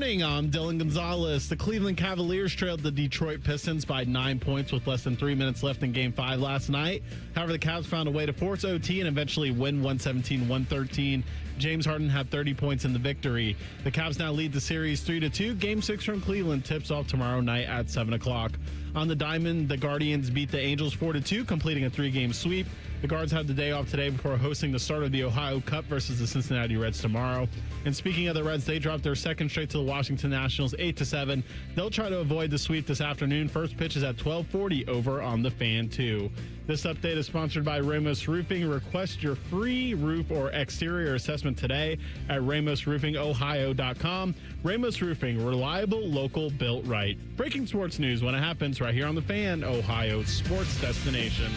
morning. I'm Dylan Gonzalez. The Cleveland Cavaliers trailed the Detroit Pistons by 9 points with less than 3 minutes left in Game 5 last night. However, the Cavs found a way to force OT and eventually win 117-113. James Harden had 30 points in the victory. The Cavs now lead the series 3-2. Game 6 from Cleveland tips off tomorrow night at 7 o'clock. On the diamond, the Guardians beat the Angels 4-2, completing a 3-game sweep. The Guards have the day off today before hosting the start of the Ohio Cup versus the Cincinnati Reds tomorrow. And speaking of the Reds, they dropped their second straight to the Washington Nationals 8-7. They'll try to avoid the sweep this afternoon. First pitch is at 12:40 over on the Fan 2. This update is sponsored by Ramos Roofing. Request your free roof or exterior assessment today at RamosRoofingOhio.com. Ramos Roofing, reliable, local, built right. Breaking sports news when it happens right here on the Fan, Ohio's sports destination.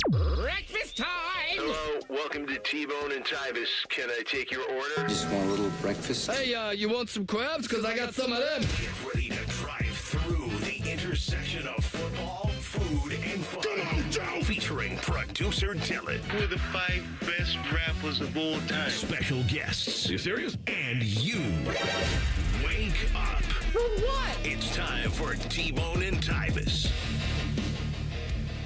Breakfast time! Hello, welcome to T-Bone and Tyvis. Can I take your order? Just want a little breakfast. Hey, you want some crabs? Because I got some of them. Get ready to drive through the intersection of football, food, and fun. Featuring producer Dylan. We're the 5 best rappers of all time. Special guests. You serious? And you. Wake up. For what? It's time for T-Bone and Tyvis.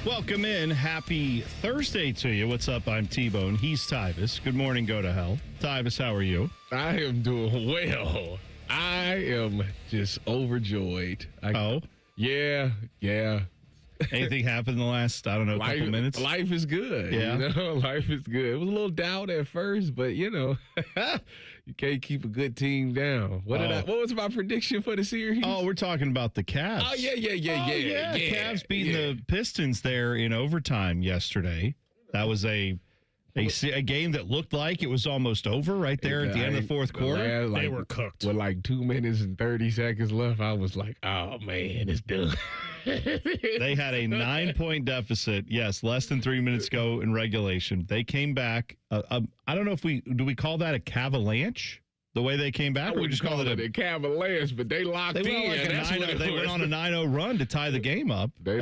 Welcome in. Happy Thursday to you. What's up? I'm T-Bone. He's Tyvis. Good morning. Go to hell. Tyvis, how are you? I am doing well. I am just overjoyed. Yeah. Anything happened in the last, couple minutes? Life is good. Yeah. Life is good. It was a little doubt at first, but you can't keep a good team down. What was my prediction for the series? Oh, we're talking about the Cavs. Oh, yeah. Cavs beating the Pistons there in overtime yesterday. That was a game that looked like it was almost over right there at the end of the fourth quarter. They were cooked. With like 2 minutes and 30 seconds left, I was like, oh, man, it's done. They had a 9-point deficit. Yes, less than 3 minutes go in regulation. They came back. I don't know if we call that a Cavalanche? The way they came back, or we just call it a Cavaliers, but they locked in. They went on a 9-0 run to tie the game up. They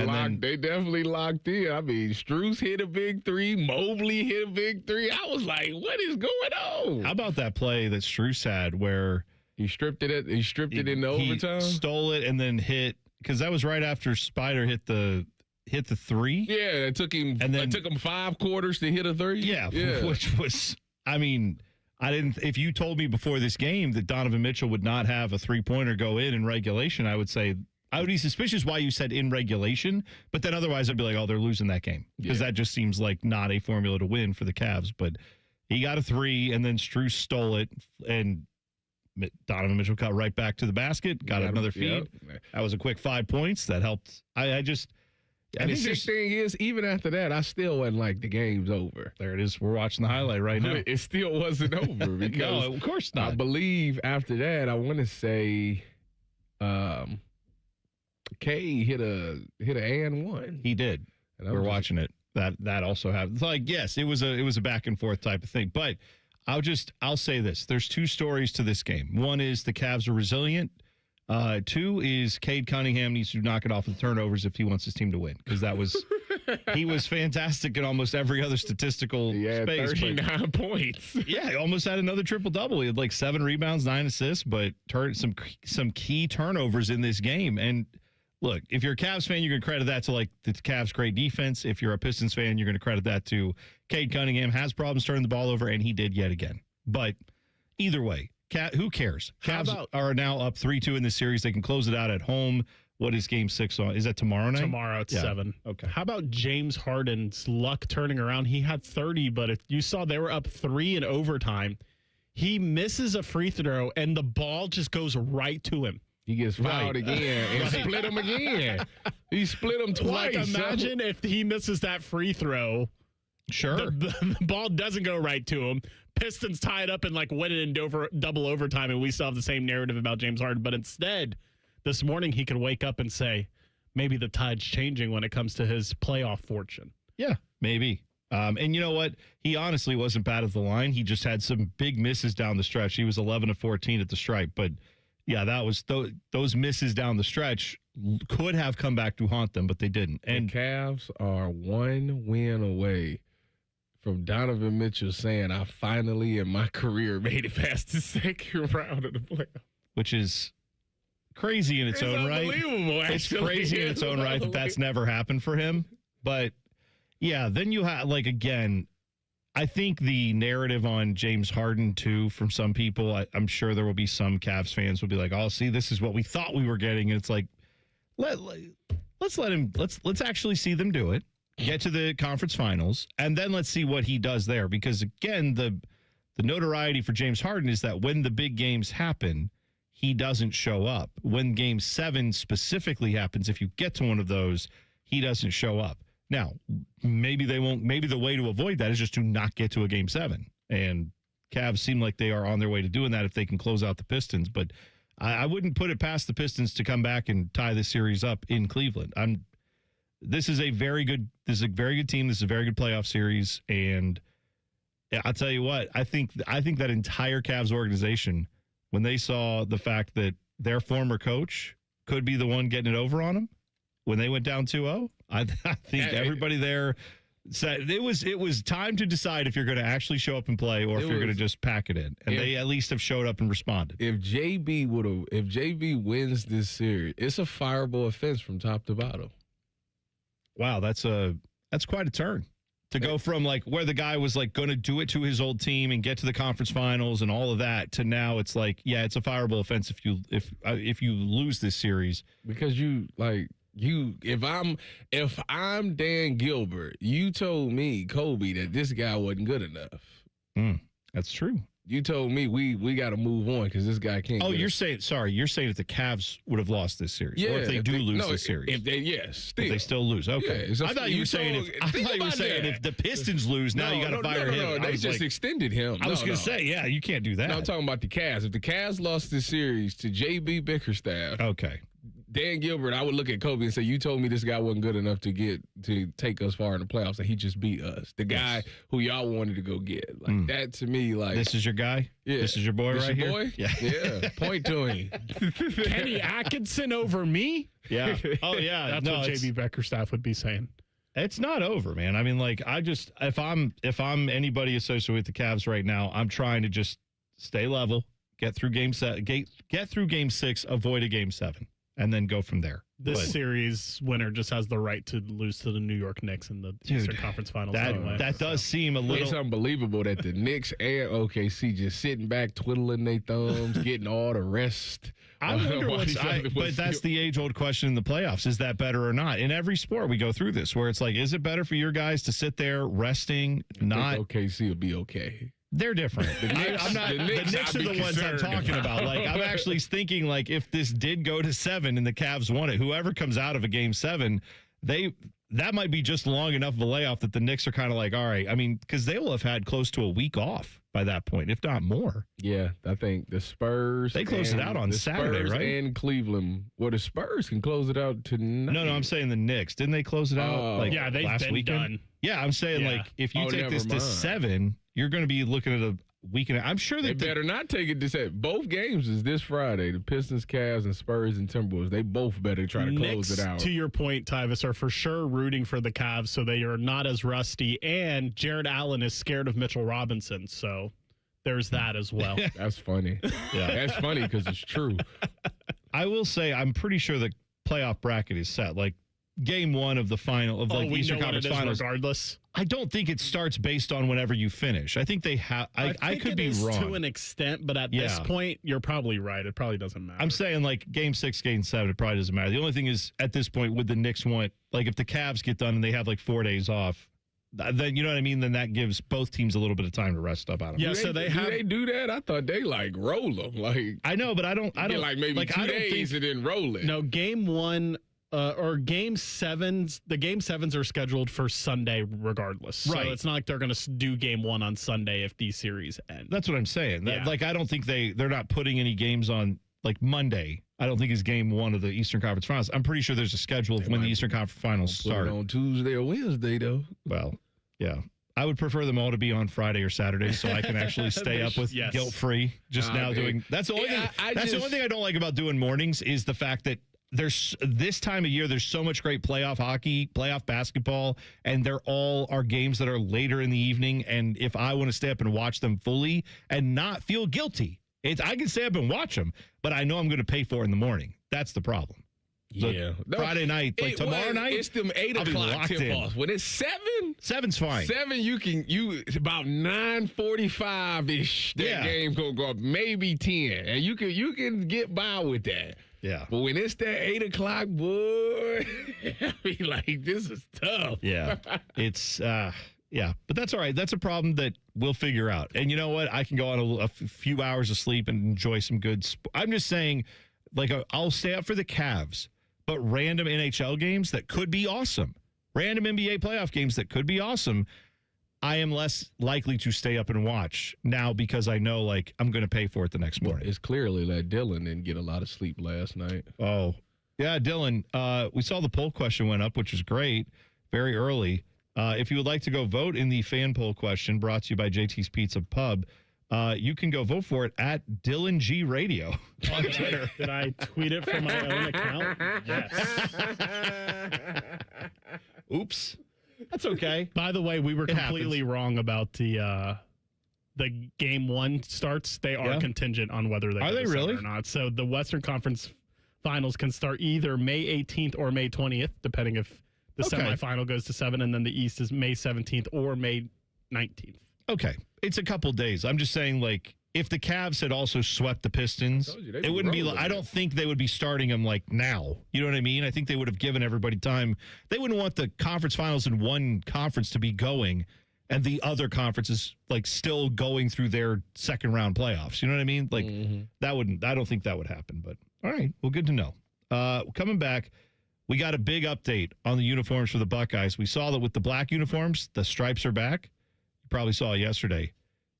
definitely locked in. I mean, Strus hit a big three. Mobley hit a big three. I was like, what is going on? How about that play that Strus had where he stripped it in the overtime? He stole it and then hit, because that was right after Spider hit the three. Yeah, it took him 5 quarters to hit a three. Yeah. Which was, if you told me before this game that Donovan Mitchell would not have a 3-pointer go in regulation, I would be suspicious why you said in regulation, but then otherwise I'd be like, oh, they're losing that game, because that just seems like not a formula to win for the Cavs. But he got a 3, and then Strus stole it, and Donovan Mitchell got right back to the basket, got another feed. Yep. That was a quick 5 points. That helped. And the sick thing is, even after that, I still wasn't like the game's over. There it is. We're watching the highlight right now. It still wasn't over because no, of course not. I believe after that, I want to say, K hit a and one. He did. We're watching it. That also happened. It's like, yes, it was a back and forth type of thing. But I'll say this: there's 2 stories to this game. One is the Cavs are resilient. 2 is Cade Cunningham needs to knock it off with turnovers if he wants his team to win, because he was fantastic in almost every other statistical space. 39 points. Yeah, he almost had another triple-double. He had like 7 rebounds, 9 assists, but some key turnovers in this game. And look, if you're a Cavs fan, you're going to credit that to like the Cavs' great defense. If you're a Pistons fan, you're going to credit that to Cade Cunningham has problems turning the ball over, and he did yet again. But either way, who cares? Cavs are now up 3-2 in this series. They can close it out at home. What is Game 6 on? Is that tomorrow night? Tomorrow at 7. Okay. How about James Harden's luck turning around? He had 30, but if you saw they were up 3 in overtime. He misses a free throw, and the ball just goes right to him. He gets fouled again and split him again. He split him twice. Like, imagine if he misses that free throw. Sure. The ball doesn't go right to him. Pistons tie it up and win it in double overtime, and we still have the same narrative about James Harden. But instead, this morning he could wake up and say, maybe the tide's changing when it comes to his playoff fortune. Yeah, maybe. And you know what? He honestly wasn't bad at the line. He just had some big misses down the stretch. He was 11 of 14 at the stripe. But, yeah, that was those misses down the stretch could have come back to haunt them, but they didn't. And the Cavs are 1 win away from Donovan Mitchell saying, I finally in my career made it past the second round of the playoffs. Which is crazy in its own right. Unbelievable, It's actually. crazy in its own right that that's never happened for him. But, yeah, then you have, like, again, I think the narrative on James Harden, too, from some people, I'm sure there will be some Cavs fans will be like, oh, see, this is what we thought we were getting. And it's like, let's actually see them do it, get to the conference finals, and then let's see what he does there. Because, again, the notoriety for James Harden is that when the big games happen, he doesn't show up. When Game 7 specifically happens, if you get to one of those, he doesn't show up. Now, maybe they won't. Maybe the way to avoid that is just to not get to a Game 7. And Cavs seem like they are on their way to doing that if they can close out the Pistons. But I wouldn't put it past the Pistons to come back and tie the series up in Cleveland. This is a very good team. This is a very good playoff series. And I'll tell you what, I think that entire Cavs organization, when they saw the fact that their former coach could be the one getting it over on them when they went down 2-0, I think everybody there said it was time to decide if you're going to actually show up and play or if you're going to just pack it in. And they at least have showed up and responded. If JB wins this series, it's a fireable offense from top to bottom. Wow, that's quite a turn. To go from like where the guy was like going to do it to his old team and get to the conference finals and all of that to now it's like, yeah, it's a fireable offense if you lose this series. Because if I'm Dan Gilbert, you told me, Kobe, that this guy wasn't good enough. That's true. You told me we got to move on because this guy can't. Oh, you're saying if the Cavs would have lost this series, or if they lose this series, if they still lose. Okay, yeah, I thought you were saying if the Pistons lose, now you got to fire him. No, they just extended him. I was going to say, yeah, you can't do that. No, I'm talking about the Cavs. If the Cavs lost this series to JB Bickerstaff, okay. Dan Gilbert, I would look at Kobe and say, you told me this guy wasn't good enough to take us far in the playoffs, and he just beat us. The guy who y'all wanted to go get. Like that to me, like this is your guy? Yeah. This is your boy this right your here? Boy? Yeah. Point to him. Kenny Atkinson over me? Yeah. Oh yeah. That's what JB Beckerstaff would be saying. It's not over, man. I mean, like if I'm anybody associated with the Cavs right now, I'm trying to just stay level, get through Game 6, avoid a Game 7. And then go from there. This series winner just has the right to lose to the New York Knicks in the Eastern Conference Finals. That does seem a little. It's unbelievable that the Knicks and OKC just sitting back, twiddling their thumbs, getting all the rest. I wonder but that's the age-old question in the playoffs. Is that better or not? In every sport, we go through this, where it's like, is it better for your guys to sit there resting, not OKC will be okay. They're different. The Knicks are the ones I'm talking about. Like, I'm actually thinking, like, if this did go to 7 and the Cavs won it, whoever comes out of a Game 7, that might be just long enough of a layoff that the Knicks are kind of like, all right. I mean, because they will have had close to a week off by that point, if not more. Yeah, I think the Spurs. They closed it out on Saturday, Spurs right? And Cleveland. Well, the Spurs can close it out tonight. No, I'm saying the Knicks. Didn't they close it out they've last been weekend? done. Yeah, I'm saying like if you take this to 7, you're going to be looking at a weekend. I'm sure that they better not take it to 7. Both games is this Friday. The Pistons, Cavs, and Spurs and Timberwolves. They both better try to close it out. To your point, Tyvis, are for sure rooting for the Cavs so they are not as rusty. And Jared Allen is scared of Mitchell Robinson, so there's that as well. That's funny. Yeah, that's funny because it's true. I will say I'm pretty sure the playoff bracket is set. Like Game 1 of the final of the Eastern Conference Finals. Regardless, I don't think it starts based on whenever you finish. I think they have. I could be wrong to an extent, but at this point, you're probably right. It probably doesn't matter. I'm saying like Game 6, Game 7, it probably doesn't matter. The only thing is at this point, would the Knicks want like if the Cavs get done and they have like 4 days off, then you know what I mean. Then that gives both teams a little bit of time to rest up out of it. Yeah, so they do that. I thought they like roll them. Like I know, but I don't like maybe like 2 days and then roll it. No, Game 1. Or Game 7s, the Game 7s are scheduled for Sunday regardless. Right. So it's not like they're going to do Game 1 on Sunday if these series end. That's what I'm saying. Like, I don't think they're not putting any games on, like, Monday. I don't think is Game 1 of the Eastern Conference Finals. I'm pretty sure there's a schedule of when the Eastern Conference Finals start. On Tuesday or Wednesday, though. Well, yeah. I would prefer them all to be on Friday or Saturday so I can actually stay up with guilt-free. Just now doing – that's the only thing. That's the only thing I don't like about doing mornings is the fact that there's this time of year, there's so much great playoff hockey, playoff basketball, and they're all are games that are later in the evening. And if I want to stay up and watch them fully and not feel guilty, I can stay up and watch them, but I know I'm going to pay for it in the morning. That's the problem. Yeah. Friday night, like tomorrow night, it's them 8 I'll be o'clock locked tip in. offs. When it's 7, 7's fine. 7, it's about 9:45-ish. That game gonna go up, maybe 10, and you can get by with that. Yeah. But when it's that 8 o'clock, boy, I be like, this is tough. Yeah. It's yeah, but that's all right. That's a problem that we'll figure out. And you know what? I can go on a few hours of sleep and enjoy some good. I'm just saying, like, I'll stay up for the Cavs. But random NHL games that could be awesome, random NBA playoff games that could be awesome, I am less likely to stay up and watch now because I know, like, I'm going to pay for it the next morning. It's clearly that Dylan didn't get a lot of sleep last night. Oh, yeah, Dylan, we saw the poll question went up, which is great, very early. If you would like to go vote in the fan poll question brought to you by JT's Pizza Pub, you can go vote for it at Dylan G Radio on Twitter. Did I tweet it from my own account? Yes. Oops. That's okay. By the way, we were completely wrong about the game 1 starts. They are contingent on whether they are they really or not. So the Western Conference Finals can start either May 18th or May 20th, depending if the semifinal goes to 7, and then the East is May 17th or May 19th. Okay. It's a couple days. I'm just saying, like, if the Cavs had also swept the Pistons, it wouldn't be. I don't think they would be starting them like now. You know what I mean? I think they would have given everybody time. They wouldn't want the conference finals in one conference to be going, and the other conferences like still going through their second round playoffs. You know what I mean? Like that wouldn't. I don't think that would happen. But all right, well, good to know. Coming back, we got a big update on the uniforms for the Buckeyes. We saw that with the black uniforms, the stripes are back. Probably saw it yesterday.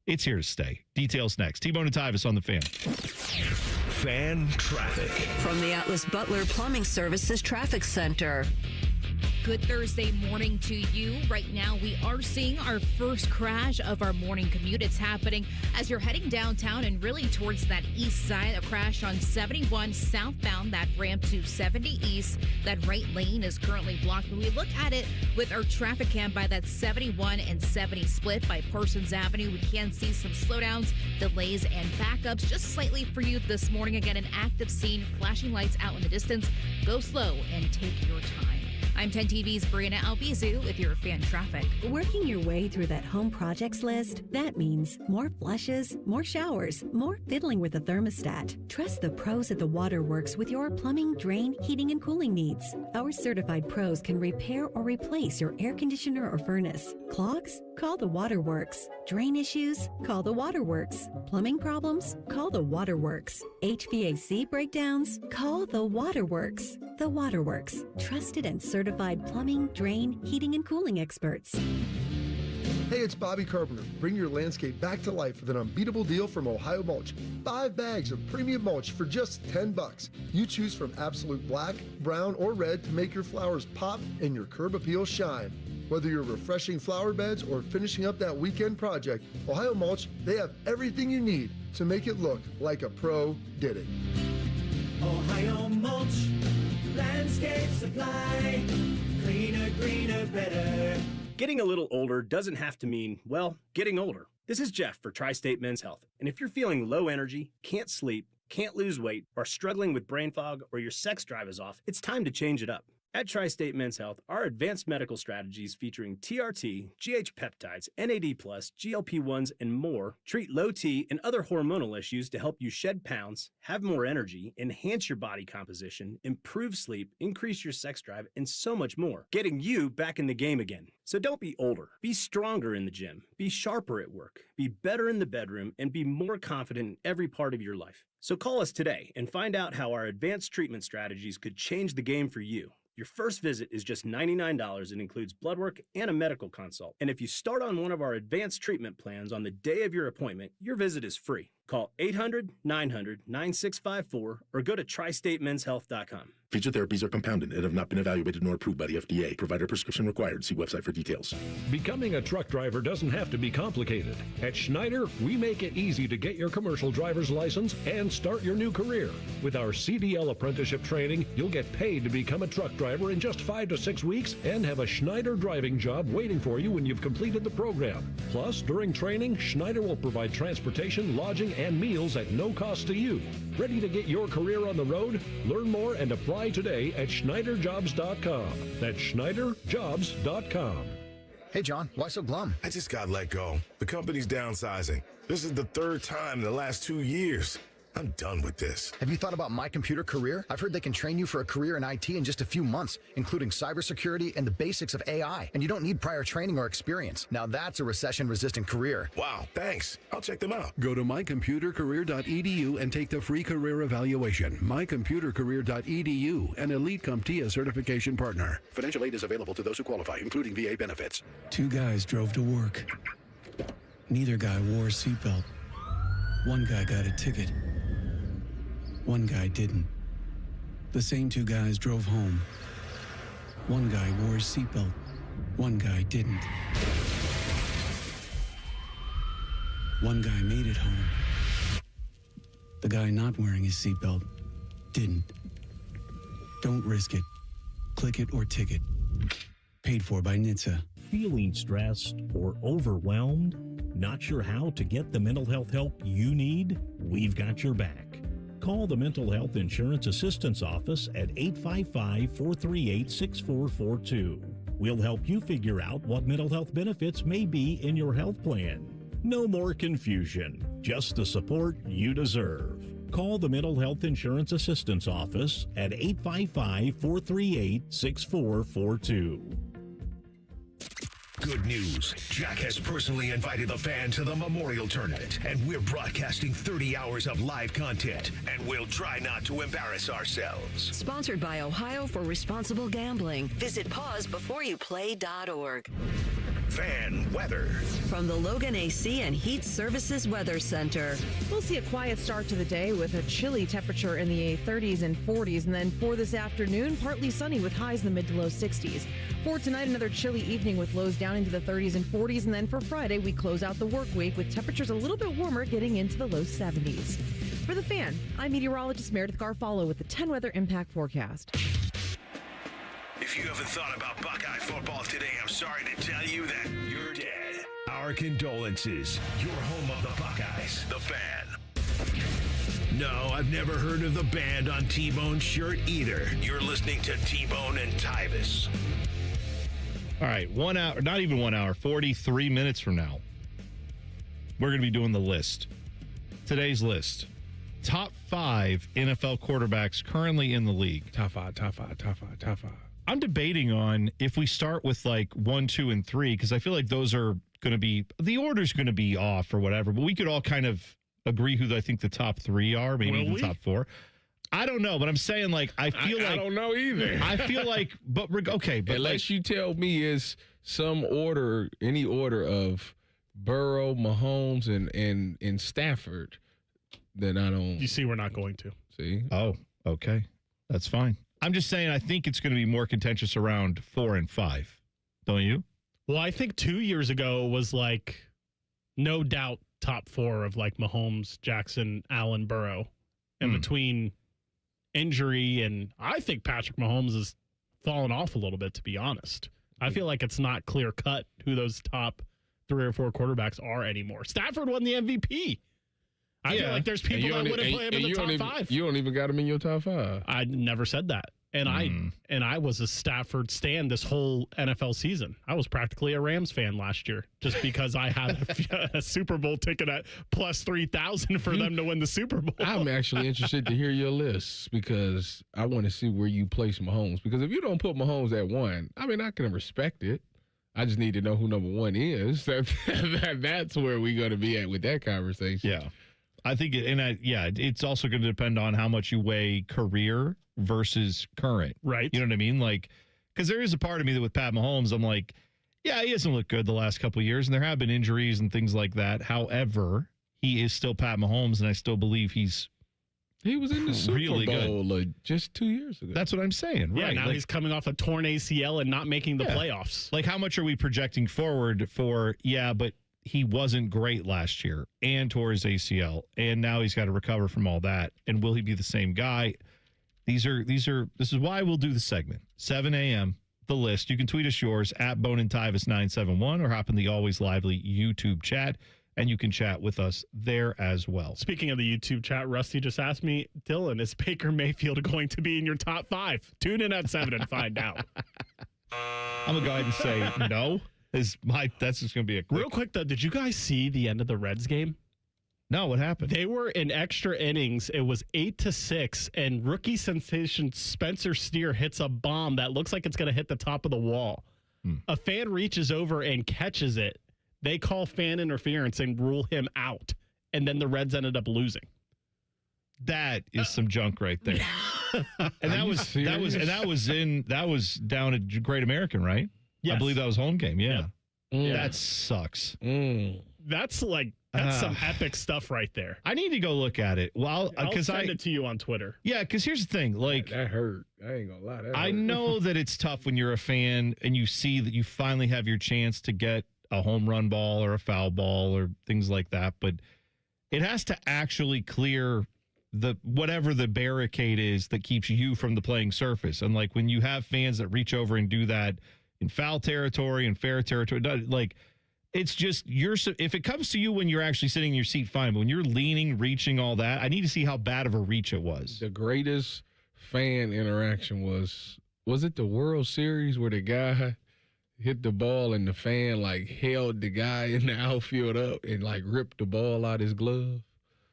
It's here to stay. Details next. T-Bone and Tyvis on the Fan. Fan traffic. From the Atlas Butler Plumbing Services Traffic Center. Good Thursday morning to you. Right now, we are seeing our first crash of our morning commute. It's happening as you're heading downtown and really towards that east side. A crash on 71 southbound, that ramp to 70 east. That right lane is currently blocked. When we look at it with our traffic cam by that 71 and 70 split by Parsons Avenue, we can see some slowdowns, delays, and backups just slightly for you this morning. Again, an active scene, flashing lights out in the distance. Go slow and take your time. I'm 10 TV's Brianna Albizu with your fan traffic. Working your way through that home projects list, that means more flushes, more showers, more fiddling with the thermostat. Trust the pros at the Waterworks with your plumbing, drain, heating, and cooling needs. Our certified pros can repair or replace your air conditioner or furnace. Clogs? Call the Waterworks. Drain issues? Call the Waterworks. Plumbing problems? Call the Waterworks. HVAC breakdowns? Call the Waterworks. The Waterworks. Trusted and certified plumbing, drain, heating, and cooling experts. Hey, it's Bobby Carpenter. Bring your landscape back to life with an unbeatable deal from Ohio Mulch. 5 bags of premium mulch for just $10. You choose from absolute black, brown, or red to make your flowers pop and your curb appeal shine. Whether you're refreshing flower beds or finishing up that weekend project, Ohio Mulch, they have everything you need to make it look like a pro did it. Ohio Mulch, landscape supply, cleaner, greener, better. Getting a little older doesn't have to mean, well, getting older. This is Jeff for Tri-State Men's Health. And if you're feeling low energy, can't sleep, can't lose weight, are struggling with brain fog, or your sex drive is off, it's time to change it up. At Tri-State Men's Health, our advanced medical strategies featuring TRT, GH peptides, NAD+, GLP-1s, and more treat low T and other hormonal issues to help you shed pounds, have more energy, enhance your body composition, improve sleep, increase your sex drive, and so much more, getting you back in the game again. So don't be older. Be stronger in the gym. Be sharper at work. Be better in the bedroom, and be more confident in every part of your life. So call us today and find out how our advanced treatment strategies could change the game for you. Your first visit is just $99 and includes blood work and a medical consult. And if you start on one of our advanced treatment plans on the day of your appointment, your visit is free. Call 800-900-9654 or go to tristatemenshealth.com. Future therapies are compounded and have not been evaluated nor approved by the FDA. Provider prescription required. See website for details. Becoming a truck driver doesn't have to be complicated. At Schneider, we make it easy to get your commercial driver's license and start your new career. With our CDL apprenticeship training, you'll get paid to become a truck driver in just 5 to 6 weeks and have a Schneider driving job waiting for you when you've completed the program. Plus, during training, Schneider will provide transportation, lodging, and meals at no cost to you. Ready to get your career on the road? Learn more and apply today at SchneiderJobs.com. That's SchneiderJobs.com. Hey, John, why so glum? I just got let go. The company's downsizing. This is the third time in the last 2 years. I'm done with this. Have you thought about My Computer Career? I've heard they can train you for a career in IT in just a few months, including cybersecurity and the basics of AI. And you don't need prior training or experience. Now that's a recession-resistant career. Wow, thanks. I'll check them out. Go to mycomputercareer.edu and take the free career evaluation. Mycomputercareer.edu, an Elite CompTIA certification partner. Financial aid is available to those who qualify, including VA benefits. 2 guys drove to work. Neither guy wore a seatbelt. One guy got a ticket. One guy didn't. The same 2 guys drove home. One guy wore a seatbelt. One guy didn't. One guy made it home. The guy not wearing his seatbelt didn't. Don't risk it. Click it or ticket. Paid for by NHTSA. Feeling stressed or overwhelmed? Not sure how to get the mental health help you need? We've got your back. Call the Mental Health Insurance Assistance Office at 855-438-6442. We'll help you figure out what mental health benefits may be in your health plan. No more confusion, just the support you deserve. Call the Mental Health Insurance Assistance Office at 855-438-6442. Good news. Jack has personally invited the fan to the Memorial Tournament, and we're broadcasting 30 hours of live content, and we'll try not to embarrass ourselves. Sponsored by Ohio for Responsible Gambling. Visit pausebeforeyouplay.org. Fan weather. From the Logan AC and Heat Services Weather Center. We'll see a quiet start to the day with a chilly temperature in the 30s and 40s. And then for this afternoon, partly sunny with highs in the mid to low 60s. For tonight, another chilly evening with lows down into the 30s and 40s. And then for Friday, we close out the work week with temperatures a little bit warmer getting into the low 70s. For the Fan, I'm meteorologist Meredith Garfalo with the 10 Weather Impact Forecast. If you haven't thought about Buckeye football today, I'm sorry to tell you that you're dead. Our condolences. You're home of the Buckeyes, the Fan. No, I've never heard of the band on T-Bone's shirt either. You're listening to T-Bone and Tyvis. All right, 1 hour, not even 1 hour, 43 minutes from now, we're going to be doing the list. Today's list. Top 5 NFL quarterbacks currently in the league. Top five. I'm debating on if we start with like 1, 2, and 3, because I feel like those are going to be, the order's going to be off or whatever, but we could all kind of agree who I think the top 3 are, maybe even top 4. I don't know, but I'm saying like, I don't know either. I feel like, but okay. But unless you tell me it's some order, any order of Burrow, Mahomes, and Stafford, then I don't. You see, we're not going to. See? Oh, okay. That's fine. I'm just saying I think it's going to be more contentious around 4 and 5. Don't you? Well, I think 2 years ago was like no doubt top 4 of like Mahomes, Jackson, Allen, Burrow. And between injury and I think Patrick Mahomes has fallen off a little bit, to be honest. I feel like it's not clear cut who those top 3 or 4 quarterbacks are anymore. Stafford won the MVP. I feel like there's people that wouldn't play him in the top 5. You don't even got him in your top 5. I never said that. And I was a Stafford stan this whole NFL season. I was practically a Rams fan last year just because I had a Super Bowl ticket at plus 3,000 for them to win the Super Bowl. I'm actually interested to hear your lists because I want to see where you place Mahomes. Because if you don't put Mahomes at 1, I mean, I can respect it. I just need to know who number 1 is. That's where we're going to be at with that conversation. Yeah. I think it's also going to depend on how much you weigh career versus current. Right. You know what I mean? Like, because there is a part of me that with Pat Mahomes, I'm like, yeah, he hasn't looked good the last couple of years, and there have been injuries and things like that. However, he is still Pat Mahomes, and I still believe he was in the Super really Bowl just 2 years ago. That's what I'm saying. Yeah, right. now he's coming off a torn ACL and not making the playoffs. Like, how much are we projecting forward for, but he wasn't great last year and tore his ACL, and now he's got to recover from all that. And will he be the same guy? This is why we'll do the segment. 7 a.m., the list. You can tweet us yours at Bone and Tyvis 971 or hop in the always lively YouTube chat, and you can chat with us there as well. Speaking of the YouTube chat, Rusty just asked me, Dylan, is Baker Mayfield going to be in your top 5? Tune in at 7 and find out. I'm going to go ahead and say no. That's just going to be a quick. Real quick, though, did you guys see the end of the Reds game? No, what happened? They were in extra innings. It was 8-6, and rookie sensation Spencer Steer hits a bomb that looks like it's going to hit the top of the wall. A fan reaches over and catches it. They call fan interference and rule him out, and then the Reds ended up losing. That is some junk right there. And that was down at Great American, right? Yes. I believe that was home game. Yeah. Yeah. That sucks. That's some epic stuff right there. I need to go look at it. Well, I'll send it to you on Twitter. Yeah, because here's the thing. Like, that hurt. I ain't gonna lie. I know that it's tough when you're a fan and you see that you finally have your chance to get a home run ball or a foul ball or things like that, but it has to actually clear whatever the barricade is that keeps you from the playing surface. And like when you have fans that reach over and do that in foul territory and fair territory, like it's just if it comes to you when you're actually sitting in your seat, fine. But when you're leaning, reaching, all that, I need to see how bad of a reach it was. The greatest fan interaction was it the World Series where the guy hit the ball and the fan like held the guy in the outfield up and like ripped the ball out his glove?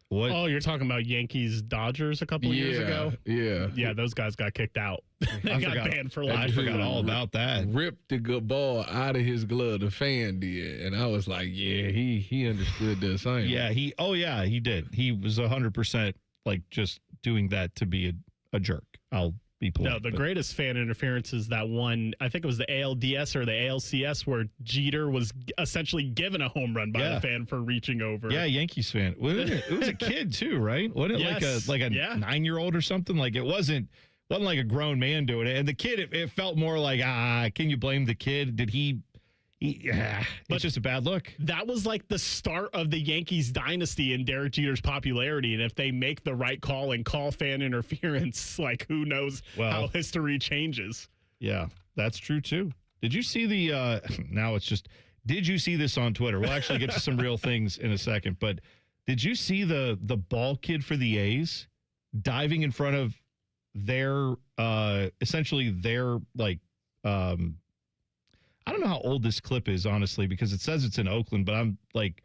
What? Oh, you're talking about Yankees Dodgers a couple years ago? Yeah, those guys got kicked out. They got banned for life. I forgot all about that. Ripped the good ball out of his glove. The fan did, and I was like, yeah, he understood the assignment. Yeah, he did. He was 100% like just doing that to be a jerk. I'll be polite. No, the greatest fan interference is that one, I think it was the ALDS or the ALCS, where Jeter was essentially given a home run by the fan for reaching over. Yeah, Yankees fan. It was a kid too, right? Wasn't it like a 9-year-old or something? Like it wasn't like a grown man doing it. And the kid, it felt more like, can you blame the kid? Did he it's just a bad look. That was like the start of the Yankees dynasty and Derek Jeter's popularity. And if they make the right call and call fan interference, like who knows how history changes. Yeah, that's true too. Did you see did you see this on Twitter? We'll actually get to some real things in a second, but did you see the ball kid for the A's diving in front of their essentially their like I don't know how old this clip is, honestly, because it says it's in Oakland, but I'm like,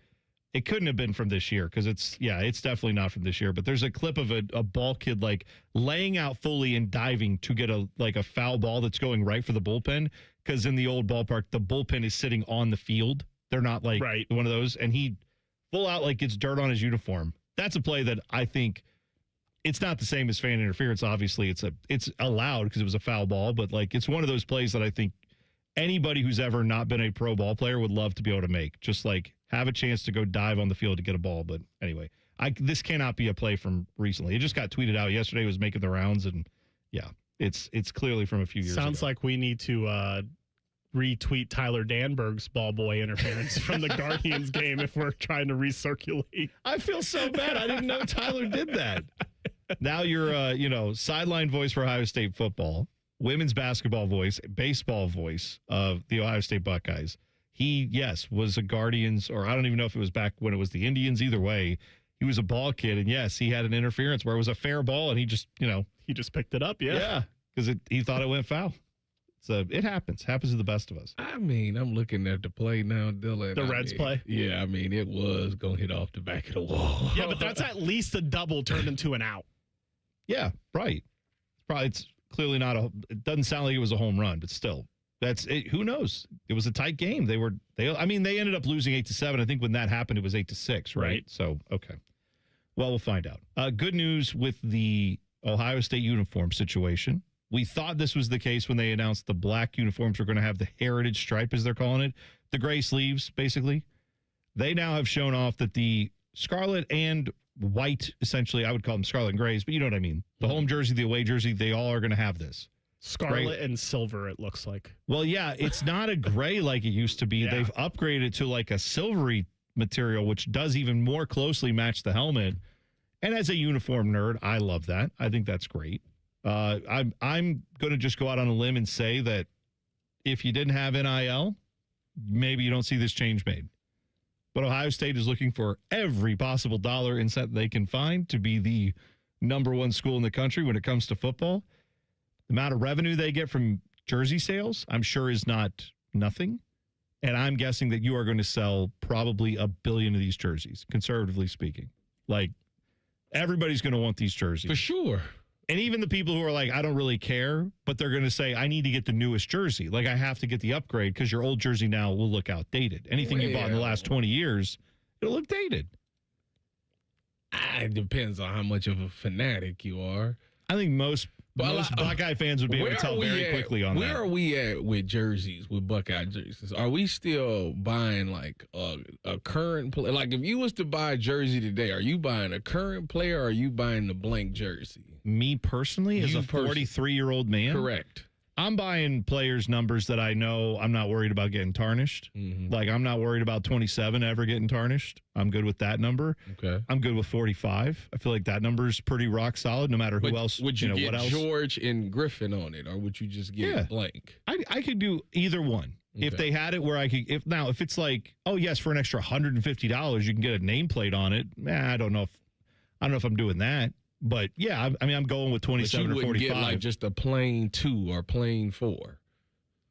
it couldn't have been from this year because it's definitely not from this year. But there's a clip of a ball kid like laying out fully and diving to get a foul ball that's going right for the bullpen, because in the old ballpark, the bullpen is sitting on the field. They're not like one of those. And he full out like gets dirt on his uniform. That's a play that I think it's not the same as fan interference. Obviously, it's allowed because it was a foul ball, but like it's one of those plays that I think anybody who's ever not been a pro ball player would love to be able to make. Just like have a chance to go dive on the field to get a ball. But anyway, this cannot be a play from recently. It just got tweeted out yesterday. It was making the rounds, and yeah, it's clearly from a few years ago. Sounds like we need to retweet Tyler Danberg's ball boy interference from the Guardians game if we're trying to recirculate. I feel so bad. I didn't know Tyler did that. Now you're sideline voice for Ohio State football, women's basketball voice, baseball voice of the Ohio State Buckeyes. He, was a Guardians, or I don't even know if it was back when it was the Indians. Either way, he was a ball kid, and yes, he had an interference where it was a fair ball, and he just, he just picked it up, yeah, because he thought it went foul. So it happens to the best of us. I mean, I'm looking at the play now, Dylan. The Reds play? Yeah, I mean, it was going to hit off the back of the wall. Yeah, but that's at least a double turned into an out. Yeah, right. It's clearly not it doesn't sound like it was a home run, but still, that's it. Who knows? It was a tight game. They ended up losing 8-7. I think when that happened, it was 8-6, right? So, okay. Well, we'll find out. Good news with the Ohio State uniform situation. We thought this was the case when they announced the black uniforms were going to have the heritage stripe, as they're calling it, the gray sleeves, basically. They now have shown off that the scarlet and white, essentially. I would call them scarlet and grays, but you know what I mean. The home jersey, the away jersey, they all are going to have this. Scarlet and silver, it looks like. Well, yeah, it's not a gray like it used to be. Yeah. They've upgraded to like a silvery material, which does even more closely match the helmet. And as a uniform nerd, I love that. I think that's great. I'm going to just go out on a limb and say that if you didn't have NIL, maybe you don't see this change made. But Ohio State is looking for every possible dollar and cent they can find to be the number one school in the country when it comes to football. The amount of revenue they get from jersey sales, I'm sure, is not nothing. And I'm guessing that you are going to sell probably 1 billion of these jerseys, conservatively speaking. Like, everybody's going to want these jerseys. For sure. And even the people who are like, I don't really care, but they're going to say, I need to get the newest jersey. Like, I have to get the upgrade because your old jersey now will look outdated. Anything you bought in the last 20 years, it'll look dated. It depends on how much of a fanatic you are. I think most Buckeye fans would be able to tell very quickly on that. Where are we at with jerseys, with Buckeye jerseys? Are we still buying like a current player? Like if you was to buy a jersey today, are you buying a current player or are you buying the blank jersey? Me personally, as a 43-year-old man? Correct. I'm buying players' numbers that I know I'm not worried about getting tarnished. Mm-hmm. Like, I'm not worried about 27 ever getting tarnished. I'm good with that number. Okay. I'm good with 45. I feel like that number is pretty rock solid, no matter who else. Would you get what else. George and Griffin on it, or would you just get blank? I could do either one. Okay. If they had it where I could, if it's like, oh yes, for an extra $150, you can get a nameplate on it. I don't know if I'm doing that. But yeah, I mean, I'm going with 27 or 45. But you wouldn't get like just a plain 2 or plain 4.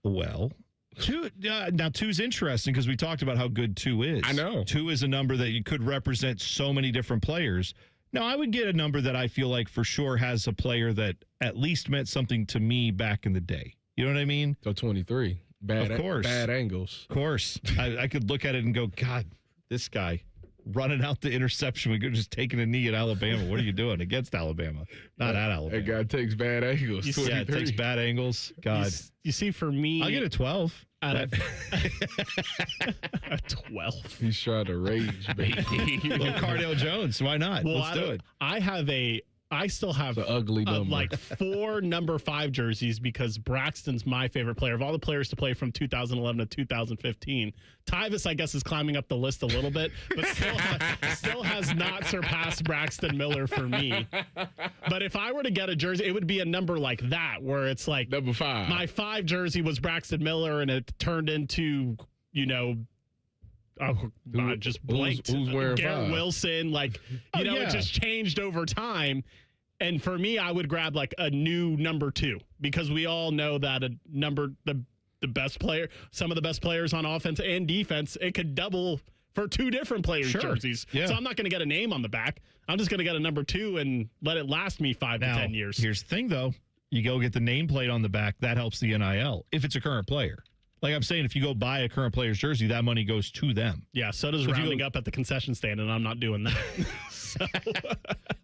Well, 2 now 2's interesting because we talked about how good 2 is. I know 2 is a number that you could represent so many different players. Now, I would get a number that I feel like for sure has a player that at least meant something to me back in the day. You know what I mean? So 23. Of course. Bad angles. Of course. I could look at it and go, God, this guy running out the interception. We could just taking a knee at Alabama. What are you doing against Alabama? Not at Alabama. That guy takes bad angles. Yeah, it takes bad angles. God. You see, for me, I'll get a 12. A 12. He's trying to rage, baby. Little Cardale Jones. Why not? Well, Let's do it. I still have an ugly number. Like 4 number 5 jerseys because Braxton's my favorite player of all the players to play from 2011 to 2015. Tyvis, I guess, is climbing up the list a little bit, but still has not surpassed Braxton Miller for me. But if I were to get a jersey, it would be a number like that, where it's like number 5. My 5 jersey was Braxton Miller, and it turned into, just blanked. Who's wearing Garrett 5? Wilson, it just changed over time. And for me, I would grab like a new number 2 because we all know that the best player, some of the best players on offense and defense, it could double for 2 different players' jerseys. Yeah. So I'm not going to get a name on the back. I'm just going to get a number 2 and let it last me 5 to 10 years. Here's the thing, though. You go get the nameplate on the back. That helps the NIL if it's a current player. Like I'm saying, if you go buy a current player's jersey, that money goes to them. Yeah, so does rounding up at the concession stand, and I'm not doing that.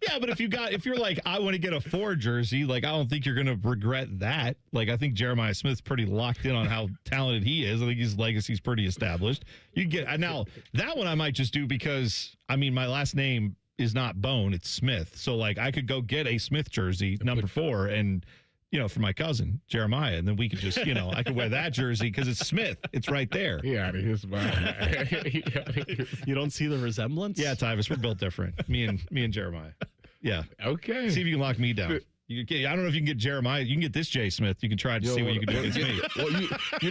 Yeah, but if you're like, I want to get a 4 jersey, like I don't think you're going to regret that. Like I think Jeremiah Smith's pretty locked in on how talented he is. I think his legacy's pretty established. You get now that one I might just do because my last name is not Bone, it's Smith. So like I could go get a Smith jersey, number 4, and for my cousin, Jeremiah. And then we could just, I could wear that jersey because it's Smith. It's right there. Yeah, out of his mind. You don't see the resemblance? Yeah, Tyvis, we're built different. Me and Jeremiah. Yeah. Okay. See if you can lock me down. I don't know if you can get Jeremiah. You can get this J. Smith. You can try to see what you can do against me.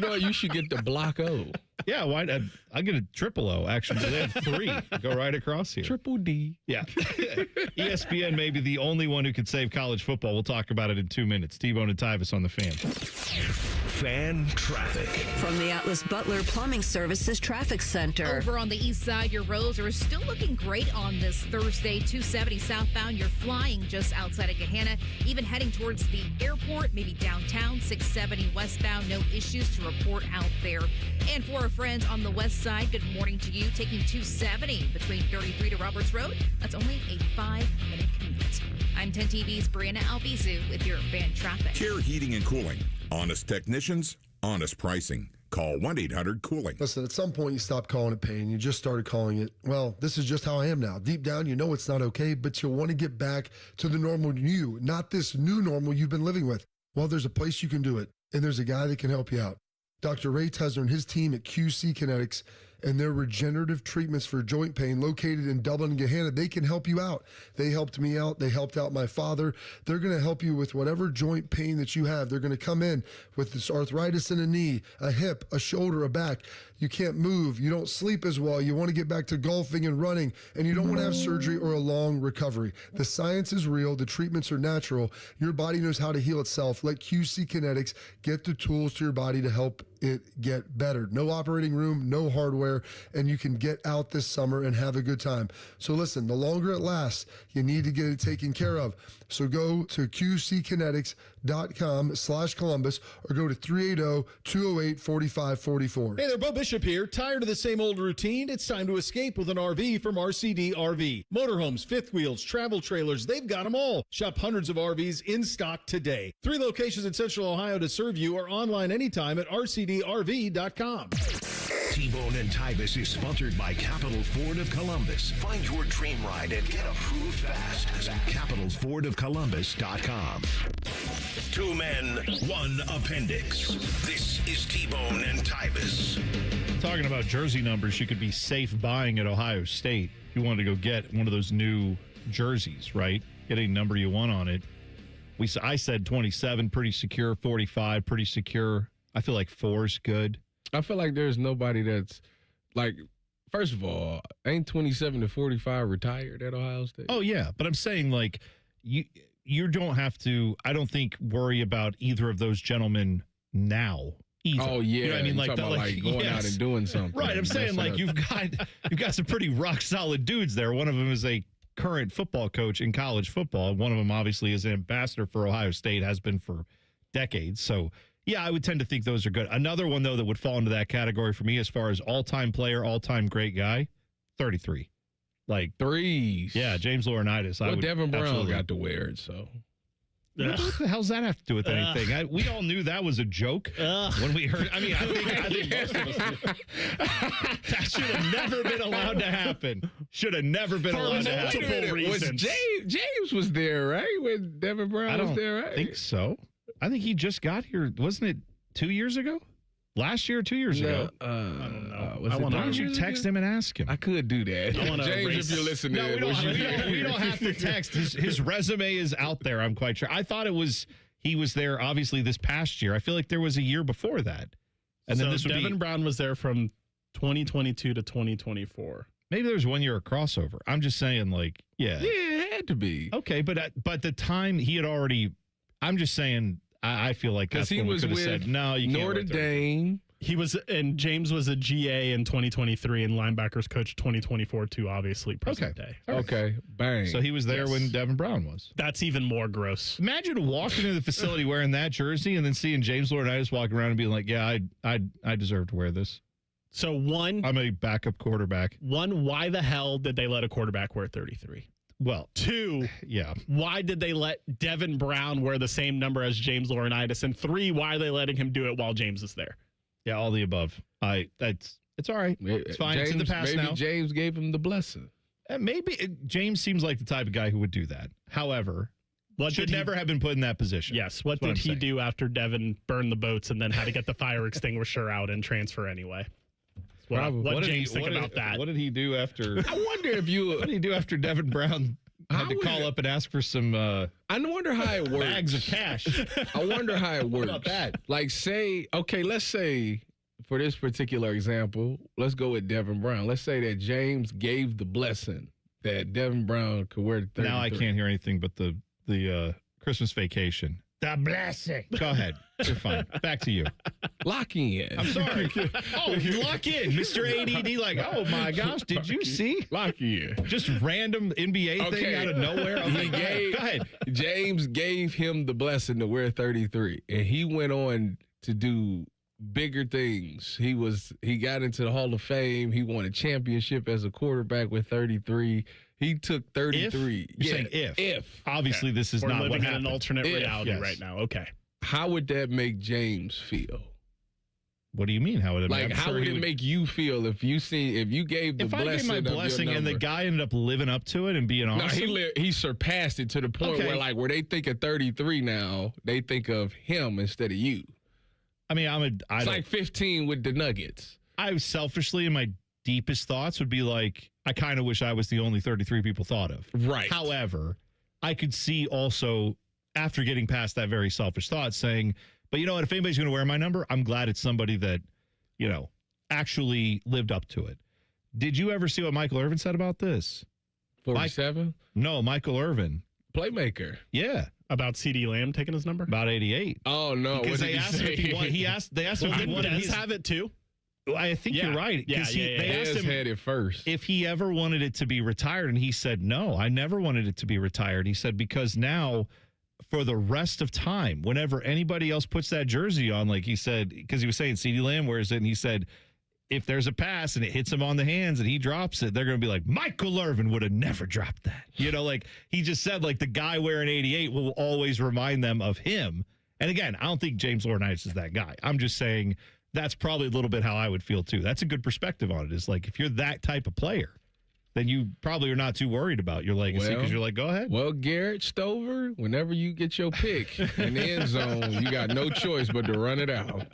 Well, you should get the Block O. Yeah, why? I'll get a triple O, actually. They have 3. Go right across here. Triple D. Yeah. ESPN may be the only one who could save college football. We'll talk about it in 2 minutes. T-Bone and Tyvis on the Fan. Fan traffic. From the Atlas Butler Plumbing Services Traffic Center. Over on the east side, your roads are still looking great on this Thursday. 270 southbound, you're flying just outside of Gahanna. Even heading towards the airport, maybe downtown. 670 westbound, no issues to report out there. And for our friends on the west side, good morning to you. Taking 270 between 33 to Roberts Road. That's only a 5-minute commute. I'm 10 TV's Brianna Albizu with your Fan Traffic. Care Heating and Cooling. Honest technicians, honest pricing. Call 1-800-COOLING. Listen, at some point you stopped calling it pain. You just started calling it, well, this is just how I am now. Deep down, you know it's not okay, but you want to get back to the normal you, not this new normal you've been living with. Well, there's a place you can do it, and there's a guy that can help you out. Dr. Ray Tesler and his team at QC Kinetics and their regenerative treatments for joint pain located in Dublin and Gahanna, they can help you out. They helped me out. They helped out my father. They're going to help you with whatever joint pain that you have. They're going to come in with this arthritis in a knee, a hip, a shoulder, a back. You can't move. You don't sleep as well. You want to get back to golfing and running, and you don't want to have surgery or a long recovery. The science is real. The treatments are natural. Your body knows how to heal itself. Let QC Kinetics get the tools to your body to help it get better. No operating room, no hardware, and you can get out this summer and have a good time. So listen, the longer it lasts, you need to get it taken care of. So go to qckinetics.com/Columbus or go to 380-208-4544. Hey there, Bo Bishop here. Tired of the same old routine? It's time to escape with an RV from RCD RV. Motorhomes, fifth wheels, travel trailers, they've got them all. Shop hundreds of RVs in stock today. 3 locations in Central Ohio to serve you or online anytime at rcdrv.com. T-Bone and Tyvis is sponsored by Capital Ford of Columbus. Find your dream ride and get approved fast at capitalfordofcolumbus.com. 2 men, 1 appendix. This is T-Bone and Tyvis. Talking about jersey numbers, you could be safe buying at Ohio State. If you wanted to go get one of those new jerseys, right? Get any number you want on it. I said 27, pretty secure. 45, pretty secure. I feel like 4's good. I feel like there's nobody that's like, first of all, ain't 27 to 45 retired at Ohio State? Oh, yeah. But I'm saying, like, you don't have to, I don't think, worry about either of those gentlemen now. Either. Oh, yeah. You know what I mean? Like going out and doing something. Right. I'm saying, like, you've got some pretty rock solid dudes there. One of them is a current football coach in college football. One of them, obviously, is an ambassador for Ohio State, has been for decades. So, yeah, I would tend to think those are good. Another one, though, that would fall into that category for me as far as all-time player, all-time great guy, 33. Like, threes. Yeah, James Laurinaitis. Well, Devin Brown got to wear it, so. What the hell's that have to do with anything? We all knew that was a joke when we heard. I mean, I think most of us knew. That should have never been allowed to happen. Should have never been allowed to happen. Multiple reasons. James was there, right? When Devin Brown was there, right? I think so. I think he just got here. Wasn't it 2 years ago? Last year or 2 years ago? I don't know. Why don't you text him and ask him? I could do that. James, if you're listening. No, we don't have to text. His resume is out there, I'm quite sure. I thought he was there, obviously, this past year. I feel like there was a year before that. And then this would Devin Brown was there from 2022 to 2024. Maybe there's 1 year of crossover. I'm just saying, like, yeah. Yeah, it had to be. Okay, but the time he had already, I'm just saying, I feel like that's when we could have said, no, you can't. Notre Dame. He was, and James was a GA in 2023 and linebackers coach 2024 too, obviously, present day. Okay, bang. So he was there when Devin Brown was. That's even more gross. Imagine walking into the facility wearing that jersey and then seeing James Laurinaitis walking around and being like, yeah, I deserve to wear this. So I'm a backup quarterback. 1, why the hell did they let a quarterback wear 33? Well, 2, yeah. Why did they let Devin Brown wear the same number as James Laurinaitis? And 3, why are they letting him do it while James is there? Yeah, all the above. It's all right. It's fine. James, it's in the past now. Maybe James gave him the blessing. Maybe James seems like the type of guy who would do that. However, should never have been put in that position. Yes. What did he do after Devin burned the boats and then had to get the fire extinguisher out and transfer anyway? What James think about that? What did he do after? I wonder if you. What did he do after Devin Brown had to call up and ask for some? I wonder how it works. Bags of cash. I wonder how it works. What about that? Like, let's say for this particular example, let's go with Devin Brown. Let's say that James gave the blessing that Devin Brown could wear 33. Now I can't hear anything but the Christmas Vacation. The blessing. Go ahead. You're fine. Back to you. Lock in. I'm sorry. Oh, lock in. Mr. ADD, like, oh my gosh, did you see? Lock in. Just random NBA thing out of nowhere. Okay, go ahead. James gave him the blessing to wear 33, and he went on to do bigger things. He got into the Hall of Fame. He won a championship as a quarterback with 33. He took 33. You're saying if. Obviously, this is We're not living what in happened. an alternate reality right now. Okay. How would that make James feel? What do you mean? How would it? Like, how would it make you feel if you gave the if blessing? I gave my blessing and the guy ended up living up to it and being awesome? No, he surpassed it to the point where they think of 33 now, they think of him instead of you. I mean, it's like 15 with the Nuggets. I selfishly, in my deepest thoughts, would be like, I kind of wish I was the only 33 people thought of. Right. However, I could see also, after getting past that very selfish thought, saying, but you know what, if anybody's going to wear my number, I'm glad it's somebody that, actually lived up to it. Did you ever see what Michael Irvin said about this? 47? No, Michael Irvin. Playmaker. Yeah. About CD Lamb taking his number? About 88. Oh, no. Because they asked him if he wanted, they asked him if he wanted his. have it too? I think you're right. Yeah, They asked him had it first. if he ever wanted it to be retired, and he said, no, I never wanted it to be retired. He said, because now, for the rest of time, whenever anybody else puts that jersey on, like he said, because he was saying CeeDee Lamb wears it, and he said, if there's a pass and it hits him on the hands and he drops it, they're going to be like, Michael Irvin would have never dropped that. Like he just said, like the guy wearing 88 will always remind them of him. And again, I don't think James Laurinaitis is that guy. I'm just saying that's probably a little bit how I would feel too. That's a good perspective on it. Is like, if you're that type of player, then you probably are not too worried about your legacy because you're like, go ahead. Well, Garrett Stover, whenever you get your pick in the end zone, you got no choice but to run it out.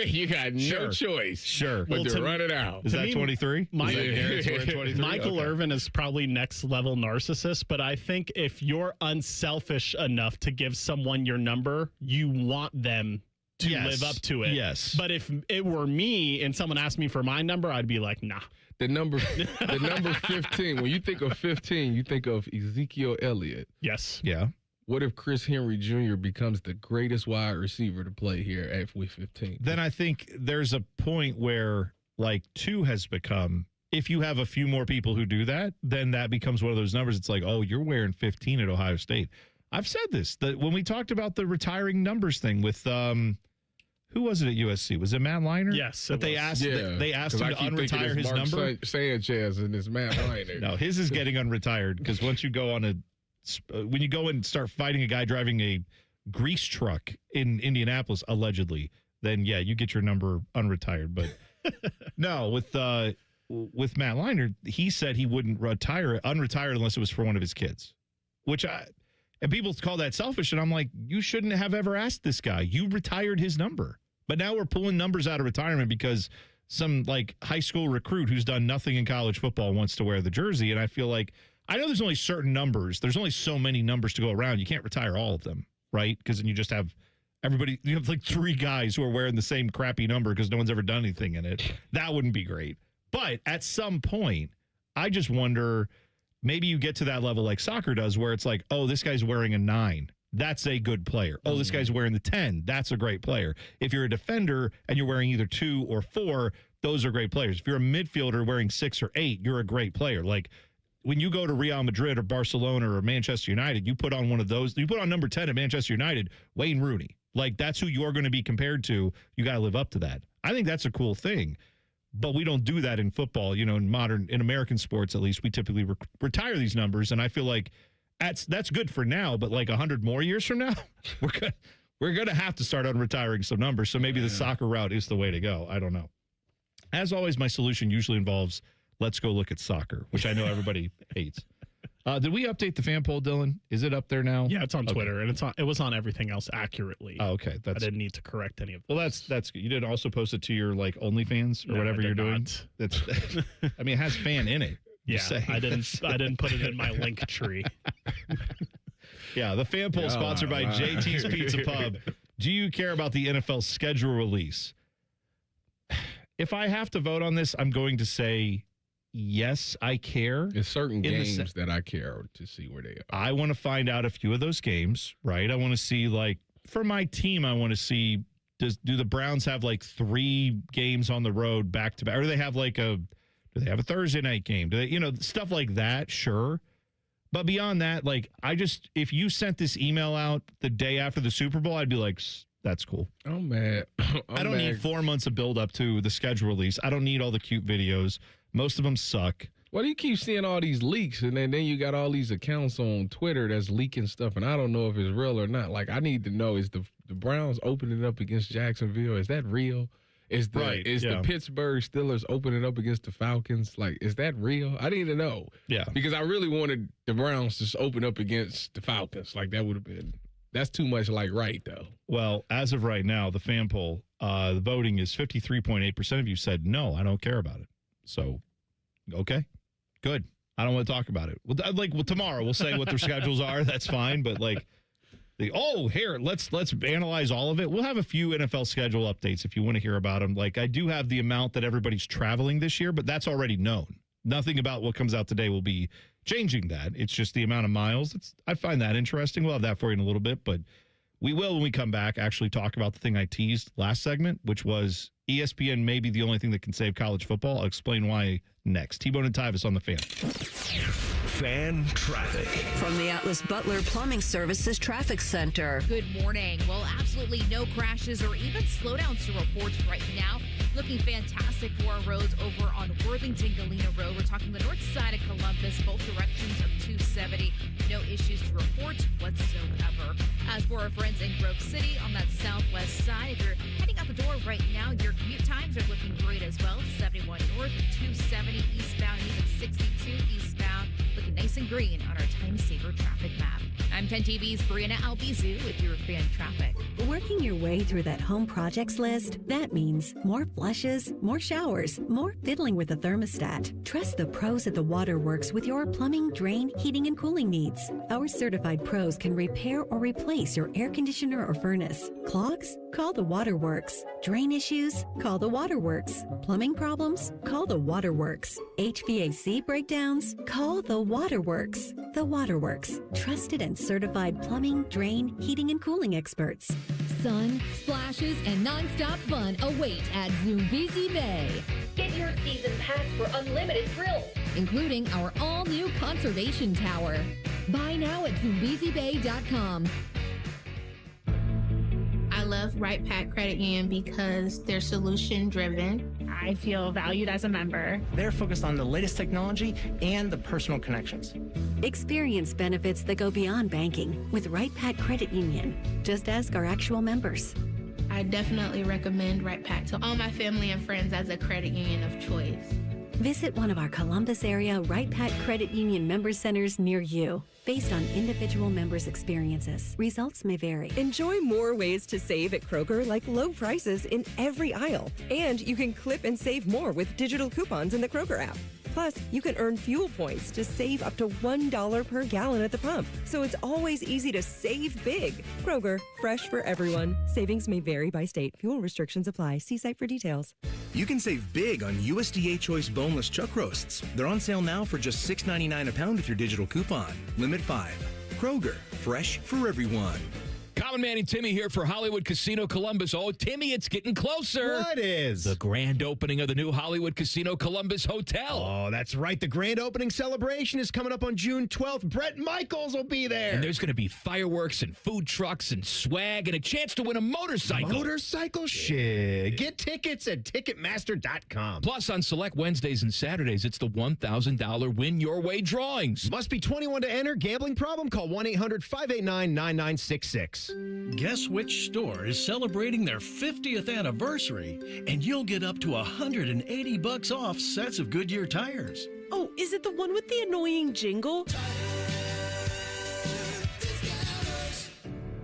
You got no choice. Sure. But to run it out. Is that 23? Michael Irvin is probably next level narcissist, but I think if you're unselfish enough to give someone your number, you want them to live up to it. Yes. But if it were me and someone asked me for my number, I'd be like, nah. The number 15, when you think of 15, you think of Ezekiel Elliott. Yes. Yeah. What if Chris Henry Jr. becomes the greatest wide receiver to play here at week 15? Then I think there's a point where, like, 2 has become, if you have a few more people who do that, then that becomes one of those numbers. It's like, oh, you're wearing 15 at Ohio State. I've said this, that when we talked about the retiring numbers thing with who was it at USC? Was it Matt Leinart? Yes. But they asked him to unretire his number. Sanchez and it's Matt Leinart. No, his is getting unretired because once you go on when you go and start fighting a guy driving a grease truck in Indianapolis, allegedly, then yeah, you get your number unretired. But no, with Matt Leinart, he said he wouldn't unretire it unless it was for one of his kids, and people call that selfish, and I'm like, you shouldn't have ever asked this guy. You retired his number. But now we're pulling numbers out of retirement because some, like, high school recruit who's done nothing in college football wants to wear the jersey. And I feel like, I know there's only certain numbers. There's only so many numbers to go around. You can't retire all of them, right? Because then you just have you have like 3 guys who are wearing the same crappy number because no one's ever done anything in it. That wouldn't be great. But at some point, I just wonder, maybe you get to that level like soccer does where it's like, oh, this guy's wearing a 9. That's a good player. Oh, this guy's wearing the 10. That's a great player. If you're a defender and you're wearing either 2 or 4, those are great players. If you're a midfielder wearing 6 or 8, you're a great player. Like when you go to Real Madrid or Barcelona or Manchester United, you put on one of those. You put on number 10 at Manchester United, Wayne Rooney. Like that's who you're going to be compared to. You got to live up to that. I think that's a cool thing. But we don't do that in football. In American sports, at least, we typically retire these numbers. And I feel like that's good for now. But like 100 more years from now, we're going to have to start unretiring some numbers. So maybe the soccer route is the way to go. I don't know. As always, my solution usually involves let's go look at soccer, which I know everybody hates. Did we update the fan poll, Dylan? Is it up there now? Yeah, it's on Twitter, and it was on everything else accurately. Oh, okay. I didn't need to correct any of them. Well, that's good. You didn't also post it to your like OnlyFans or whatever you're doing. That's. I mean, it has fan in it. Yeah, I didn't put it in my link tree. Yeah, the fan poll sponsored by JT's Pizza Pub. Do you care about the NFL schedule release? If I have to vote on this, I'm going to say yes, I care. There's certain games that I care to see where they are. I want to find out a few of those games, right? I want to see, like, for my team, I want to see, do the Browns have, like, 3 games on the road back-to-back? Or do they have, like, do they have a Thursday night game? Do they, stuff like that, sure. But beyond that, like, if you sent this email out the day after the Super Bowl, I'd be like, that's cool. I'm mad. I don't need 4 months of build up to the schedule release. I don't need all the cute videos. Most of them suck. Well, you keep seeing all these leaks, and then you got all these accounts on Twitter that's leaking stuff, and I don't know if it's real or not. Like, I need to know, is the Browns opening up against Jacksonville? Is that real? Is the Pittsburgh Steelers opening up against the Falcons? Like, is that real? I need to know. Yeah. Because I really wanted the Browns to just open up against the Falcons. Like, that would have been – that's too much like right, though. Well, as of right now, the fan poll, the voting is 53.8% of you said, no, I don't care about it. So, okay, good. I don't want to talk about it. Well, tomorrow we'll say what their schedules are. That's fine. But, like, let's analyze all of it. We'll have a few NFL schedule updates if you want to hear about them. Like, I do have the amount that everybody's traveling this year, but that's already known. Nothing about what comes out today will be changing that. It's just the amount of miles. I find that interesting. We'll have that for you in a little bit, but we will, when we come back, actually talk about the thing I teased last segment, which was ESPN may be the only thing that can save college football. I'll explain why next. T-Bone and Tyvis on the Fan. Fan traffic. From the Atlas Butler Plumbing Services Traffic Center. Good morning. Well, absolutely no crashes or even slowdowns to report right now. Looking fantastic for our roads over on Worthington-Galena Road. We're talking the north side of Columbus, both directions of 270. No issues to report whatsoever. As for our friends in Grove City on that southwest side, if you're heading out the door right now, your commute times are looking great as well. 71 north, 270 eastbound, even 62 eastbound. Looking nice and green on our time saver traffic map. I'm 10 TV's Brianna Albizu with your fan traffic. Working your way through that home projects list, that means more flushes, more showers, more fiddling with the thermostat. Trust the pros at the Waterworks with your plumbing, drain, heating, and cooling needs. Our certified pros can repair or replace your air conditioner or furnace. Clogs? Call the Waterworks. Drain issues? Call the Waterworks. Plumbing problems? Call the Waterworks. HVAC breakdowns? Call the Waterworks. The Waterworks. Trusted and certified plumbing, drain, heating, and cooling experts. Sun, splashes, and non-stop fun await at Zoombezi Bay. Get your season pass for unlimited thrills, including our all-new conservation tower. Buy now at ZoombeziBay.com. I love Right Pack Credit Union because they're solution driven. I feel valued as a member. They're focused on the latest technology and the personal connections. Experience benefits that go beyond banking with Right Pack Credit Union. Just ask our actual members. I definitely recommend Right Pack to all my family and friends as a credit union of choice. Visit one of our Columbus area Right Pack Credit Union member centers near you. Based on individual members' experiences, results may vary. Enjoy more ways to save at Kroger, like low prices in every aisle. And you can clip and save more with digital coupons in the Kroger app. Plus, you can earn fuel points to save up to $1 per gallon at the pump. So it's always easy to save big. Kroger, fresh for everyone. Savings may vary by state. Fuel restrictions apply. See site for details. You can save big on USDA Choice boneless chuck roasts. They're on sale now for just $6.99 a pound with your digital coupon. Limit 5. Kroger, fresh for everyone. Common Man and Timmy here for Hollywood Casino Columbus. Oh, Timmy, it's getting closer. What is? The grand opening of the new Hollywood Casino Columbus Hotel. Oh, that's right. The grand opening celebration is coming up on June 12th. Bret Michaels will be there. And there's going to be fireworks and food trucks and swag and a chance to win a motorcycle. Motorcycle? Shit. Get tickets at Ticketmaster.com. Plus, on select Wednesdays and Saturdays, it's the $1,000 Win Your Way drawings. Must be 21 to enter. Gambling problem? Call 1-800-589-9966. Guess which store is celebrating their 50th anniversary, and you'll get up to $180 off sets of Goodyear tires. Oh, is it the one with the annoying jingle?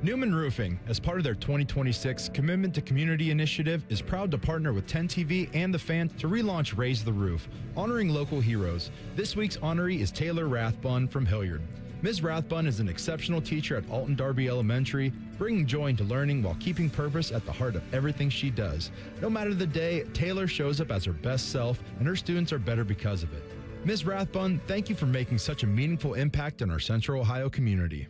Newman Roofing, as part of their 2026 Commitment to Community initiative, is proud to partner with 10 TV and The Fan to relaunch Raise the Roof, honoring local heroes. This week's honoree is Taylor Rathbun from Hilliard. Ms. Rathbun is an exceptional teacher at Alton Darby Elementary, bringing joy into learning while keeping purpose at the heart of everything she does. No matter the day, Taylor shows up as her best self, and her students are better because of it. Ms. Rathbun, thank you for making such a meaningful impact on our Central Ohio community.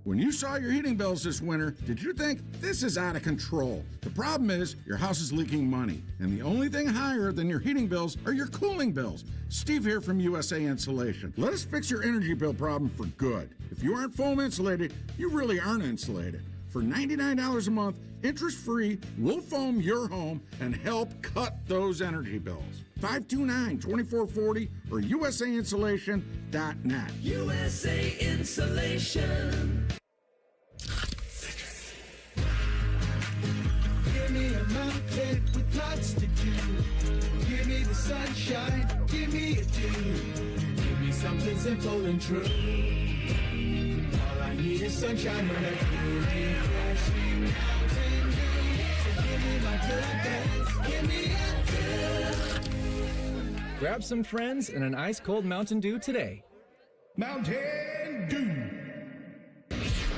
When you saw your heating bills this winter, did you think this is out of control? The problem is your house is leaking money, and the only thing higher than your heating bills are your cooling bills. Steve here from USA Insulation. Let us fix your energy bill problem for good. If you aren't foam insulated, you really aren't insulated. For $99 a month, interest-free, we'll foam your home and help cut those energy bills. 529-2440 or USAinsulation.net. USA Insulation. Give me a mountain sunshine, give me a dew. Give me something simple and true. All I need is sunshine when I feel refreshing mountain dew. So give me my good days, give me a dew. Grab some friends and an ice-cold Mountain Dew today. Mountain Dew.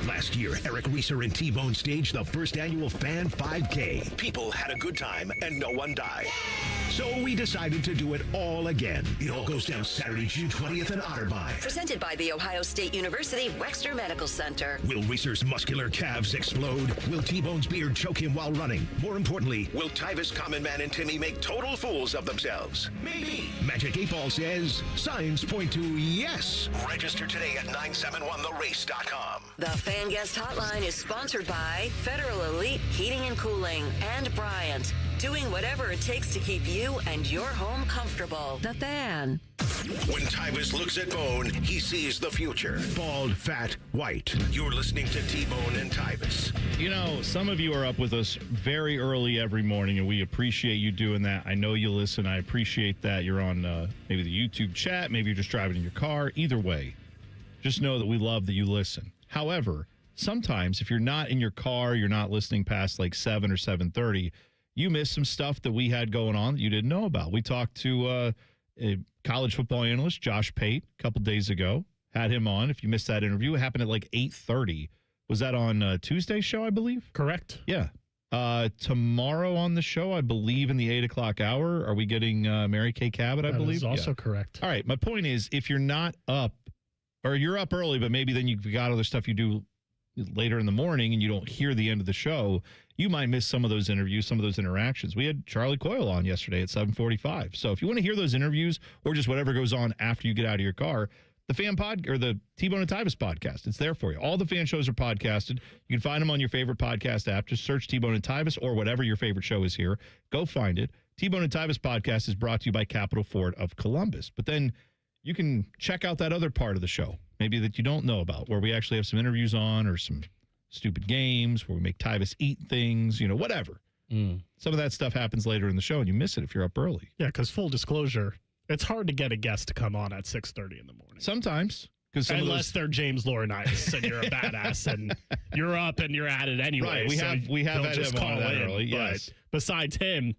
Last year, Eric Reeser and T-Bone staged the first annual Fan 5K. People had a good time and no one died. So we decided to do it all again. It all goes down Saturday, June 20th in Otterbein. Presented by The Ohio State University Wexner Medical Center. Will Reeser's muscular calves explode? Will T-Bone's beard choke him while running? More importantly, will Tyvis, Common Man, and Timmy make total fools of themselves? Maybe. Magic 8 Ball says signs point to yes. Register today at 971therace.com. The Fan Guest Hotline is sponsored by Federal Elite Heating and Cooling and Bryant. Doing whatever it takes to keep you and your home comfortable. The Fan. When Tyvis looks at Bone, he sees the future. Bald, fat, white. You're listening to T-Bone and Tyvis. You know, some of you are up with us very early every morning, and we appreciate you doing that. I know you listen. I appreciate that. You're on maybe the YouTube chat. Maybe you're just driving in your car. Either way, just know that we love that you listen. However, sometimes if you're not in your car, you're not listening past like 7 or 7:30, you missed some stuff that we had going on that you didn't know about. We talked to a college football analyst, Josh Pate, a couple days ago. Had him on. If you missed that interview, it happened at like 8:30. Was that on Tuesday's show, I believe? Correct. Yeah. Tomorrow on the show, I believe in the 8 o'clock hour, are we getting Mary Kay Cabot, I believe? That is also correct. All right. My point is, if you're not up, or you're up early, but maybe then you've got other stuff you do later in the morning and you don't hear the end of the show, you might miss some of those interviews, some of those interactions. We had Charlie Coyle on yesterday at 7:45. So if you want to hear those interviews or just whatever goes on after you get out of your car, the Fan Pod or the T-Bone and Tyvis podcast, it's there for you. All the fan shows are podcasted. You can find them on your favorite podcast app. Just search T-Bone and Tyvis or whatever your favorite show is here. Go find it. T-Bone and Tyvis podcast is brought to you by Capital Ford of Columbus. But then you can check out that other part of the show, maybe that you don't know about, where we actually have some interviews on or some stupid games where we make Tyvis eat things, you know, whatever. Some of that stuff happens later in the show and you miss it if you're up early. Yeah, because full disclosure, it's hard to get a guest to come on at 6:30 in the morning. Sometimes. Unless they're James Laurinaitis and you're a badass and you're up and you're at it anyway. Right, we have had just him call on that in, early, yes. But besides him,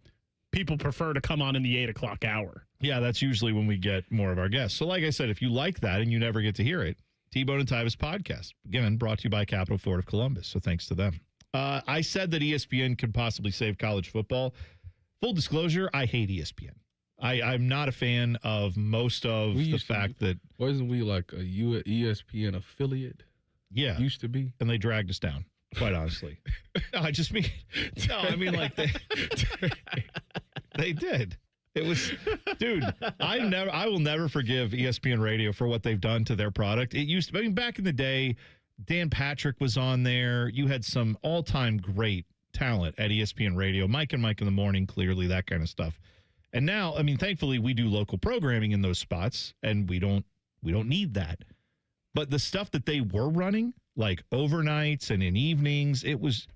people prefer to come on in the 8 o'clock hour. Yeah, that's usually when we get more of our guests. So like I said, if you like that and you never get to hear it, T-Bone and Tyvis podcast, again, brought to you by Capital Ford of Columbus. So thanks to them. I said that ESPN could possibly save college football. Full disclosure, I hate ESPN. I'm not a fan of most of the fact that... Wasn't we like a ESPN affiliate? Yeah. Used to be. And they dragged us down, quite honestly. I mean like they did. It was, dude, I will never forgive ESPN Radio for what they've done to their product. It used to, I mean, back in the day, Dan Patrick was on there. You had some all-time great talent at ESPN Radio. Mike and Mike in the Morning, clearly, that kind of stuff. And now, I mean, thankfully, we do local programming in those spots, and we don't need that. But the stuff that they were running, like overnights and in evenings, it was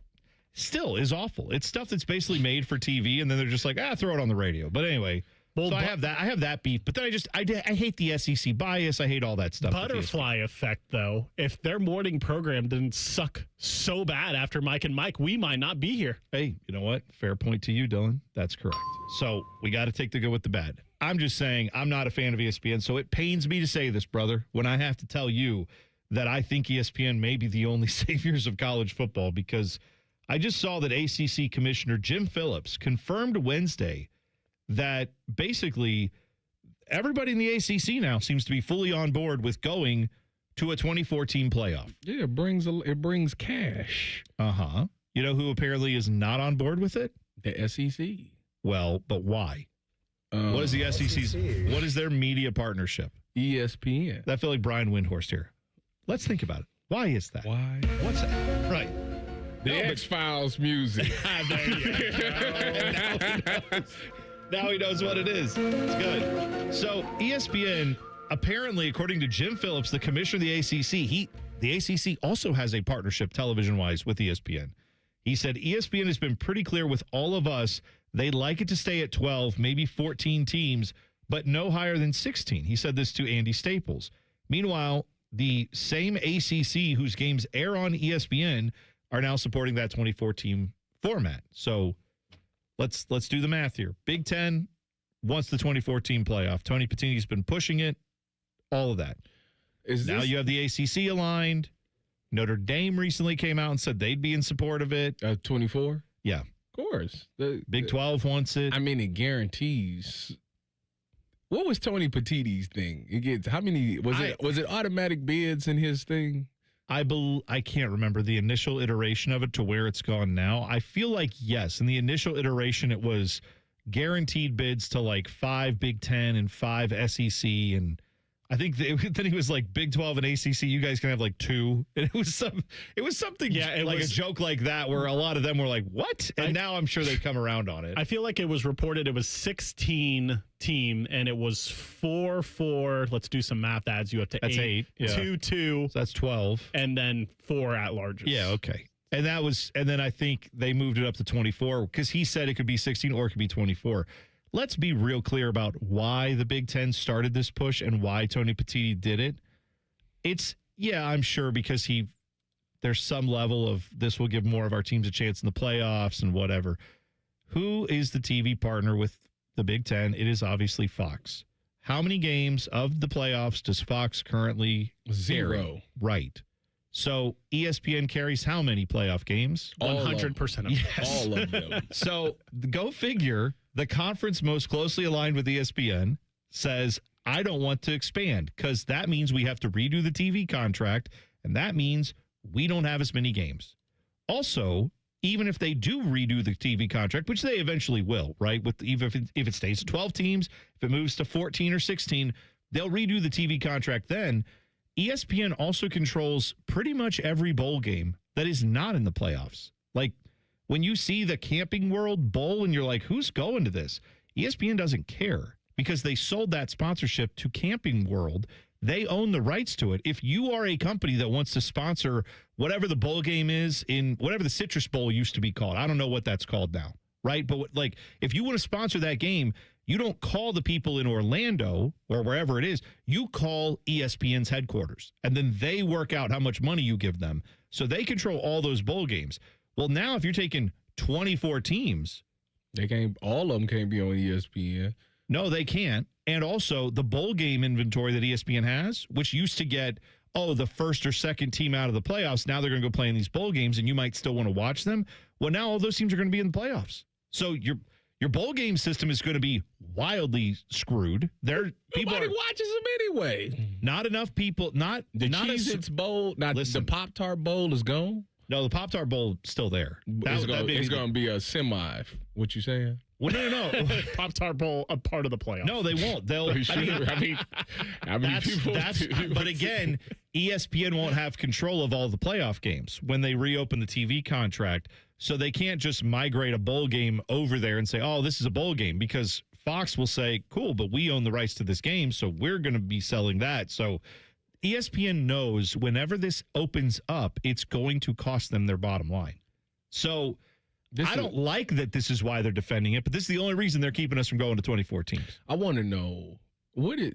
still is awful. It's stuff that's basically made for TV, and then they're just like, throw it on the radio. But anyway, so I have that beef. But then I hate the SEC bias. I hate all that stuff. Butterfly effect, though. If their morning program didn't suck so bad after Mike and Mike, we might not be here. Hey, you know what? Fair point to you, Dylan. That's correct. So we got to take the good with the bad. I'm just saying I'm not a fan of ESPN, so it pains me to say this, brother, when I have to tell you that I think ESPN may be the only saviors of college football, because I just saw that ACC Commissioner Jim Phillips confirmed Wednesday that basically everybody in the ACC now seems to be fully on board with going to a 2014 playoff. Yeah, it brings cash. Uh-huh. You know who apparently is not on board with it? The SEC. Well, but why? What is the SEC's? What is their media partnership? ESPN. I feel like Brian Windhorst here. Let's think about it. Why is that? Why? What's that? Right. The X-Files music. Now he knows what it is. It's good. So ESPN, apparently, according to Jim Phillips, the commissioner of the ACC, the ACC also has a partnership television-wise with ESPN. He said ESPN has been pretty clear with all of us They'd like it to stay at 12, maybe 14 teams, but no higher than 16. He said this to Andy Staples. Meanwhile, the same ACC whose games air on ESPN are now supporting that 24-team format. So let's do the math here. Big Ten wants the 24-team playoff. Tony Petitti's been pushing it, all of that. Now you have the ACC aligned. Notre Dame recently came out and said they'd be in support of it. 24? Yeah. Of course. Big 12 wants it. I mean, it guarantees. What was Tony Petitti's thing? It gets how many was it automatic bids in his thing? I can't remember the initial iteration of it to where it's gone now. I feel like yes, in the initial iteration it was guaranteed bids to like 5 Big Ten and 5 SEC, and I think then he was like Big 12 and ACC. You guys can have like 2, and it was something. Yeah, it was a joke like that where a lot of them were like, "What?" And now I'm sure they've come around on it. I feel like it was reported it was 16 team, and it was 4. Let's do some math. Adds you up to that's 8. Yeah. 2. So that's 12, and then 4 at larges. Yeah, okay. And then I think they moved it up to 24 because he said it could be 16 or it could be 24. Let's be real clear about why the Big Ten started this push and why Tony Petitti did it. I'm sure because there's some level of this will give more of our teams a chance in the playoffs and whatever. Who is the TV partner with the Big Ten? It is obviously Fox. How many games of the playoffs does Fox currently 0 carry? Right. So ESPN carries how many playoff games? 100% of them. Yes. All of them. So go figure. The conference most closely aligned with ESPN says, I don't want to expand because that means we have to redo the TV contract, and that means we don't have as many games. Also, even if they do redo the TV contract, which they eventually will, right? Even if it stays 12 teams, if it moves to 14 or 16, they'll redo the TV contract then. ESPN also controls pretty much every bowl game that is not in the playoffs. Like, when you see the Camping World Bowl and you're like, who's going to this? ESPN doesn't care because they sold that sponsorship to Camping World. They own the rights to it. If you are a company that wants to sponsor whatever the bowl game is in whatever the Citrus Bowl used to be called, I don't know what that's called now, right? But like, if you want to sponsor that game, you don't call the people in Orlando or wherever it is. You call ESPN's headquarters, and then they work out how much money you give them. So they control all those bowl games. Well, now if you're taking 24 teams, all of them can't be on ESPN. No, they can't. And also the bowl game inventory that ESPN has, which used to get, the first or second team out of the playoffs. Now they're going to go play in these bowl games and you might still want to watch them. Well, now all those teams are going to be in the playoffs. So your bowl game system is going to be wildly screwed. Nobody watches them anyway. Not enough people. Not the Cheez-Its Bowl. The Pop-Tart Bowl is gone. No, the Pop-Tart Bowl still there. It's going to be a semi. What you saying? Well, no. Pop-Tart Bowl, a part of the playoffs. No, they won't. They'll. But again, ESPN won't have control of all the playoff games when they reopen the TV contract. So they can't just migrate a bowl game over there and say, oh, this is a bowl game, because Fox will say, cool, but we own the rights to this game, so we're going to be selling that. So ESPN knows whenever this opens up, it's going to cost them their bottom line. So I don't like that this is why they're defending it, but this is the only reason they're keeping us from going to 24 teams. I want to know,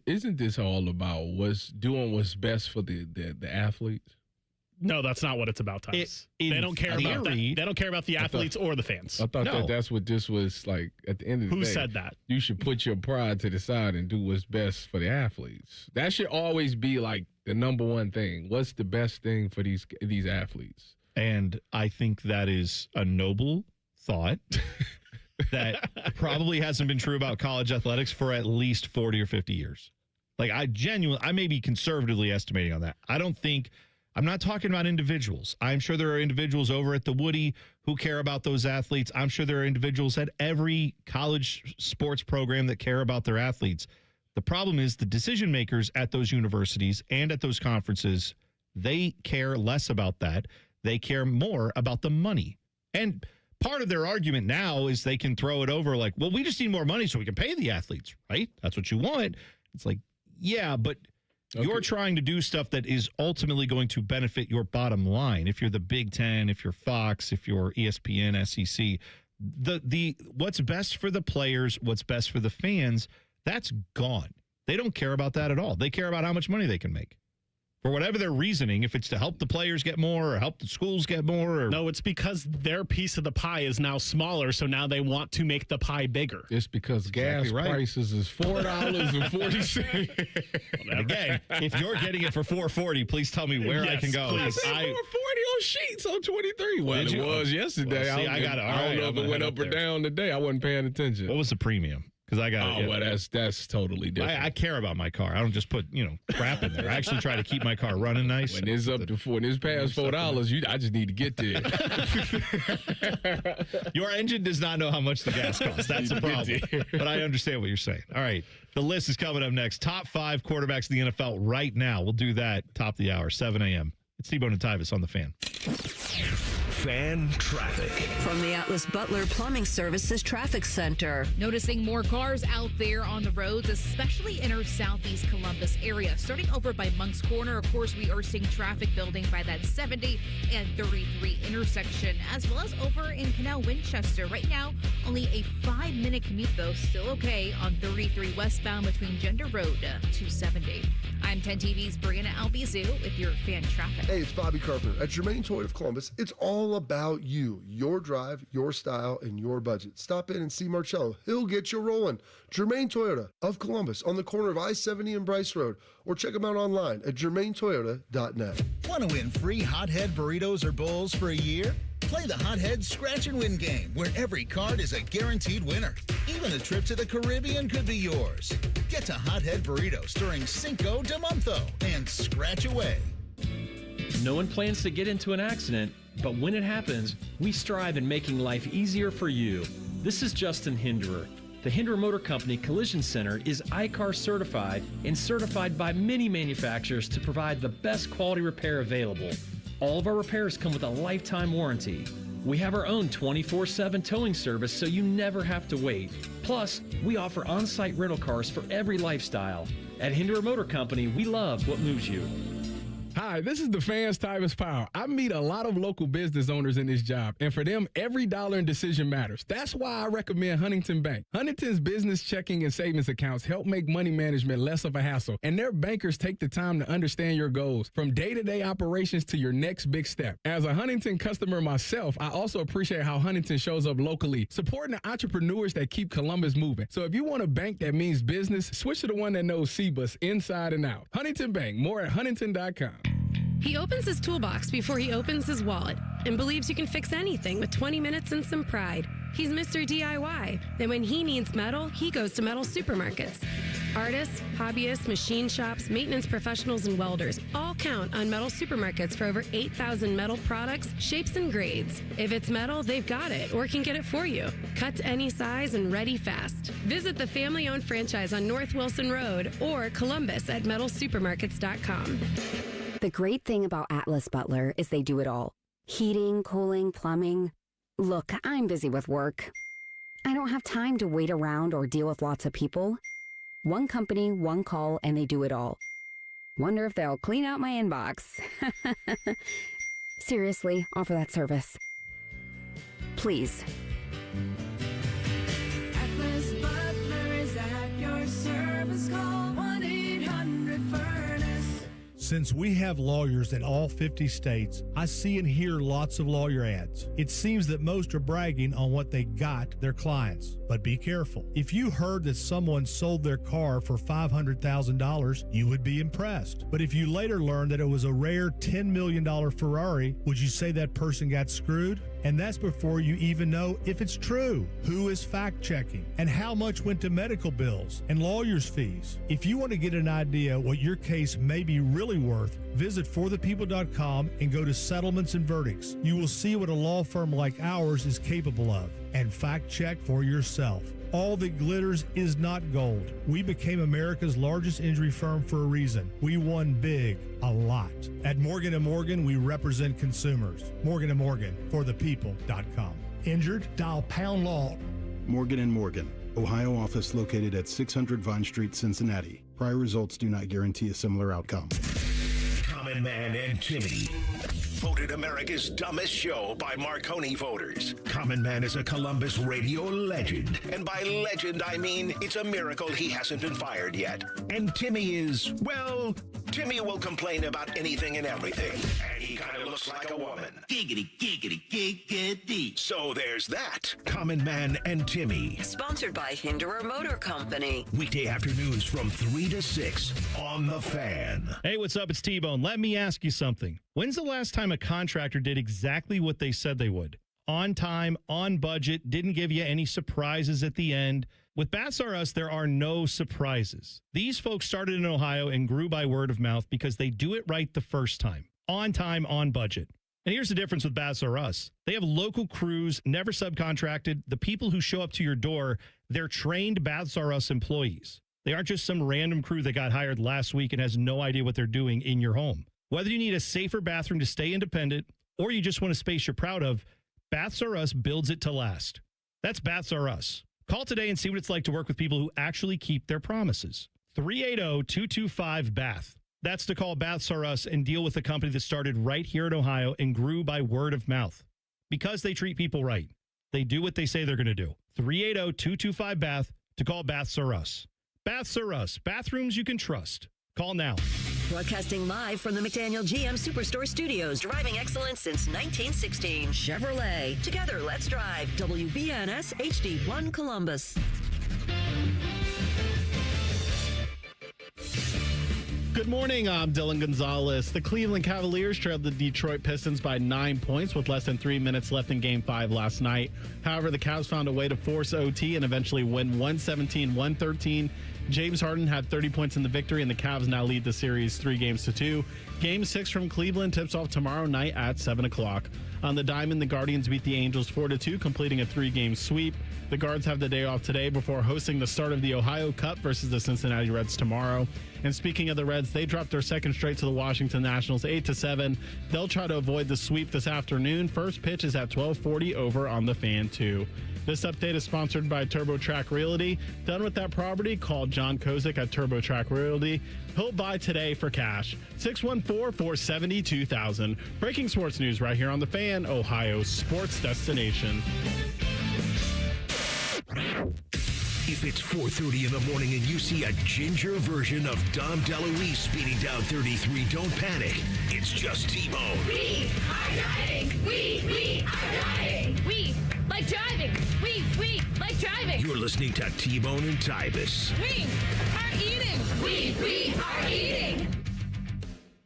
isn't this all about what's best for the athletes? No, that's not what it's about, Tyvis. They don't care about that. They don't care about the athletes or the fans. I thought that's what this was like at the end of the day. Who said that? You should put your pride to the side and do what's best for the athletes. That should always be like the number one thing. What's the best thing for these athletes? And I think that is a noble thought that probably hasn't been true about college athletics for at least 40 or 50 years. Like, I may be conservatively estimating on that. I'm not talking about individuals. I'm sure there are individuals over at the Woody who care about those athletes. I'm sure there are individuals at every college sports program that care about their athletes. The problem is the decision makers at those universities and at those conferences, they care less about that. They care more about the money. And part of their argument now is they can throw it over like, well, we just need more money so we can pay the athletes, right? That's what you want. It's like, yeah, but you're trying to do stuff that is ultimately going to benefit your bottom line. If you're the Big Ten, if you're Fox, if you're ESPN, SEC, the what's best for the players, what's best for the fans, that's gone. They don't care about that at all. They care about how much money they can make. For whatever their reasoning, if it's to help the players get more or help the schools get more. No, it's because their piece of the pie is now smaller, so now they want to make the pie bigger. It's because gas prices is $4.40. Again, if you're getting it for $4.40, please tell me where I can go. Please. I paid $4.40 on sheets on 23. Well, it was yesterday. Well, see, I don't know if it went up or down today. I wasn't paying attention. What was the premium? Because I got well, that's totally different. I care about my car. I don't just put crap in there. I actually try to keep my car running nice. When it's up to when it's past $4, I just need to get there. Your engine does not know how much the gas costs. That's the problem. But I understand what you're saying. All right, the list is coming up next. Top 5 quarterbacks in the NFL right now. We'll do that top of the hour, 7 a.m. It's T-Bone and Tyvis on the Fan. Fan traffic. From the Atlas Butler Plumbing Services Traffic Center. Noticing more cars out there on the roads, especially in our southeast Columbus area. Starting over by Monk's Corner, of course, we are seeing traffic building by that 70 and 33 intersection, as well as over in Canal Winchester. Right now, only a 5-minute commute, though, still okay on 33 westbound between Gender Road to 70. I'm 10 TV's Brianna Albizu with your fan traffic. Hey, it's Bobby Carpenter. At Germain Toyota of Columbus, it's all about you, your drive, your style, and your budget. Stop in and see Marcello. He'll get you rolling. Germain Toyota of Columbus on the corner of I-70 and Bryce Road, or check them out online at germaintoyota.net. Want to win free Hothead burritos or bowls for a year? Play the Hothead Scratch and Win game, where every card is a guaranteed winner. Even a trip to the Caribbean could be yours. Get to Hothead Burritos during Cinco de Monzo and scratch away. No one plans to get into an accident, but when it happens, we strive in making life easier for you. This is Justin Hinderer. The Hinderer Motor Company Collision Center is ICAR certified and certified by many manufacturers to provide the best quality repair available. All of our repairs come with a lifetime warranty. We have our own 24/7 towing service, so you never have to wait. Plus, we offer on-site rental cars for every lifestyle. At Hinderer Motor Company, we love what moves you. Hi, this is the Fan's Tyvis Powell. I meet a lot of local business owners in this job, and for them, every dollar in decision matters. That's why I recommend Huntington Bank. Huntington's business checking and savings accounts help make money management less of a hassle, and their bankers take the time to understand your goals, from day-to-day operations to your next big step. As a Huntington customer myself, I also appreciate how Huntington shows up locally, supporting the entrepreneurs that keep Columbus moving. So if you want a bank that means business, switch to the one that knows CBUS inside and out. Huntington Bank, more at huntington.com. He opens his toolbox before he opens his wallet and believes you can fix anything with 20 minutes and some pride. He's Mr. DIY. And when he needs metal, he goes to metal supermarkets. Artists, hobbyists, machine shops, maintenance professionals, and welders all count on metal supermarkets for over 8,000 metal products, shapes, and grades. If it's metal, they've got it or can get it for you. Cut to any size and ready fast. Visit the family-owned franchise on North Wilson Road or Columbus at metalsupermarkets.com. The great thing about Atlas Butler is they do it all. Heating, cooling, plumbing. Look, I'm busy with work. I don't have time to wait around or deal with lots of people. One company, one call, and they do it all. Wonder if they'll clean out my inbox. Seriously, offer that service. Please. Atlas Butler is at your service. Call 1-800-FURNACE. Since we have lawyers in all 50 states, I see and hear lots of lawyer ads. It seems that most are bragging on what they got their clients. But be careful. If you heard that someone sold their car for $500,000, you would be impressed. But if you later learned that it was a rare $10 million Ferrari, would you say that person got screwed? And that's before you even know if it's true. Who is fact-checking? And how much went to medical bills and lawyers' fees? If you want to get an idea what your case may be really worth, visit forthepeople.com and go to Settlements and Verdicts. You will see what a law firm like ours is capable of. And fact-check for yourself. All that glitters is not gold. We became America's largest injury firm for a reason. We won big, a lot. At Morgan & Morgan, we represent consumers. Morgan & Morgan, forthepeople.com. Injured? Dial pound law. Morgan & Morgan, Ohio office located at 600 Vine Street, Cincinnati. Prior results do not guarantee a similar outcome. Common Man and Timmy. Voted America's dumbest show by Marconi voters. Common Man is a Columbus radio legend. And by legend, I mean it's a miracle he hasn't been fired yet. And Timmy is, well, Timmy will complain about anything and everything. And he kind of looks like a woman. Giggity, giggity, giggity. So there's that. Common Man and Timmy. Sponsored by Hinderer Motor Company. Weekday afternoons from 3 to 6 on The Fan. Hey, what's up? It's T-Bone. Let me ask you something. When's the last time a contractor did exactly what they said they would? On time, on budget, didn't give you any surprises at the end. With Baths R Us, there are no surprises. These folks started in Ohio and grew by word of mouth because they do it right the first time. On time, on budget. And here's the difference with Baths R Us. They have local crews, never subcontracted. The people who show up to your door, they're trained Baths R Us employees. They aren't just some random crew that got hired last week and has no idea what they're doing in your home. Whether you need a safer bathroom to stay independent or you just want a space you're proud of, Baths R Us builds it to last. That's Baths R Us. Call today and see what it's like to work with people who actually keep their promises. 380-225-BATH. That's to call Baths R Us and deal with a company that started right here in Ohio and grew by word of mouth. Because they treat people right. They do what they say they're going to do. 380-225-BATH to call Baths R Us. Baths R Us. Bathrooms you can trust. Call now. Broadcasting live from the McDaniel GM Superstore Studios. Driving excellence since 1916. Chevrolet. Together, let's drive. WBNS HD1 Columbus. Good morning, I'm Dylan Gonzalez. The Cleveland Cavaliers trailed the Detroit Pistons by 9 points with less than 3 minutes left in Game 5 last night. However, the Cavs found a way to force OT and eventually win 117-113. James Harden had 30 points in the victory, and the Cavs now lead the series 3-2. Game 6 from Cleveland tips off tomorrow night at 7 o'clock. On the diamond, the Guardians beat the Angels 4-2, completing a 3-game sweep. The Guards have the day off today before hosting the start of the Ohio Cup versus the Cincinnati Reds tomorrow. And speaking of the Reds, they dropped their second straight to the Washington Nationals 8-7. They'll try to avoid the sweep this afternoon. First pitch is at 12:40 over on the Fan 2. This update is sponsored by TurboTrack Realty. Done with that property? Call John Kozik at TurboTrack Realty. He'll buy today for cash. 614-470-2000. Breaking sports news right here on The Fan, Ohio's sports destination. If it's 4:30 in the morning and you see a ginger version of Dom DeLuise speeding down 33, don't panic. It's just T-Bone. We are driving. We are driving. We like driving. We like driving. You're listening to T-Bone and Tyvis. We are eating. We are eating.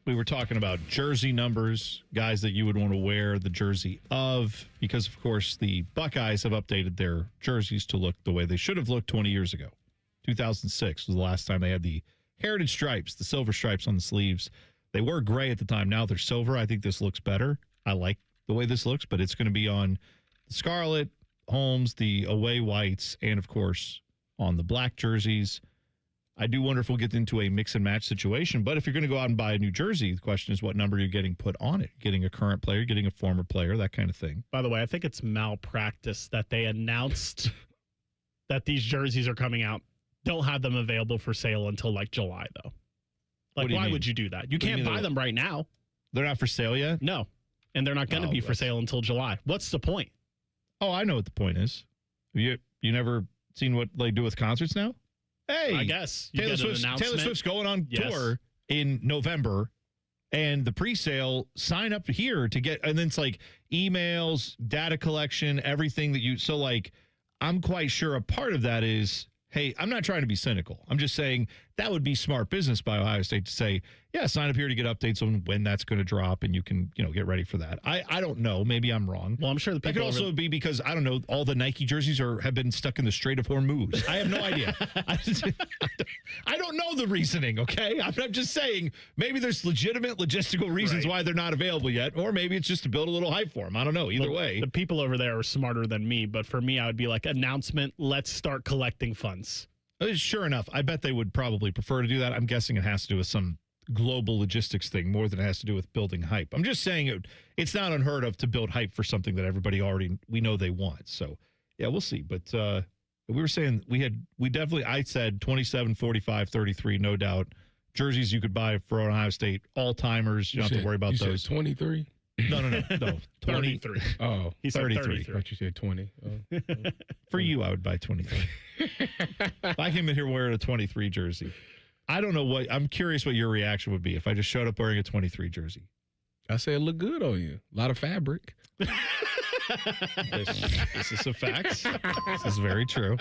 We were talking about jersey numbers, guys that you would want to wear the jersey of, because, of course, the Buckeyes have updated their jerseys to look the way they should have looked 20 years ago. 2006 was the last time they had the heritage stripes, the silver stripes on the sleeves. They were gray at the time. Now they're silver. I think this looks better. I like the way this looks, but it's going to be on the scarlet, Holmes, the away whites, and, of course, on the black jerseys. I do wonder if we'll get into a mix and match situation, but if you're going to go out and buy a new jersey, the question is what number you're getting put on it. Getting a current player, getting a former player, that kind of thing. By the way, I think it's malpractice that they announced that these jerseys are coming out. Don't have them available for sale until like July, though. Like, why would you do that? You can't buy them right now. They're not for sale yet? No. And they're not going to be for sale until July. What's the point? Oh, I know what the point is. You never seen what they do with concerts now? Hey, I guess Taylor Swift's going on tour in November, and the pre-sale, sign up here to get, and then it's like emails, data collection, everything that you, so like, I'm quite sure a part of that is, hey, I'm not trying to be cynical. I'm just saying that would be smart business by Ohio State to say, yeah, sign up here to get updates on when that's going to drop, and you can, get ready for that. I don't know. Maybe I'm wrong. Well, I'm sure the people that could also be because, I don't know, all the Nike jerseys have been stuck in the Strait of Hormuz. I have no idea. I don't know the reasoning, okay? I'm just saying maybe there's legitimate logistical reasons why they're not available yet, or maybe it's just to build a little hype for them. I don't know. Either way. The people over there are smarter than me, but for me, I would be like, announcement, let's start collecting funds. Sure enough, I bet they would probably prefer to do that. I'm guessing it has to do with some global logistics thing more than it has to do with building hype. I'm just saying it's not unheard of to build hype for something that everybody we know they want. So, yeah, we'll see. But we were saying I said 27, 45, 33, no doubt jerseys you could buy for Ohio State, all-timers. You don't have to worry about those. 23? No. 33. Oh, He said 33. 33. I thought you said 20. Oh. For you, I would buy 23. If I came in here wearing a 23 jersey, I don't know what. I'm curious what your reaction would be if I just showed up wearing a 23 jersey. I say it look good on you. A lot of fabric. This is a fact. This is very true.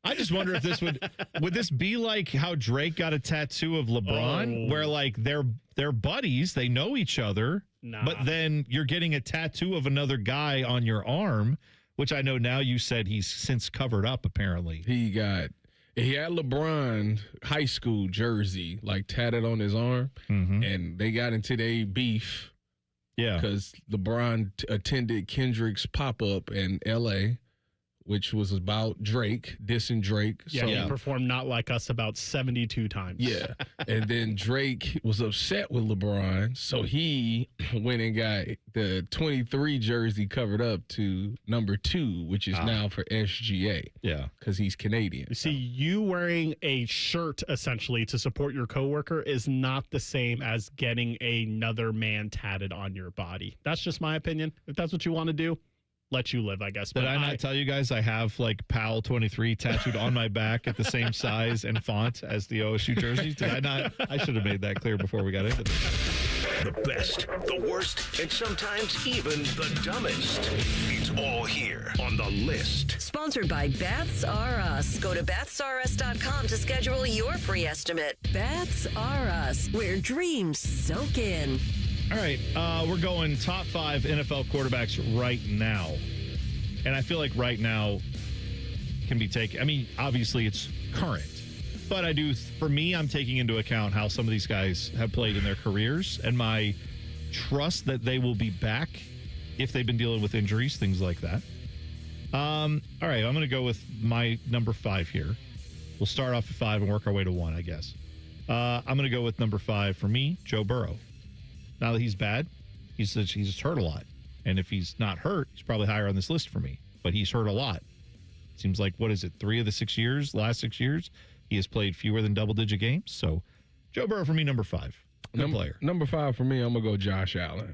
I just wonder if this would this be like how Drake got a tattoo of LeBron, where like they're buddies, they know each other, but then you're getting a tattoo of another guy on your arm, which I know now you said he's since covered up apparently. He had LeBron high school jersey like tatted on his arm, and they got into their beef. Yeah, because LeBron attended Kendrick's pop-up in L.A., which was about Drake, dissing Drake. Yeah, he performed Not Like Us about 72 times. Yeah, and then Drake was upset with LeBron, so he went and got the 23 jersey covered up to number 2, which is now for SGA. Yeah, because he's Canadian. You see, you wearing a shirt essentially to support your coworker is not the same as getting another man tatted on your body. That's just my opinion. If that's what you want to do, let you live, I guess. Did I not tell you guys I have like PAL 23 tattooed on my back at the same size and font as the OSU jerseys? Did I not? I should have made that clear before we got into this. The best, the worst, and sometimes even the dumbest. It's all here on The List. Sponsored by Baths R Us. Go to bathsrus.com to schedule your free estimate. Baths R Us, where dreams soak in. All right, we're going top 5 NFL quarterbacks right now. And I feel like right now can be taken. I mean, obviously it's current. But for me, I'm taking into account how some of these guys have played in their careers and my trust that they will be back if they've been dealing with injuries, things like that. All right, I'm going to go with my number 5 here. We'll start off at 5 and work our way to 1, I guess. I'm going to go with number 5 for me, Joe Burrow. Now that he's bad, he's hurt a lot. And if he's not hurt, he's probably higher on this list for me. But he's hurt a lot. Seems like, 3 of the last 6 years, he has played fewer than double-digit games. So Joe Burrow for me, number 5. Good player. Number 5 for me, I'm going to go Josh Allen.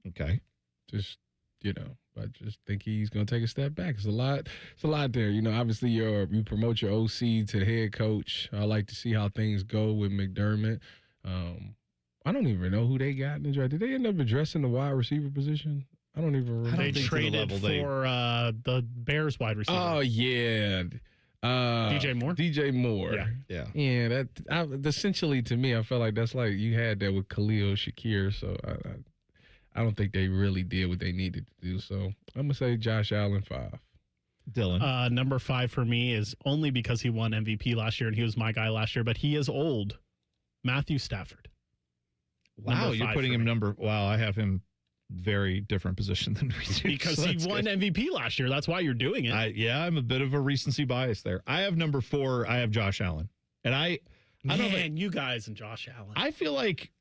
Okay. Just, I just think he's going to take a step back. It's a lot there. Obviously you promote your OC to head coach. I like to see how things go with McDermott. I don't even know who they got in the draft. Did they end up addressing the wide receiver position? I don't even remember. They traded for the Bears wide receiver. Oh, yeah. DJ Moore? DJ Moore. Yeah. Yeah, essentially to me, I felt like that's like you had that with Khalil Shakir. So I don't think they really did what they needed to do. So I'm going to say Josh Allen 5. Dylan. Number 5 for me is only because he won MVP last year and he was my guy last year, but he is old. Matthew Stafford. Wow, you're putting him wow, I have him very different position than we do. Because he won MVP last year. That's why you're doing it. I'm a bit of a recency bias there. I have number 4. I have Josh Allen. And I don't know. You guys and Josh Allen. I feel like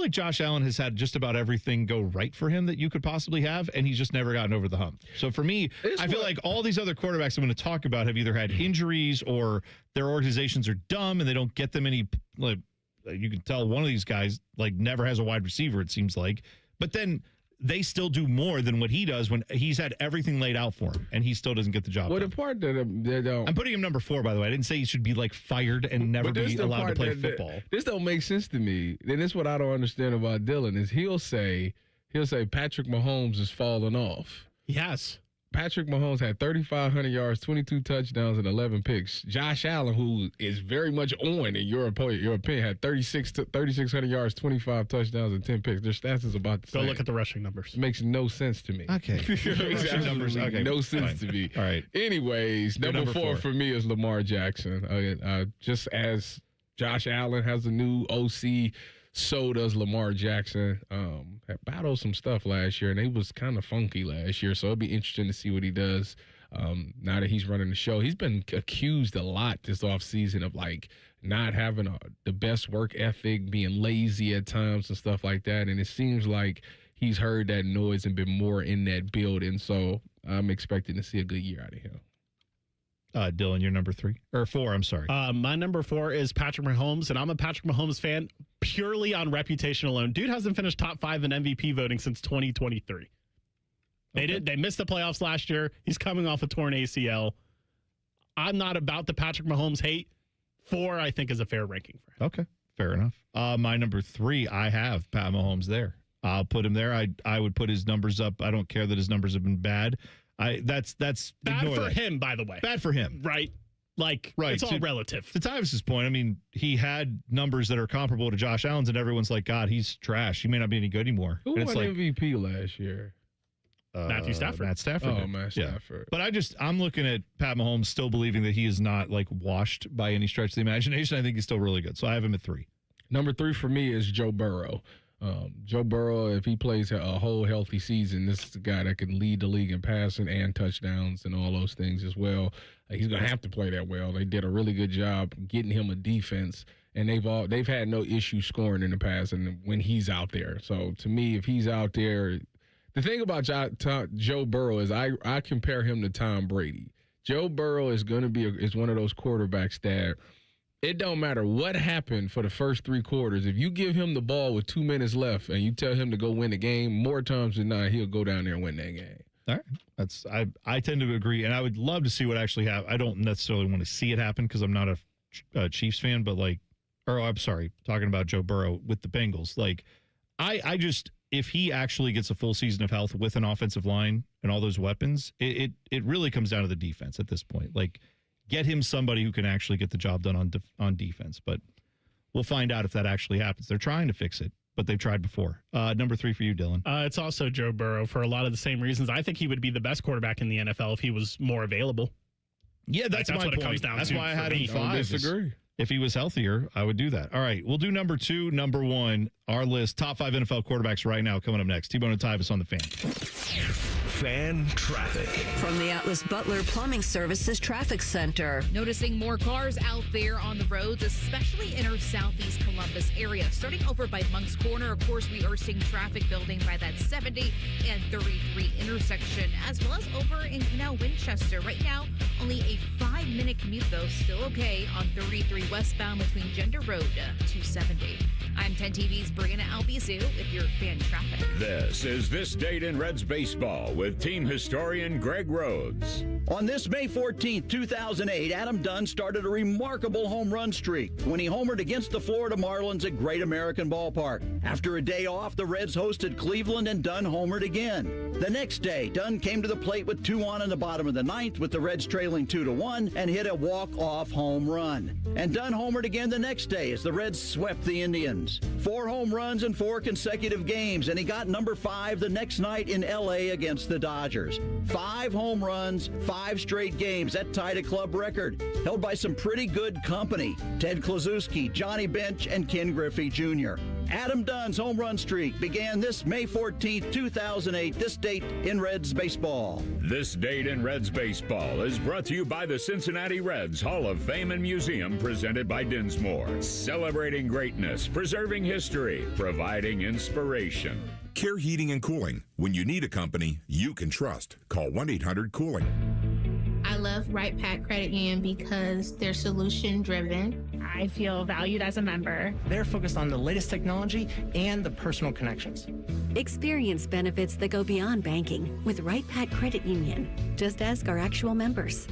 Josh Allen has had just about everything go right for him that you could possibly have, and he's just never gotten over the hump. So for me, I feel like all these other quarterbacks I'm going to talk about have either had injuries or their organizations are dumb and they don't get them any, like, you can tell one of these guys like never has a wide receiver, it seems like. But then they still do more than what he does when he's had everything laid out for him, and he still doesn't get the job done. The part that I'm putting him number 4, by the way. I didn't say he should be like fired and never be allowed to play football. This don't make sense to me. And this is what I don't understand about Dylan is he'll say Patrick Mahomes is falling off. Yes. Patrick Mahomes had 3,500 yards, 22 touchdowns, and 11 picks. Josh Allen, who is very much on in your opinion, had 3,600 yards, 25 touchdowns, and 10 picks. Their stats is about the same. Go look at the rushing numbers. It makes no sense to me. Okay. Rushing numbers. Okay. No sense to me. All right. Anyways, number 4 for me is Lamar Jackson. Just as Josh Allen has a new OC, so does Lamar Jackson. Had battled some stuff last year, and he was kind of funky last year, so it'll be interesting to see what he does now that he's running the show. He's been accused a lot this offseason of, like, not having the best work ethic, being lazy at times and stuff like that, and it seems like he's heard that noise and been more in that building, so I'm expecting to see a good year out of him. Dylan, your number 3 or 4, I'm sorry. My number 4 is Patrick Mahomes, and I'm a Patrick Mahomes fan purely on reputation alone. Dude hasn't finished top 5 in MVP voting since 2023. They missed the playoffs last year. He's coming off a torn ACL. I'm not about the Patrick Mahomes hate. 4, I think, is a fair ranking for him. Okay, fair enough. My number 3, I have Pat Mahomes there. I'll put him there. I would put his numbers up. I don't care that his numbers have been bad. That's bad for him, by the way. Bad for him, right? Right. It's all relative. To Tyvis's point, I mean, he had numbers that are comparable to Josh Allen's, and everyone's like, God, he's trash. He may not be any good anymore. Who won MVP last year? Matthew Stafford. Matt Stafford. Oh, Matt Stafford. But I'm looking at Pat Mahomes still believing that he is not like washed by any stretch of the imagination. I think he's still really good. So I have him at 3. Number 3 for me is Joe Burrow. Joe Burrow, if he plays a whole healthy season, this is the guy that can lead the league in passing and touchdowns and all those things as well. He's going to have to play that well. They did a really good job getting him a defense, and they've had no issue scoring in the past and when he's out there. So to me, if he's out there, the thing about Joe Burrow is I compare him to Tom Brady. Joe Burrow is going to be is one of those quarterbacks that it don't matter what happened for the first 3 quarters. If you give him the ball with 2 minutes left and you tell him to go win the game, more times than not, he'll go down there and win that game. All right. I tend to agree, and I would love to see what actually happens. I don't necessarily want to see it happen because I'm not a Chiefs fan, but I'm sorry, talking about Joe Burrow with the Bengals. I just, if he actually gets a full season of health with an offensive line and all those weapons, it really comes down to the defense at this point. Get him somebody who can actually get the job done on defense. But we'll find out if that actually happens. They're trying to fix it, but they've tried before. Number 3 for you, Dylan. It's also Joe Burrow for a lot of the same reasons. I think he would be the best quarterback in the NFL if he was more available. Yeah, that's my what point. It comes down that's to why I had him 5. I disagree. If he was healthier, I would do that. All right, we'll do number 2, number 1, our list, top 5 NFL quarterbacks right now coming up next. T-Bone and Tyvis on the Fan. Fan traffic. From the Atlas Butler Plumbing Services Traffic Center. Noticing more cars out there on the roads, especially in our southeast Columbus area. Starting over by Monk's Corner, of course, we are seeing traffic building by that 70 and 33 intersection, as well as over in Canal Winchester. Right now, only a 5-minute commute, though, still okay on 33 westbound between Gender Road to 270. I'm 10 TV's Brianna Albizu with your fan traffic. This is This Date in Reds Baseball with team historian Greg Rhodes. On this May 14th, 2008, Adam Dunn started a remarkable home run streak when he homered against the Florida Marlins at Great American Ballpark. After a day off, the Reds hosted Cleveland and Dunn homered again. The next day, Dunn came to the plate with 2 on in the bottom of the 9th with the Reds trailing 2-1 and hit a walk-off home run. And Dunn homered again the next day as the Reds swept the Indians. 4 home runs in 4 consecutive games, and he got number 5 the next night in L.A. against the Dodgers. 5 home runs, 5 straight games. That tied a club record, held by some pretty good company. Ted Kluszewski, Johnny Bench, and Ken Griffey Jr. Adam Dunn's home run streak began this May 14th, 2008, this date in Reds baseball. This Date in Reds Baseball is brought to you by the Cincinnati Reds Hall of Fame and Museum, presented by Dinsmore. Celebrating greatness, preserving history, providing inspiration. Care Heating and Cooling. When you need a company you can trust, call 1-800-COOLING. I love Right Pack Credit Union because they're solution driven. I feel valued as a member. They're focused on the latest technology and the personal connections. Experience benefits that go beyond banking with Right Pack Credit Union. Just ask our actual members.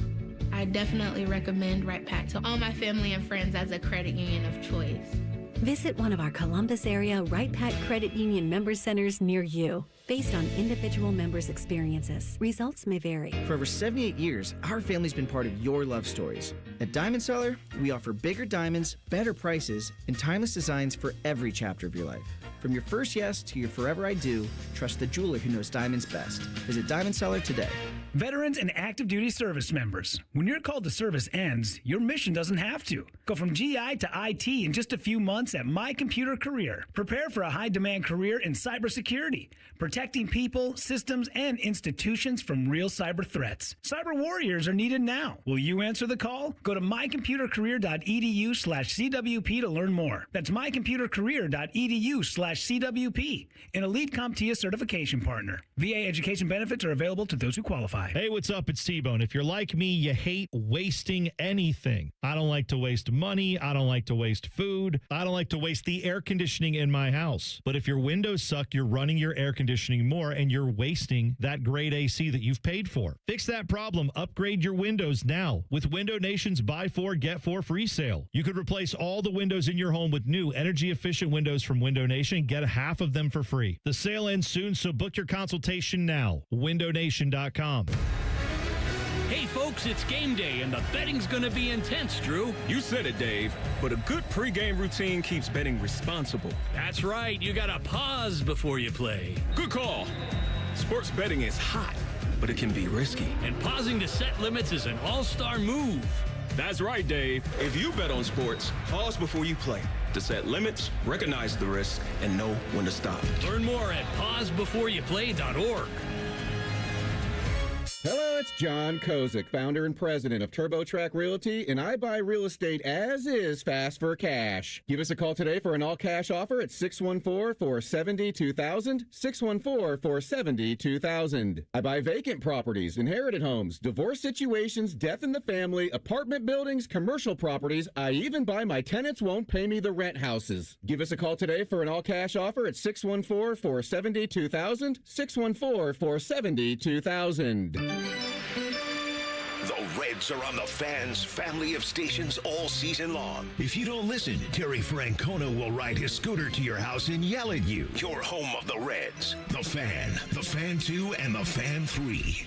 I definitely recommend Right Pack to all my family and friends as a credit union of choice. Visit one of our Columbus area Right Pack Credit Union member centers near you. Based on individual members' experiences, results may vary. For over 78 years, our family's been part of your love stories. At Diamond Seller, we offer bigger diamonds, better prices, and timeless designs for every chapter of your life. From your first yes to your forever I do, trust the jeweler who knows diamonds best. Visit Diamond Seller today. Veterans and active duty service members, when your call to service ends, your mission doesn't have to. Go from GI to IT in just a few months at My Computer Career. Prepare for a high-demand career in cybersecurity, protecting people, systems, and institutions from real cyber threats. Cyber warriors are needed now. Will you answer the call? Go to mycomputercareer.edu/CWP to learn more. That's mycomputercareer.edu/CWP. VA.gov/CWP, an elite CompTIA certification partner. VA education benefits are available to those who qualify. Hey, what's up? It's T-Bone. If you're like me, you hate wasting anything. I don't like to waste money. I don't like to waste food. I don't like to waste the air conditioning in my house. But if your windows suck, you're running your air conditioning more and you're wasting that great AC that you've paid for. Fix that problem. Upgrade your windows now with Window Nation's Buy 4, Get 4 free sale. You could replace all the windows in your home with new energy-efficient windows from Window Nation and get half of them for free. The sale ends soon, so book your consultation now. WindowNation.com. Hey, folks, it's game day, and the betting's going to be intense, Drew. You said it, Dave, but a good pregame routine keeps betting responsible. That's right. You got to pause before you play. Good call. Sports betting is hot, but it can be risky. And pausing to set limits is an all-star move. That's right, Dave. If you bet on sports, pause before you play to set limits, recognize the risk, and know when to stop. Learn more at pausebeforeyouplay.org. Hello, it's John Kozik, founder and president of TurboTrack Realty, and I buy real estate as is fast for cash. Give us a call today for an all-cash offer at 614-470-2000, 614-470-2000. I buy vacant properties, inherited homes, divorce situations, death in the family, apartment buildings, commercial properties. I even buy my tenants won't pay me the rent houses. Give us a call today for an all-cash offer at 614-470-2000, 614-470-2000. The Reds are on the Fan's family of stations all season long. If you don't listen, Terry Francona will ride his scooter to your house and yell at you. Your home of the Reds. The Fan, the Fan 2, and the Fan 3.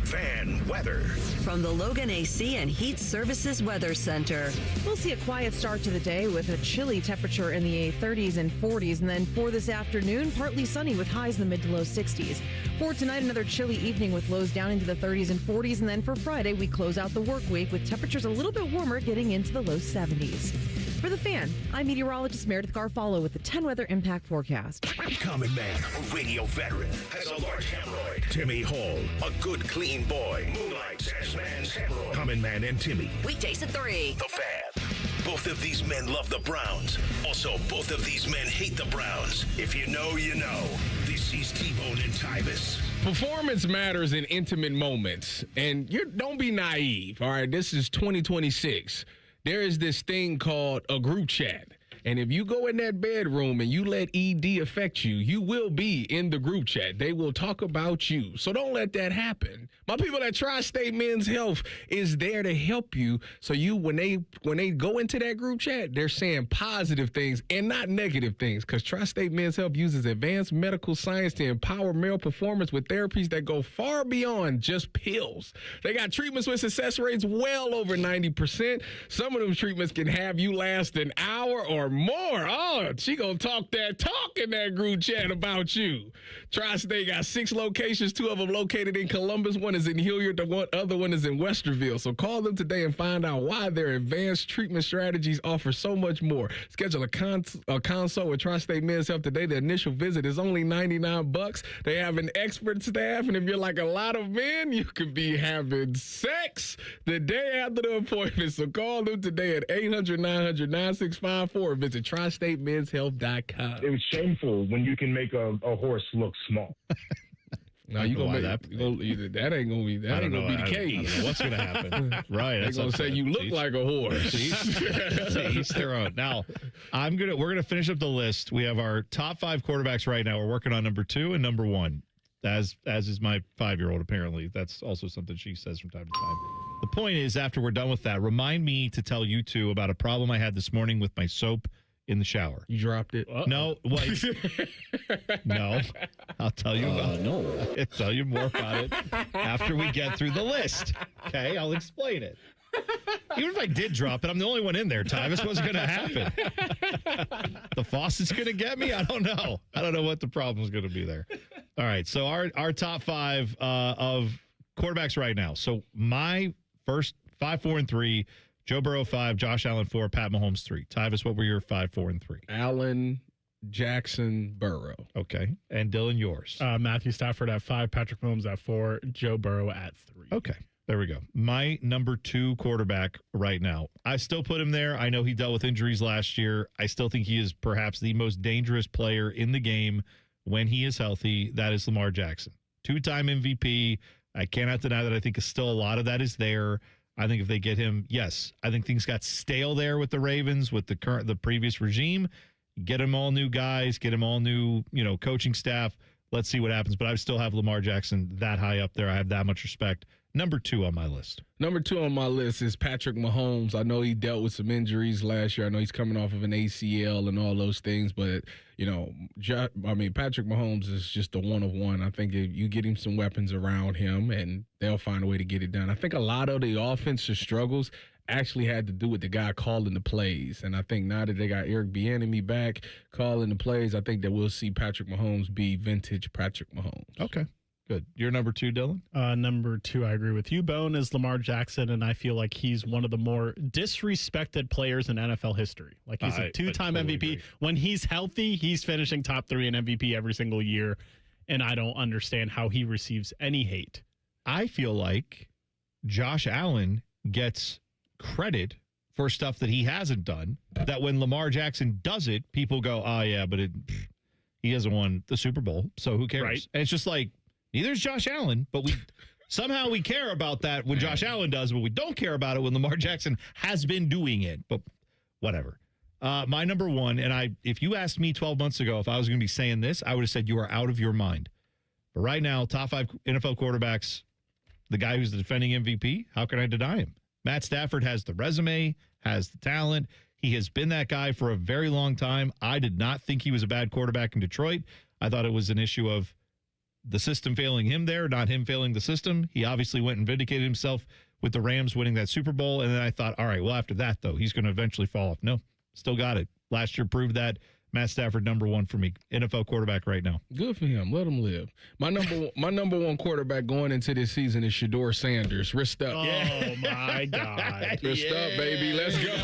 Fan weather. From the Logan AC and Heat Services Weather Center. We'll see a quiet start to the day with a chilly temperature in the 30s and 40s. And then for this afternoon, partly sunny with highs in the mid to low 60s. For tonight, another chilly evening with lows down into the 30s and 40s. And then for Friday, we close out the work week with temperatures a little bit warmer getting into the low 70s. For The Fan, I'm meteorologist Meredith Garfalo with the 10 Weather Impact Forecast. Common man, a radio veteran, has a large hemorrhoid. Timmy Hall, a good, clean boy, moonlights as man's hemorrhoid. Common Man and Timmy. Weekdays at 3. The Fan. Both of these men love the Browns. Also, both of these men hate the Browns. If you know, you know. This is T-Bone and Tyvis. Performance matters in intimate moments. And don't be naive, all right? This is 2026. There is this thing called a group chat. And if you go in that bedroom and you let ED affect you, you will be in the group chat. They will talk about you. So don't let that happen. My people at Tri-State Men's Health is there to help you. So when they go into that group chat, they're saying positive things and not negative things. Because Tri-State Men's Health uses advanced medical science to empower male performance with therapies that go far beyond just pills. They got treatments with success rates well over 90%. Some of them treatments can have you last an hour or more. Oh, she gonna talk that talk in that group chat about you. Tri-State got 6 locations, 2 of them located in Columbus. One is in Hilliard, the other one is in Westerville. So call them today and find out why their advanced treatment strategies offer so much more. Schedule a consult with Tri-State Men's Health today. The initial visit is only $99. They have an expert staff, and if you're like a lot of men, you could be having sex the day after the appointment. So call them today at 800-900-9654. Visit TriStateMen'sHealth.com. It was shameful when you can make a horse look small. No, you gonna that ain't gonna be the case. I don't know what's gonna happen. Right. They're gonna say you look like a horse. Each their own. Now, we're gonna finish up the list. We have our top 5 quarterbacks right now. We're working on number 2 and number 1. As is my 5-year-old, apparently. That's also something she says from time to time. The point is, after we're done with that, remind me to tell you 2 about a problem I had this morning with my soap in the shower. You dropped it? No. No. I'll tell you about it. No. I'll tell you more about it after we get through the list. Okay? I'll explain it. Even if I did drop it, I'm the only one in there, Tyvis. What's going to happen? The faucet's going to get me? I don't know. I don't know what the problem's going to be there. All right. So our top 5 of quarterbacks right now. So my first 5, 4, and 3, Joe Burrow 5, Josh Allen 4, Pat Mahomes 3. Tyvis, what were your 5, 4, and 3? Allen, Jackson, Burrow. Okay. And Dylan, yours? Matthew Stafford at 5, Patrick Mahomes at 4, Joe Burrow at 3. Okay. There we go. My number 2 quarterback right now. I still put him there. I know he dealt with injuries last year. I still think he is perhaps the most dangerous player in the game when he is healthy. That is Lamar Jackson. 2-time MVP. I cannot deny that I think still a lot of that is there. I think if they get him, yes, I think things got stale there with the Ravens, with the previous regime. Get him all new guys, get him all new, coaching staff. Let's see what happens. But I still have Lamar Jackson that high up there. I have that much respect. Number 2 on my list. Number 2 on my list is Patrick Mahomes. I know he dealt with some injuries last year. I know he's coming off of an ACL and all those things, but Patrick Mahomes is just a one of one. I think if you get him some weapons around him, and they'll find a way to get it done. I think a lot of the offensive struggles actually had to do with the guy calling the plays, and I think now that they got Eric Bieniemy back calling the plays, I think that we'll see Patrick Mahomes be vintage Patrick Mahomes. Okay. Good. Your number 2, Dylan? Number 2, I agree with you, Bone, is Lamar Jackson, and I feel like he's one of the more disrespected players in NFL history. Like, he's a 2-time MVP. Agree. When he's healthy, he's finishing top 3 in MVP every single year, and I don't understand how he receives any hate. I feel like Josh Allen gets credit for stuff that he hasn't done, that when Lamar Jackson does it, people go, oh, yeah, but he hasn't won the Super Bowl, so who cares? Right. And it's just like, neither is Josh Allen, but somehow we care about that when Josh Allen does, but we don't care about it when Lamar Jackson has been doing it. But whatever. My number 1, and if you asked me 12 months ago if I was going to be saying this, I would have said you are out of your mind. But right now, top 5 NFL quarterbacks, the guy who's the defending MVP, how can I deny him? Matt Stafford has the resume, has the talent. He has been that guy for a very long time. I did not think he was a bad quarterback in Detroit. I thought it was an issue of the system failing him there, not him failing the system. He obviously went and vindicated himself with the Rams winning that Super Bowl. And then I thought, all right, well, after that, though, he's going to eventually fall off. No, still got it. Last year proved that. Matt Stafford, number 1 for me. NFL quarterback right now. Good for him. Let him live. My number 1 quarterback going into this season is Shedeur Sanders. Wrist up. Oh, my God. Wrist up, baby. Let's go.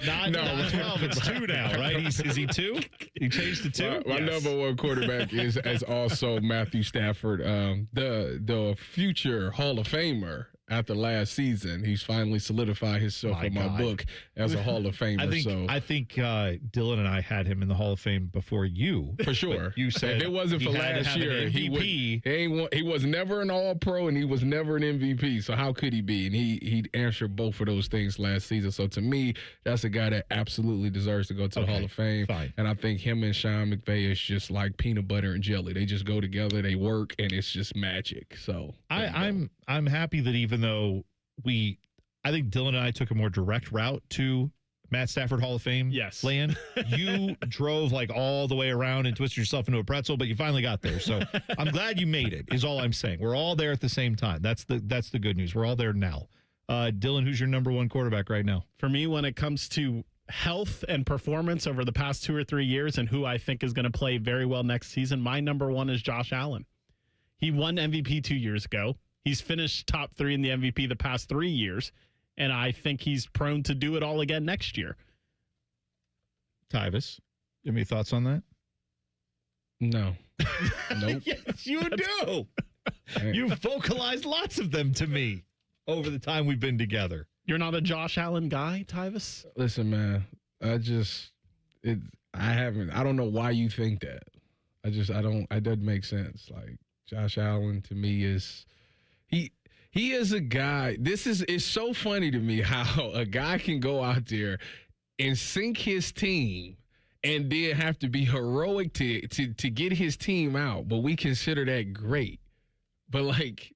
Not 12. It's 2 now, right? Is he 2? He changed to 2? My number 1 quarterback is also Matthew Stafford, the future Hall of Famer. After last season, he's finally solidified himself in my book as a Hall of Famer. I think Dylan and I had him in the Hall of Fame before you. For sure. You said if it wasn't for last year, he was never an All-Pro and he was never an MVP. So how could he be? And he answered both of those things last season. So to me, that's a guy that absolutely deserves to go to the Hall of Fame. Fine. And I think him and Sean McVay is just like peanut butter and jelly. They just go together, they work, and it's just magic. So I'm happy that even though I think Dylan and I took a more direct route to Matt Stafford Hall of Fame land. You drove like all the way around and twisted yourself into a pretzel, but you finally got there. So I'm glad you made it, is all I'm saying. We're all there at the same time. That's the good news. We're all there now. Dylan, who's your number 1 quarterback right now? For me, when it comes to health and performance over the past 2 or 3 years and who I think is going to play very well next season, my number 1 is Josh Allen. He won MVP 2 years ago. He's finished top 3 in the MVP the past 3 years, and I think he's prone to do it all again next year. Tyvis, you have any thoughts on that? No. Nope. Yes, you do. You've vocalized lots of them to me over the time we've been together. You're not a Josh Allen guy, Tyvis? Listen, man, I don't know why you think that. It doesn't make sense. Like, Josh Allen to me is, he is a guy. It's so funny to me how a guy can go out there and sink his team and then have to be heroic to get his team out. But we consider that great. But like,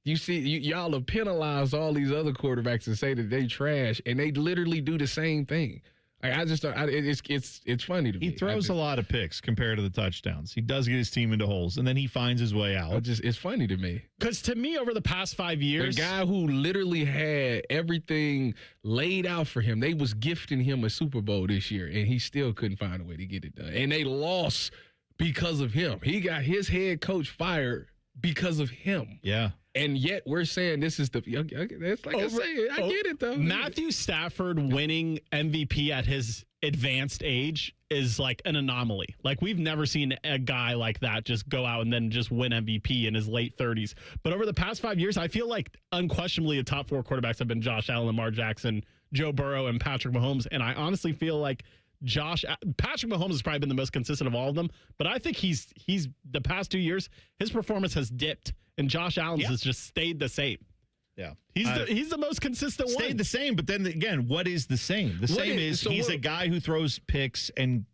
you see, y'all have penalized all these other quarterbacks and say that they trash, and they literally do the same thing. It's funny to me. He throws a lot of picks compared to the touchdowns. He does get his team into holes, and then he finds his way out. It's funny to me. Because to me, over the past 5 years, the guy who literally had everything laid out for him, they was gifting him a Super Bowl this year, and he still couldn't find a way to get it done. And they lost because of him. He got his head coach fired because of him. Yeah. And yet we're saying this is it's like I say, I get it though. Matthew Stafford winning MVP at his advanced age is like an anomaly. Like we've never seen a guy like that just go out and then just win MVP in his late 30s. But over the past 5 years, I feel like unquestionably the top 4 quarterbacks have been Josh Allen, Lamar Jackson, Joe Burrow, and Patrick Mahomes. And I honestly feel like Patrick Mahomes has probably been the most consistent of all of them. But I think he's the past 2 years, his performance has dipped, and Josh Allen's has just stayed the same. Yeah. He's the most consistent one. Stayed the same, but then again, what is the same? The same is he's a guy who throws picks and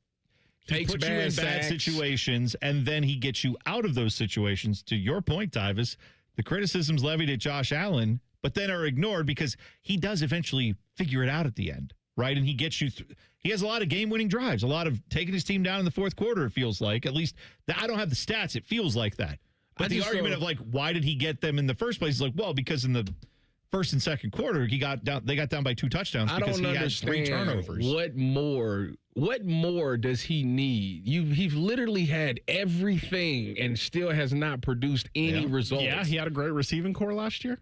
puts you in bad situations, and then he gets you out of those situations. To your point, Tyvis, the criticisms levied at Josh Allen, but then are ignored because he does eventually figure it out at the end, right? And he gets you through. He has a lot of game-winning drives, a lot of taking his team down in the fourth quarter, it feels like. At least, I don't have the stats. It feels like that. But the argument of, like, why did he get them in the first place is like, well, because in the first and second quarter, they got down by 2 touchdowns because he had 3 turnovers. What more does he need? He's literally had everything and still has not produced any results. Yeah, he had a great receiving core last year.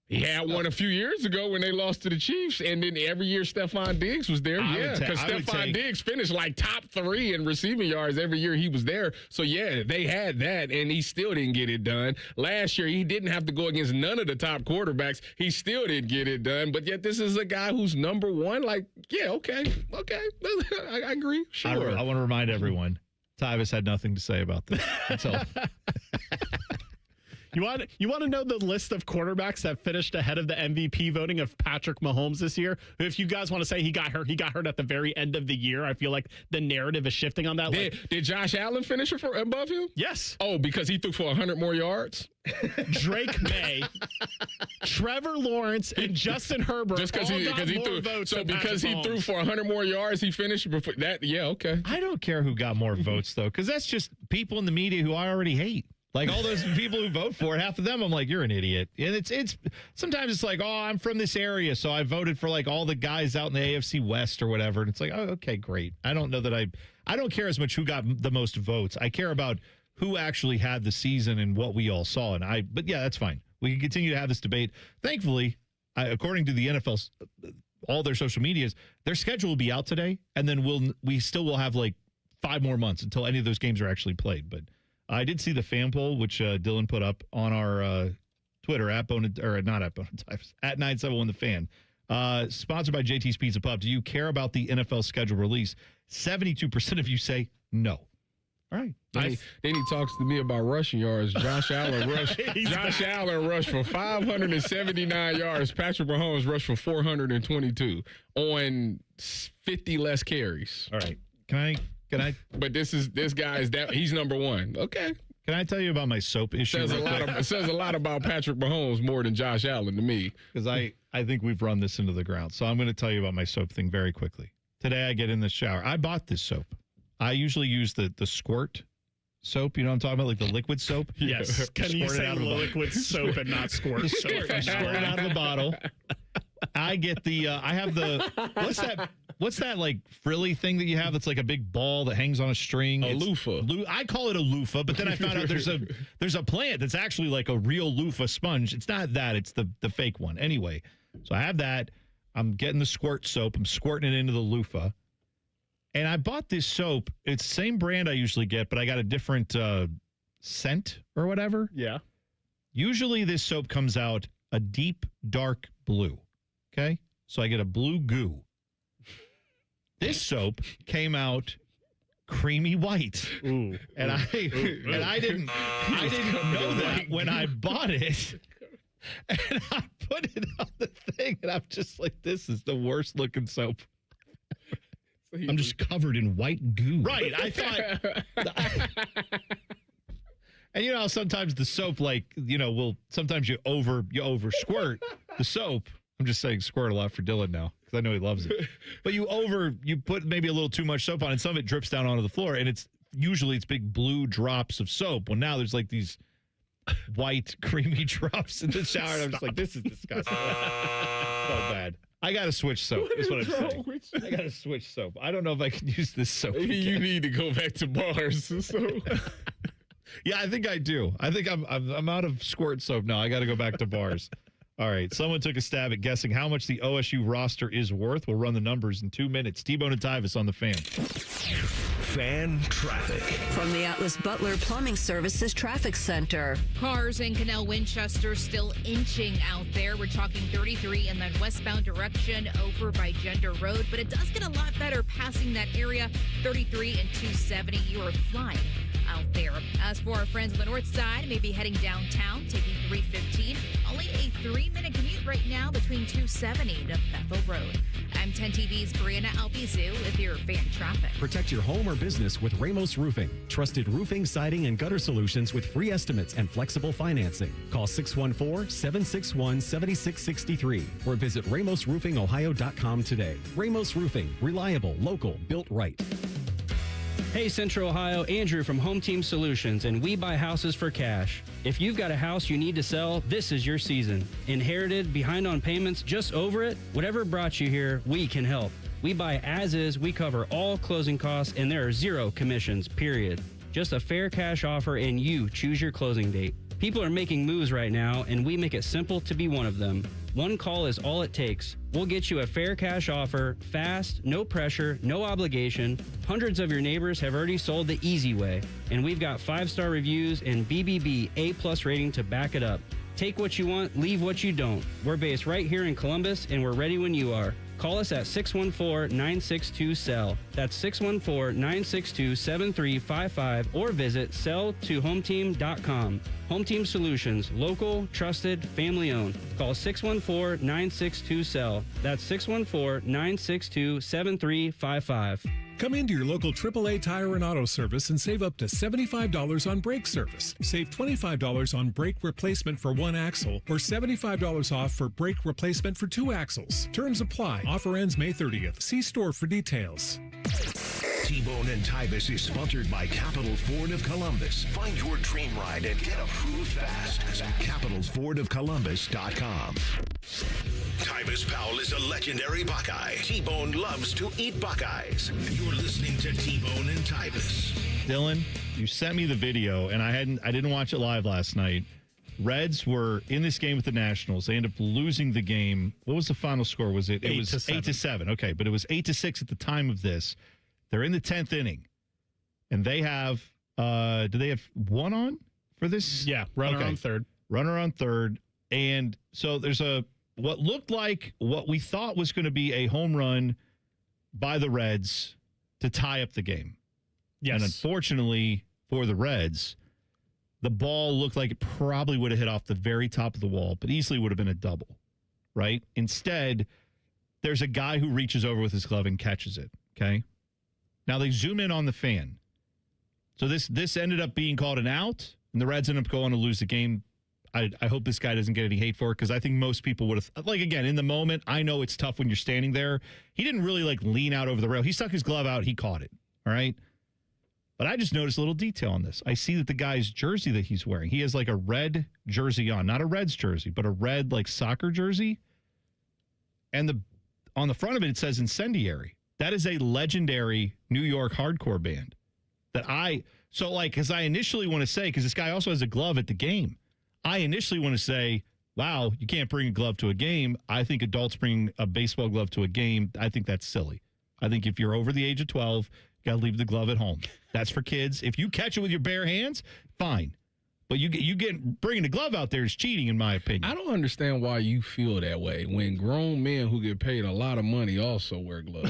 He had one a few years ago when they lost to the Chiefs, and then every year Stephon Diggs was there. Because Stephon Diggs finished like top 3 in receiving yards every year he was there. So, yeah, they had that, and he still didn't get it done. Last year, he didn't have to go against none of the top quarterbacks. He still didn't get it done. But yet this is a guy who's number 1. Like, yeah, okay. I agree. Sure. I want to remind everyone, Tyvis had nothing to say about this. That's all. You want to know the list of quarterbacks that finished ahead of the MVP voting of Patrick Mahomes this year? If you guys want to say he got hurt at the very end of the year, I feel like the narrative is shifting on that. Did Josh Allen finish above him? Yes. Oh, because he threw for 100 more yards? Drake May, Trevor Lawrence, and Justin Herbert. Just because he threw votes. So because he threw for 100 more yards, he finished before that. Yeah, okay. I don't care who got more votes though, because that's just people in the media who I already hate. Like all those people who vote for it, half of them, I'm like, you're an idiot. And it's sometimes it's like, oh, I'm from this area, so I voted for like all the guys out in the AFC West or whatever. And it's like, oh, okay, great. I don't know that I don't care as much who got the most votes. I care about who actually had the season and what we all saw. But yeah, that's fine. We can continue to have this debate. Thankfully, according to the NFL's all their social medias, their schedule will be out today, and then we still will have like 5 more months until any of those games are actually played. But I did see the fan poll, which Dylan put up on our Twitter at 971 The Fan. Sponsored by JT's Pizza Pub. Do you care about the NFL schedule release? 72% of you say no. All right. Then he talks to me about rushing yards. Josh Allen rushed for 579 yards. Patrick Mahomes rushed for 422 on 50 less carries. All right. Can I? But he's number 1. Okay. Can I tell you about my soap issue? It says a lot about Patrick Mahomes more than Josh Allen to me. Because I think we've run this into the ground. So I'm going to tell you about my soap thing very quickly. Today I get in the shower. I bought this soap. I usually use the squirt soap. You know what I'm talking about? Like the liquid soap? Yes. Can you say liquid soap and not squirt soap? You squirt it out of the bottle. I get I have what's that like frilly thing that you have that's like a big ball that hangs on a string? A loofah. I call it a loofah, but then I found out there's a plant that's actually like a real loofah sponge. It's not that, it's the fake one. Anyway, so I have that. I'm getting the squirt soap. I'm squirting it into the loofah. And I bought this soap. It's the same brand I usually get, but I got a different scent or whatever. Yeah. Usually this soap comes out a deep, dark blue. Okay? So I get a blue goo. This soap came out creamy white. Ooh. And I didn't know that when I bought it. And I put it on the thing, and I'm just like, this is the worst looking soap. I'm just covered in white goo. Right. I thought. And you know, sometimes the soap, like, you know, sometimes you over squirt the soap. I'm just saying squirt a lot for Dylan now because I know he loves it. But you put maybe a little too much soap on, and some of it drips down onto the floor, and it's big blue drops of soap. Well, now there's like these white creamy drops in the shower, and I'm just like, this is disgusting. So bad. I got to switch soap. Is what I'm saying. I got to switch soap. I don't know if I can use this soap. Maybe again. You need to go back to bars. So. Yeah, I think I do. I think I'm out of squirt soap now. I got to go back to bars. All right. Someone took a stab at guessing how much the OSU roster is worth. We'll run the numbers in 2 minutes. T-Bone and Tyvis on the Fan. Fan traffic. From the Atlas Butler Plumbing Services Traffic Center. Cars in Canal Winchester still inching out there. We're talking 33 in the westbound direction over by Gender Road, but it does get a lot better passing that area. 33 and 270. You are flying out there. As for our friends on the north side, maybe heading downtown, taking 315. Only a 3-minute commute right now between 270 to Bethel Road. I'm 10 TV's Brianna Albizu with your fan traffic. Protect your home or business with Ramos Roofing. Trusted roofing, siding, and gutter solutions with free estimates and flexible financing. Call 614-761-7663 or visit RamosRoofingOhio.com today. Ramos Roofing. Reliable, local, built right. Hey Central Ohio, Andrew from Home Team Solutions, and we buy houses for cash. If you've got a house you need to sell, this is your season. Inherited, behind on payments, just over it? Whatever brought you here, we can help. We buy as is, we cover all closing costs, and there are 0 commissions, period. Just a fair cash offer and you choose your closing date. People are making moves right now, and we make it simple to be one of them. One call is all it takes. We'll get you a fair cash offer, fast, no pressure, no obligation. Hundreds of your neighbors have already sold the easy way, and we've got 5-star reviews and BBB A+ rating to back it up. Take what you want, leave what you don't. We're based right here in Columbus, and we're ready when you are. Call us at 614-962-SELL. That's 614-962-7355 or visit selltohometeam.com. Home Team Solutions, local, trusted, family owned. Call 614-962-SELL. That's 614-962-7355. Come into your local AAA Tire and Auto Service and save up to $75 on brake service. Save $25 on brake replacement for 1 axle or $75 off for brake replacement for 2 axles. Terms apply. Offer ends May 30th. See store for details. T-Bone and Tyvis is sponsored by Capital Ford of Columbus. Find your dream ride and get approved fast at capitalfordofcolumbus.com. Tyvis Powell is a legendary Buckeye. T-Bone loves to eat Buckeyes. You're listening to T-Bone and Tyvis. Dylan, you sent me the video, and I didn't watch it live last night. Reds were in this game with the Nationals. They ended up losing the game. What was the final score? Was it? It was 8-7. Okay, but it was 8-6 at the time of this. They're in the 10th inning, and they have. Do they have one on for this? Yeah, runner on third. Runner on third, and so there's what looked like what we thought was going to be a home run by the Reds to tie up the game. Yes. And unfortunately for the Reds, the ball looked like it probably would have hit off the very top of the wall, but easily would have been a double, right? Instead, there's a guy who reaches over with his glove and catches it, okay? Now they zoom in on the fan. So this ended up being called an out, and the Reds ended up going to lose the game. I hope this guy doesn't get any hate for it, because I think most people would have, like, again, in the moment, I know it's tough when you're standing there. He didn't really, lean out over the rail. He stuck his glove out. He caught it, all right? But I just noticed a little detail on this. I see that the guy's jersey that he's wearing, he has, a red jersey on. Not a Reds jersey, but a red, soccer jersey. And on the front of it, it says Incendiary. That is a legendary New York hardcore band because I initially want to say, because this guy also has a glove at the game. I initially want to say, wow, you can't bring a glove to a game. I think adults bring a baseball glove to a game. I think that's silly. I think if you're over the age of 12, you got to leave the glove at home. That's for kids. If you catch it with your bare hands, fine. But bringing the glove out there is cheating, in my opinion. I don't understand why you feel that way when grown men who get paid a lot of money also wear gloves.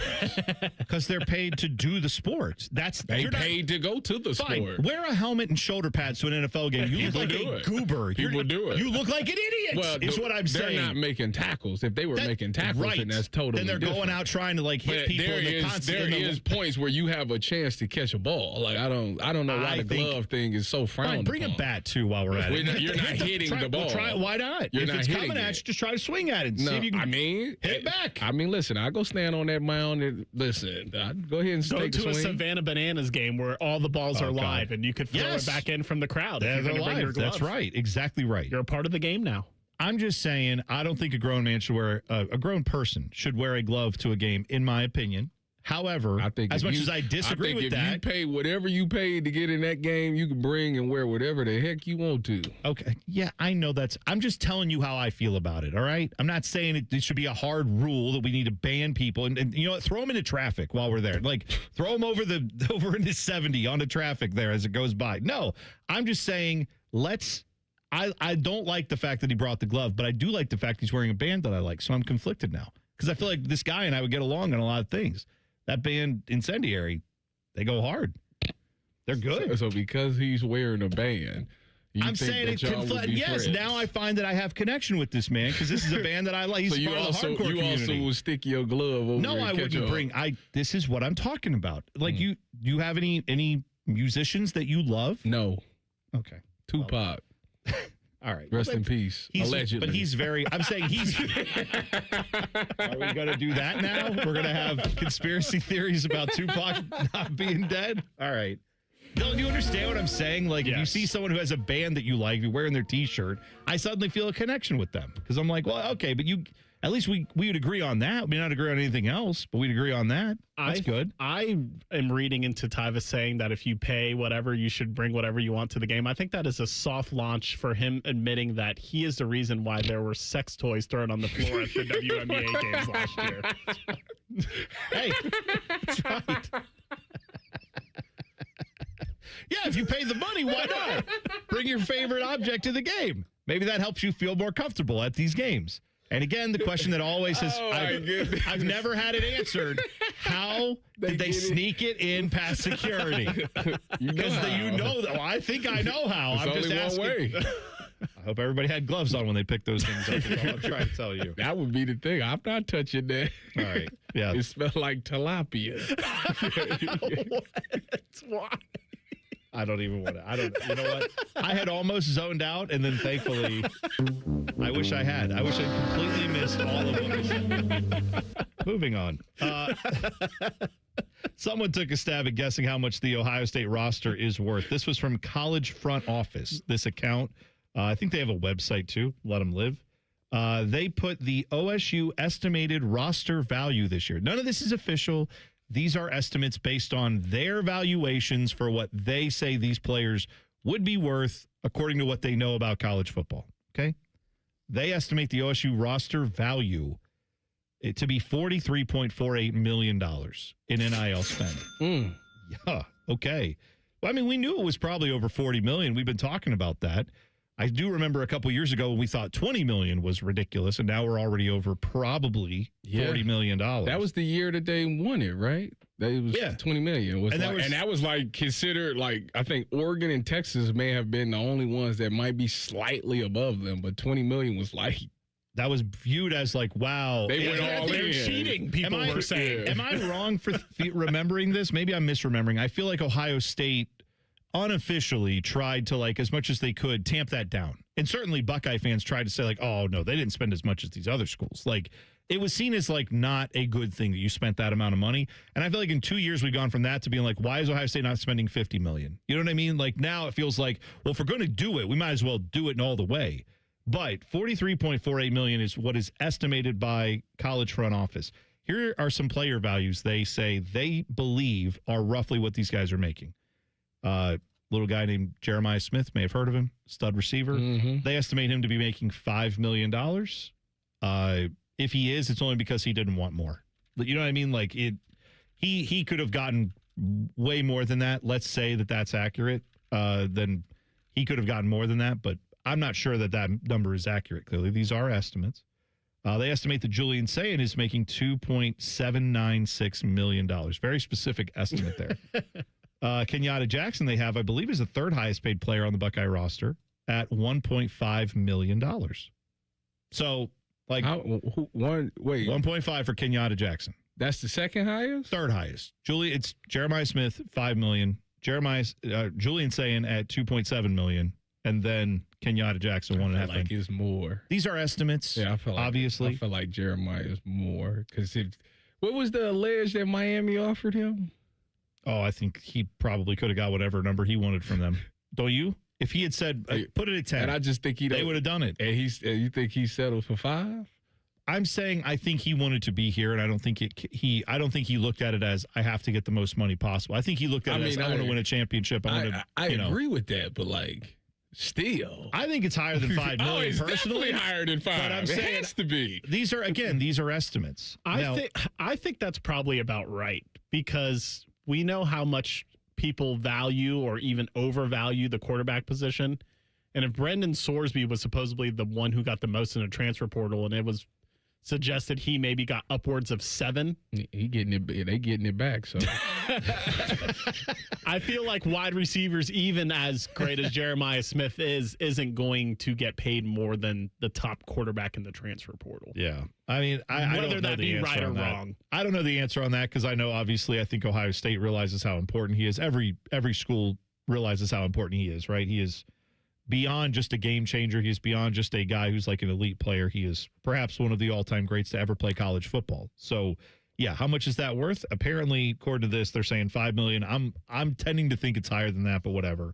Because they're paid to do the sport. They're paid to go to the sport. Wear a helmet and shoulder pads to an NFL game. You look like a goober. People do it. You look like an idiot. Well, is what I'm saying. They're not making tackles. If they were making tackles, then that's totally Then they're different. going out trying to hit people. There is points where you have a chance to catch a ball. I don't know why the glove thing is so frowned Bring upon. a bat too while we're at it. You're not hitting the ball. Why not? You're if not it's hitting coming at you, just try to swing at it. And see if you can hit it back. Listen, I go stand on that mound and listen. I'd go ahead and take a swing. Go to a Savannah Bananas game where all the balls are live and you could throw it back in from the crowd. Yeah, if you're they're bring your live. gloves. That's right. Exactly right. You're a part of the game now. I'm just saying, I don't think a grown man should wear a grown person should wear a glove to a game, in my opinion. However, I think as much as I disagree with that, you pay whatever you paid to get in that game, you can bring and wear whatever the heck you want to. Okay. Yeah, I know I'm just telling you how I feel about it, all right? I'm not saying it should be a hard rule that we need to ban people. And you know what? Throw them into traffic while we're there. Like, throw them over into 70 onto traffic there as it goes by. No, I'm just saying I don't like the fact that he brought the glove, but I do like the fact he's wearing a band that I like. So I'm conflicted now because I feel like this guy and I would get along on a lot of things. That band, Incendiary, they go hard. They're good. So because he's wearing a band, I'm saying it conflict. Yes, friends. Now I find that I have connection with this man because this is a band that I like. He's so part of the hardcore community. You also will stick your glove over. No, I wouldn't bring. This is what I'm talking about. Like you have any musicians that you love? No. Okay. Tupac. All right. Rest in peace. Allegedly. But he's very. I'm saying he's. Are we going to do that now? We're going to have conspiracy theories about Tupac not being dead? All right. Do you understand what I'm saying? Like, If you see someone who has a band that you like, you're wearing their T-shirt, I suddenly feel a connection with them. Because I'm like, well, okay, but at least we would agree on that. We may not agree on anything else, but we'd agree on that. That's good. I am reading into Tyvis saying that if you pay whatever, you should bring whatever you want to the game. I think that is a soft launch for him admitting that he is the reason why there were sex toys thrown on the floor at the WNBA games last year. Hey, that's right. Yeah, if you pay the money, why not? Bring your favorite object to the game. Maybe that helps you feel more comfortable at these games. And again, the question that always has, I've never had it answered. How did they sneak it in past security? Because I think I know how. It's I'm only just asking. One way. I hope everybody had gloves on when they picked those things up. That's all I'm trying to tell you. That would be the thing. I'm not touching that. All right. Yeah. It smells like tilapia. Why? I don't even want to. You know what? I had almost zoned out, and then thankfully, I wish I had. I wish I completely missed all of them. Moving on. Someone took a stab at guessing how much the Ohio State roster is worth. This was from College Front Office, this account. I think they have a website, too. Let them live. They put the OSU estimated roster value this year. None of this is official. These are estimates based on their valuations for what they say these players would be worth according to what they know about college football. Okay? They estimate the OSU roster value to be $43.48 million in NIL spend. Yeah. Okay. Well, I mean, we knew it was probably over $40 million. We've been talking about that. I do remember a couple years ago when we thought $20 million was ridiculous, and now we're already over probably $40 million. That was the year that they won it, right? That was $20 million. And that was like considered, like, I think Oregon and Texas may have been the only ones that might be slightly above them, but $20 million was like. That was viewed as like, wow. They went all in. They're cheating, people were saying. Am I wrong for remembering this? Maybe I'm misremembering. I feel like Ohio State unofficially tried to, like, as much as they could, tamp that down. And certainly Buckeye fans tried to say, like, oh, no, they didn't spend as much as these other schools. Like, it was seen as, like, not a good thing that you spent that amount of money. And I feel like in 2 years we've gone from that to being like, why is Ohio State not spending $50 million? You know what I mean? Like, now it feels like, well, if we're going to do it, we might as well do it in all the way. But $43.48 million is what is estimated by College Front Office. Here are some player values they say they believe are roughly what these guys are making. Little guy named Jeremiah Smith, may have heard of him, stud receiver. Mm-hmm. They estimate him to be making $5 million. If he is, it's only because he didn't want more. You know what I mean? Like, he could have gotten way more than that. Let's say that that's accurate. Then he could have gotten more than that, but I'm not sure that that number is accurate, clearly. These are estimates. They estimate that Julian Sayin is making $2.796 million. Very specific estimate there. Kenyatta Jackson, they have, I believe, is the third highest paid player on the Buckeye roster at $1.5 million. So, like, 1.5 for Kenyatta Jackson. That's the second highest? Third highest. It's Jeremiah Smith, $5 million. Julian Sayin at $2.7 million. And then Kenyatta Jackson, $1.5 million. Like it's more. These are estimates. Yeah, I feel like obviously. I feel like Jeremiah is more because what was the alleged that Miami offered him? Oh, I think he probably could have got whatever number he wanted from them. Don't you? If he had said, put it at 10, and I just think they would have done it. And you think he settled for 5? I'm saying I think he wanted to be here, and I don't think he looked at it as I have to get the most money possible. I think he looked at it as I want to win a championship. I agree with that, but still, I think it's higher than $5 million. It's personally, definitely higher than $5. But I'm saying it has to be. These are estimates. I think that's probably about right, because we know how much people value or even overvalue the quarterback position. And if Brendan Sorsby was supposedly the one who got the most in the transfer portal, and it was suggested he maybe got upwards of 7. He getting it. They getting it back. So I feel like wide receivers, even as great as Jeremiah Smith isn't going to get paid more than the top quarterback in the transfer portal. Yeah. I mean, I whether don't know that the be answer right or on that. wrong. I don't know the answer on that, because I know, obviously, I think Ohio State realizes how important he is. Every school realizes how important he is, right? He is beyond just a game changer. He's beyond just a guy who's like an elite player. He is perhaps one of the all-time greats to ever play college football. So, yeah, how much is that worth? Apparently, according to this, they're saying $5 million. I'm tending to think it's higher than that, but whatever.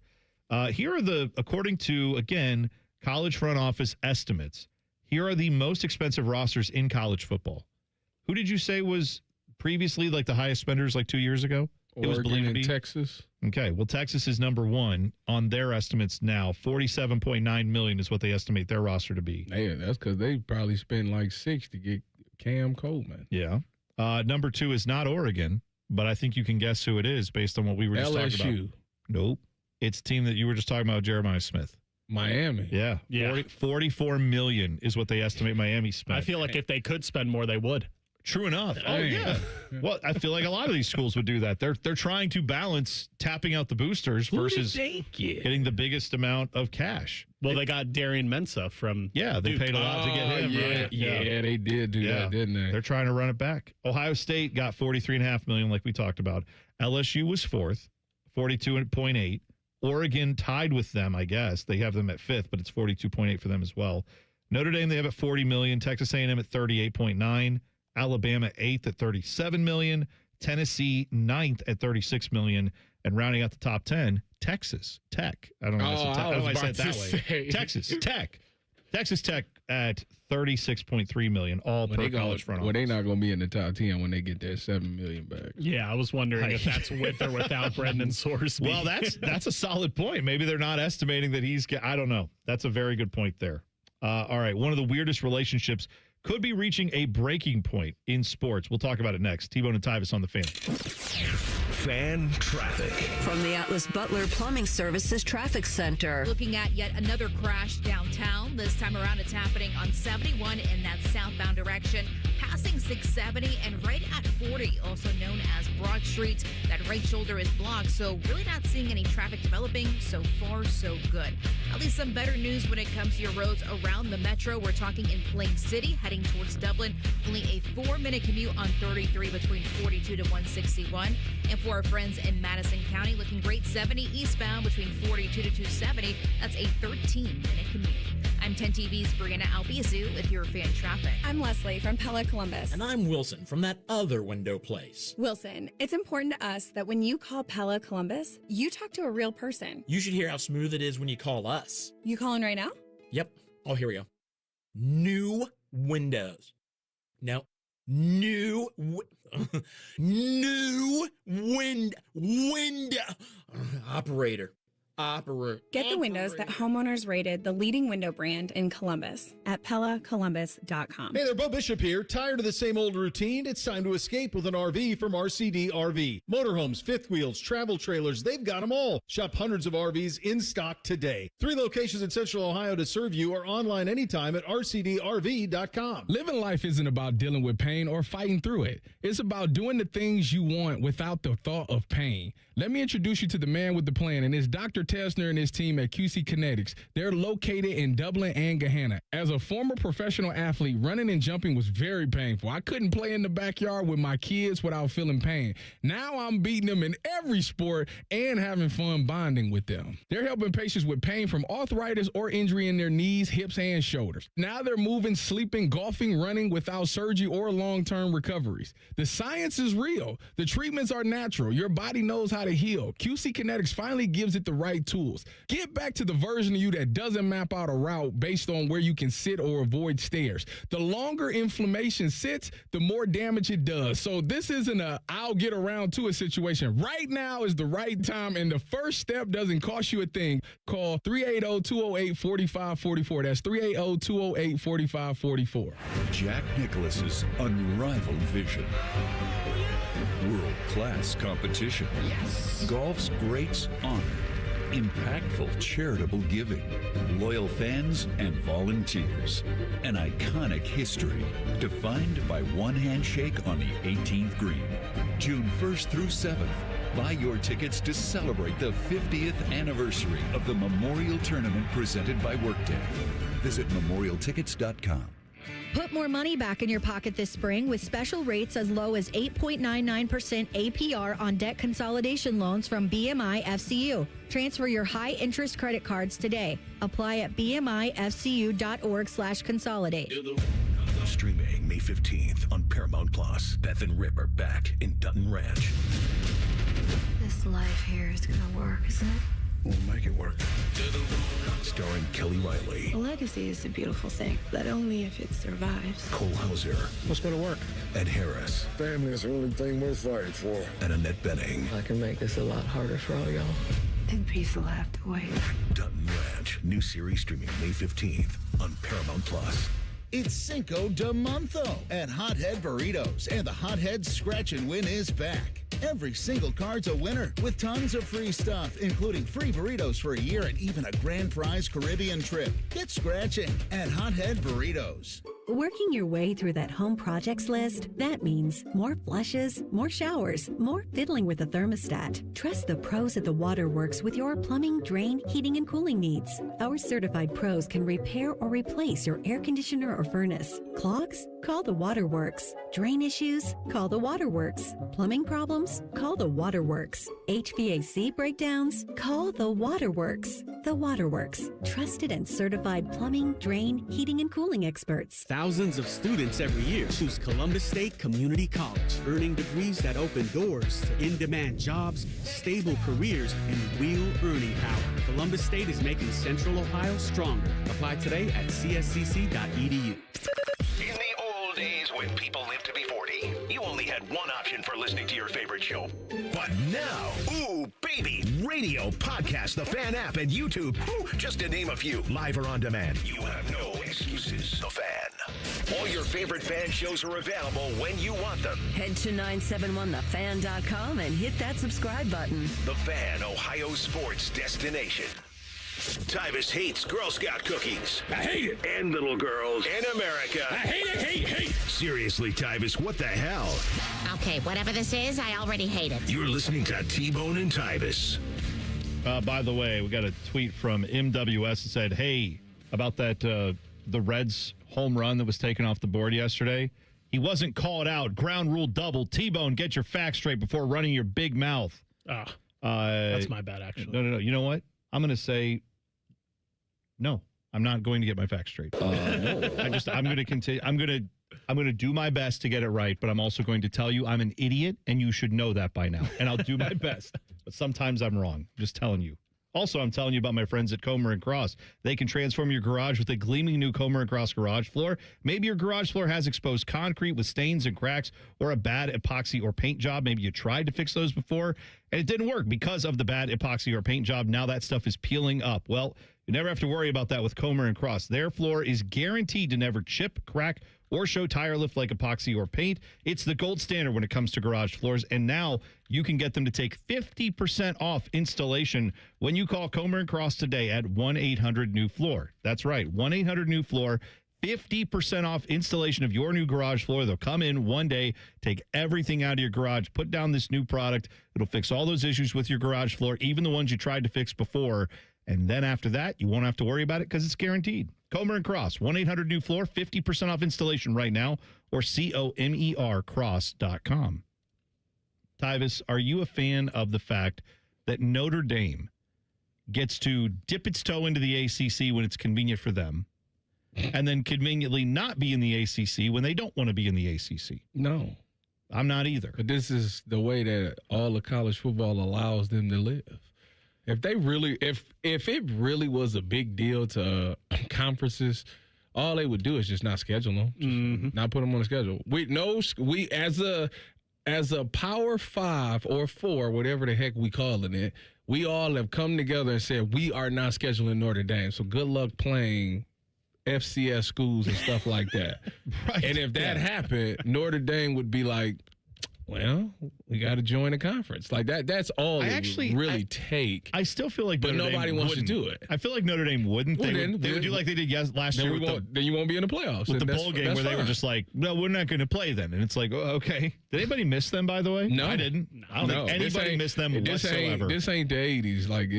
Here are according to, again, college front office estimates, here are the most expensive rosters in college football. Who did you say was previously like the highest spenders 2 years ago? Oregon, it was believed to be Texas. Okay, well, Texas is number 1 on their estimates now. $47.9 million is what they estimate their roster to be. Yeah, that's because they probably spend $6 to get Cam Coleman. Yeah. Number 2 is not Oregon, but I think you can guess who it is based on what we were just talking about. LSU. Nope. It's a team that you were just talking about, Jeremiah Smith. Miami. Yeah. 44 million is what they estimate Miami spent. I feel like if they could spend more, they would. True enough. Oh, yeah. Well, I feel like a lot of these schools would do that. They're trying to balance tapping out the boosters versus getting the biggest amount of cash. Well, they got Darian Mensah from Yeah, they Duke. paid a lot to get him. Yeah, right? yeah, they did do that, didn't they? They're trying to run it back. Ohio State got $43.5 million, like we talked about. LSU was 4th, 42.8. Oregon tied with them, I guess. They have them at 5th, but it's 42.8 for them as well. Notre Dame, they have at $40 million. Texas A&M at $38.9. Alabama 8th at $37 million. Tennessee 9th at $36 million. And rounding out the top 10, Texas Tech. I don't know why I said it that way. Texas Tech. Texas Tech at $36.3 million, all per college front office. Well, they're not going to be in the top 10 when they get their $7 million back. Yeah, I was wondering if that's with or without Brendan Sorsby. Well, that's a solid point. Maybe they're not estimating that I don't know. That's a very good point there. All right, one of the weirdest relationships could be reaching a breaking point in sports. We'll talk about it next. T-Bone and Tyvis on the Fan. Fan traffic. From the Atlas Butler Plumbing Services Traffic Center. Looking at yet another crash downtown. This time around, it's happening on 71 in that southbound direction, passing 670 and right at 40, also known as Broad Street. That right shoulder is blocked, so really not seeing any traffic developing. So far, so good. At least some better news when it comes to your roads around the metro. We're talking in Plain City, heading towards Dublin. Only a 4-minute commute on 33 between 42 to 161. And for our friends in Madison County, looking great 70 eastbound between 42 to 270. That's a 13-minute commute. I'm 10 TV's Brianna Albizu with your fan traffic. I'm Leslie from Pella Columbus. And I'm Wilson from that other window place. Wilson, it's important to us that when you call Pella Columbus, you talk to a real person. You should hear how smooth it is when you call us. You calling right now? Yep. Oh, here we go. New windows. No. New window. Operator. Get the windows that homeowners rated the leading window brand in Columbus at PellaColumbus.com. Hey there, Bo Bishop here. Tired of the same old routine? It's time to escape with an RV from RCD RV. Motorhomes, fifth wheels, travel trailers, they've got them all. Shop hundreds of RVs in stock today. 3 locations in Central Ohio to serve you, or online anytime at rcdrv.com. Living life isn't about dealing with pain or fighting through it. It's about doing the things you want without the thought of pain. Let me introduce you to the man with the plan, and it's Dr. Tessner and his team at QC Kinetics. They're located in Dublin and Gahanna. As a former professional athlete, running and jumping was very painful. I couldn't play in the backyard with my kids without feeling pain. Now I'm beating them in every sport and having fun bonding with them. They're helping patients with pain from arthritis or injury in their knees, hips, and shoulders. Now they're moving, sleeping, golfing, running without surgery or long-term recoveries. The science is real. The treatments are natural. Your body knows how to heal. QC Kinetics finally gives it the right right tools. Get back to the version of you that doesn't map out a route based on where you can sit or avoid stairs. The longer inflammation sits, the more damage it does. So this isn't a I'll get around to a situation. Right now is the right time, and the first step doesn't cost you a thing. Call 380-208-4544. That's 380-208-4544. Jack Nicklaus's unrivaled vision. World-class competition. Yes. Golf's greats honor. Impactful charitable giving. Loyal fans and volunteers. An iconic history defined by one handshake on the 18th green. June 1st through 7th. Buy your tickets to celebrate the 50th anniversary of the Memorial Tournament presented by Workday. Visit memorialtickets.com. Put more money back in your pocket this spring with special rates as low as 8.99% APR on debt consolidation loans from BMI FCU. Transfer your high-interest credit cards today. Apply at bmifcu.org/consolidate. Streaming May 15th on Paramount Plus. Beth and Rip are back in Dutton Ranch. This life here is gonna work, isn't it? We'll make it work. Starring Kelly Riley, A legacy is a beautiful thing, but only if it survives. Cole Hauser, Let's go to work. Ed Harris, Family is the only thing worth fighting for. and Annette Bening. I can make this a lot harder for all y'all. And peace will have to wait. Dutton Ranch. New series streaming May 15th on Paramount Plus. It's Cinco de Monzo at Hothead Burritos, and the Hothead Scratch and Win is back. Every single card's a winner with tons of free stuff, including free burritos for a year and even a grand prize Caribbean trip. Get scratching at Hothead Burritos. Working your way through that home projects list, that means more flushes, more showers, more fiddling with the thermostat. Trust the pros at the Waterworks with your plumbing, drain, heating, and cooling needs. Our certified pros can repair or replace your air conditioner or furnace. Clogs? Call the Waterworks. Drain issues? Call the Waterworks. Plumbing problems? Call the Waterworks. HVAC breakdowns? Call the Waterworks. The Waterworks. Trusted and certified plumbing, drain, heating, and cooling experts. Thousands of students every year choose Columbus State Community College, earning degrees that open doors to in-demand jobs, stable careers, and real earning power. Columbus State is making Central Ohio stronger. Apply today at cscc.edu. In the old days when people lived to be 40, you only had one option for listening to your favorite show. But now, ooh, baby, radio, podcast, the Fan app, and YouTube, just to name a few, live or on demand. You have no excuses. The Fan. All your favorite Fan shows are available when you want them. Head to 971thefan.com and hit that subscribe button. The Fan, Ohio sports destination. Tyvis hates Girl Scout cookies. I hate it. And little girls. And America. I hate it, hate. Seriously, Tyvis, what the hell? Okay, whatever this is, I already hate it. You're listening to T-Bone and Tyvis. By the way, we got a tweet from MWS that said, hey, about that the Reds home run that was taken off the board yesterday. He wasn't called out. Ground rule double. T-Bone, get your facts straight before running your big mouth. That's my bad, actually. No. You know what? I'm going to say no. I'm not going to get my facts straight. No. I'm going to continue. I'm going to do my best to get it right, but I'm also going to tell you I'm an idiot, and you should know that by now. And I'll do my best, but sometimes I'm wrong. I'm just telling you. Also, I'm telling you about my friends at Comer and Cross. They can transform your garage with a gleaming new Comer and Cross garage floor. Maybe your garage floor has exposed concrete with stains and cracks or a bad epoxy or paint job. Maybe you tried to fix those before and it didn't work because of the bad epoxy or paint job. Now that stuff is peeling up. Well, you never have to worry about that with Comer and Cross. Their floor is guaranteed to never chip, crack, or show tire lift like epoxy or paint. It's the gold standard when it comes to garage floors, and now you can get them to take 50% off installation when you call Comer and Cross today at 1-800-NEW-FLOOR. That's right, 1-800-NEW-FLOOR. 50% off installation of your new garage floor. They'll come in one day, take everything out of your garage, put down this new product. It'll fix all those issues with your garage floor, even the ones you tried to fix before. And then after that, you won't have to worry about it because it's guaranteed. Comer and Cross, 1-800-NEW-FLOOR, 50% off installation right now, or COMERcross.com. Tyvis, are you a fan of the fact that Notre Dame gets to dip its toe into the ACC when it's convenient for them, and then conveniently not be in the ACC when they don't want to be in the ACC? No. I'm not either. But this is the way that all of college football allows them to live. If they really, if it really was a big deal to conferences, all they would do is just not schedule them, just not put them on the schedule. We as a Power 5 or 4, whatever the heck we calling it, we all have come together and said we are not scheduling Notre Dame. So good luck playing FCS schools and stuff like that. Right. And if that happened, Notre Dame would be like, well, we got to join a conference. Like that. That's all it would really take. I still feel like but Notre nobody Dame wants wouldn't. to do it. I feel like Notre Dame wouldn't. Well, they would do like they did last year. Then you won't be in the playoffs. With and the bowl game where they were just like, no, we're not going to play then. And it's like, oh, okay. Did anybody miss them, by the way? No. I didn't. I don't think anybody missed them whatsoever. This ain't the 80s. Like,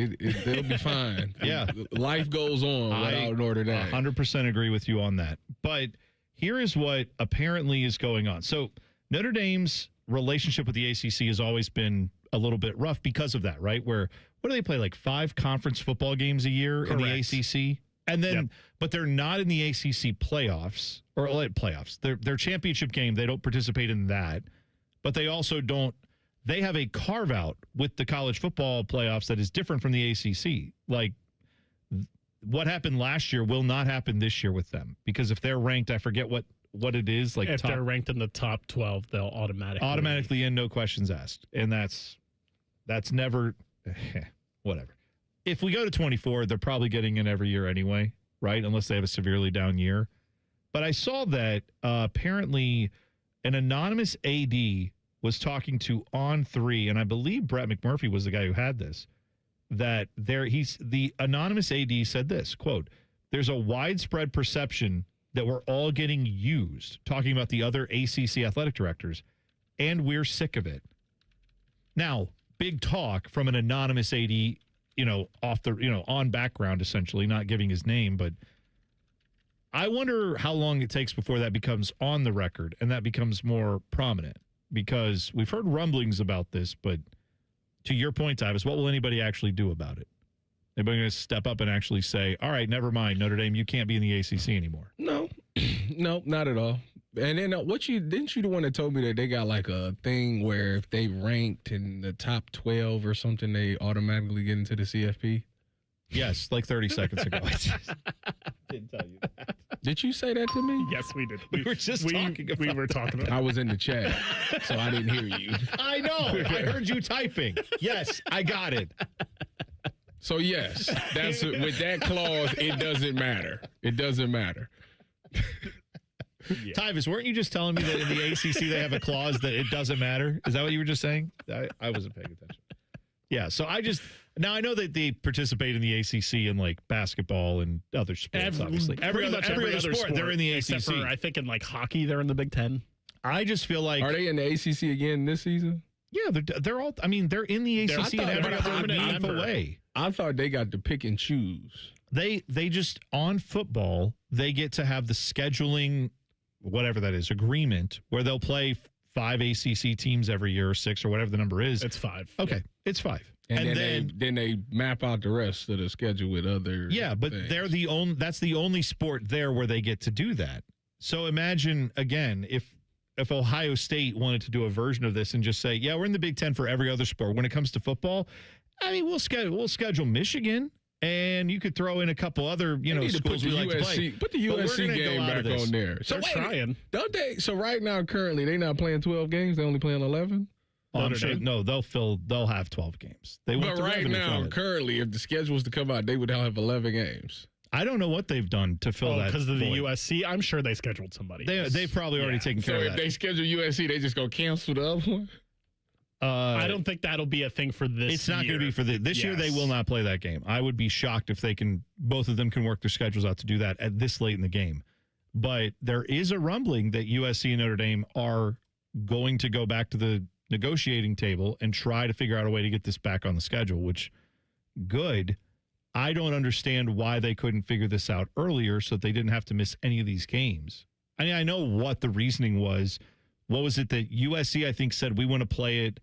they'll be fine. Yeah. Life goes on without Notre Dame. 100% agree with you on that. But here is what apparently is going on. So Notre Dame's relationship with the ACC has always been a little bit rough because of that, right? Where, what do they play, like 5 conference football games a year in the ACC? And then, but they're not in the ACC playoffs, or playoffs. Their championship game, they don't participate in that. But they also don't, they have a carve-out with the college football playoffs that is different from the ACC. Like, what happened last year will not happen this year with them. Because if they're ranked, I forget what it is. Like, if they're ranked in the top 12, they'll automatically in, no questions asked. And that's never, whatever. If we go to 24, they're probably getting in every year anyway, right? Unless they have a severely down year. But I saw that apparently an anonymous AD was talking to On3, and I believe Brett McMurphy was the guy who had this, that the anonymous AD said this, quote, "There's a widespread perception that we're all getting used," talking about the other ACC athletic directors, "and we're sick of it." Now, big talk from an anonymous AD, on background, essentially, not giving his name, but I wonder how long it takes before that becomes on the record and that becomes more prominent, because we've heard rumblings about this, but to your point, Tyvis, what will anybody actually do about it? Anybody going to step up and actually say, all right, never mind, Notre Dame, you can't be in the ACC anymore? No, no, not at all. And then didn't you the one that told me that they got like a thing where if they ranked in the top 12 or something, they automatically get into the CFP? Yes, like 30 seconds ago. Didn't tell you that. Did you say that to me? Yes, we did. We were just talking about We were talking about I was in the chat, so I didn't hear you. I know. I heard you typing. Yes, I got it. So, yes, with that clause, it doesn't matter. It doesn't matter. Yeah. Tyvis, weren't you just telling me that in the ACC they have a clause that it doesn't matter? Is that what you were just saying? I wasn't paying attention. Yeah, so now I know that they participate in the ACC in like basketball and other sports, obviously. Every other sport, they're in the ACC. Except for, I think in like hockey, they're in the Big Ten. I just feel like... Are they in the ACC again this season? Yeah, they're all... I mean, they're in the ACC in every other meaningful way. I thought they got to pick and choose. They just, on football, they get to have the scheduling, whatever that is, agreement, where they'll play 5 ACC teams every year, or 6, or whatever the number is. It's 5. Okay, it's 5. And then they map out the rest of the schedule with other but things. that's the only sport there where they get to do that. So imagine, again, if Ohio State wanted to do a version of this and just say, yeah, we're in the Big Ten for every other sport. When it comes to football, I mean, we'll schedule Michigan, and you could throw in a couple other, schools we like to play. Put the USC game back on there. So they're trying. Don't they? So right now, currently, they're not playing 12 games. They're only playing 11. Oh, I'm sure. No, they'll have 12 games. But right now, currently, if the schedule was to come out, they would have 11 games. I don't know what they've done to fill that. Because of the USC, I'm sure they scheduled somebody. They've probably already taken care of that. So if they schedule USC, they just go cancel the other one? I don't think that'll be a thing for this year. It's not going to be for this year. They will not play that game. I would be shocked if both of them can work their schedules out to do that at this late in the game. But there is a rumbling that USC and Notre Dame are going to go back to the negotiating table and try to figure out a way to get this back on the schedule, which, good. I don't understand why they couldn't figure this out earlier so that they didn't have to miss any of these games. I mean, I know what the reasoning was. What was it that USC, I think, said we want to play it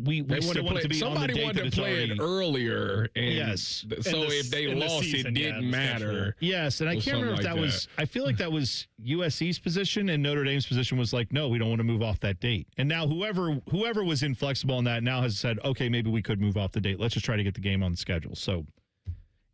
we still want it to be on the somebody date wanted that to it's play already. it earlier. And Yes. So if they lost, it didn't matter. Yes, and I can't remember if that was. I feel like that was USC's position, and Notre Dame's position was like, no, we don't want to move off that date. And now whoever was inflexible on that now has said, okay, maybe we could move off the date. Let's just try to get the game on the schedule. So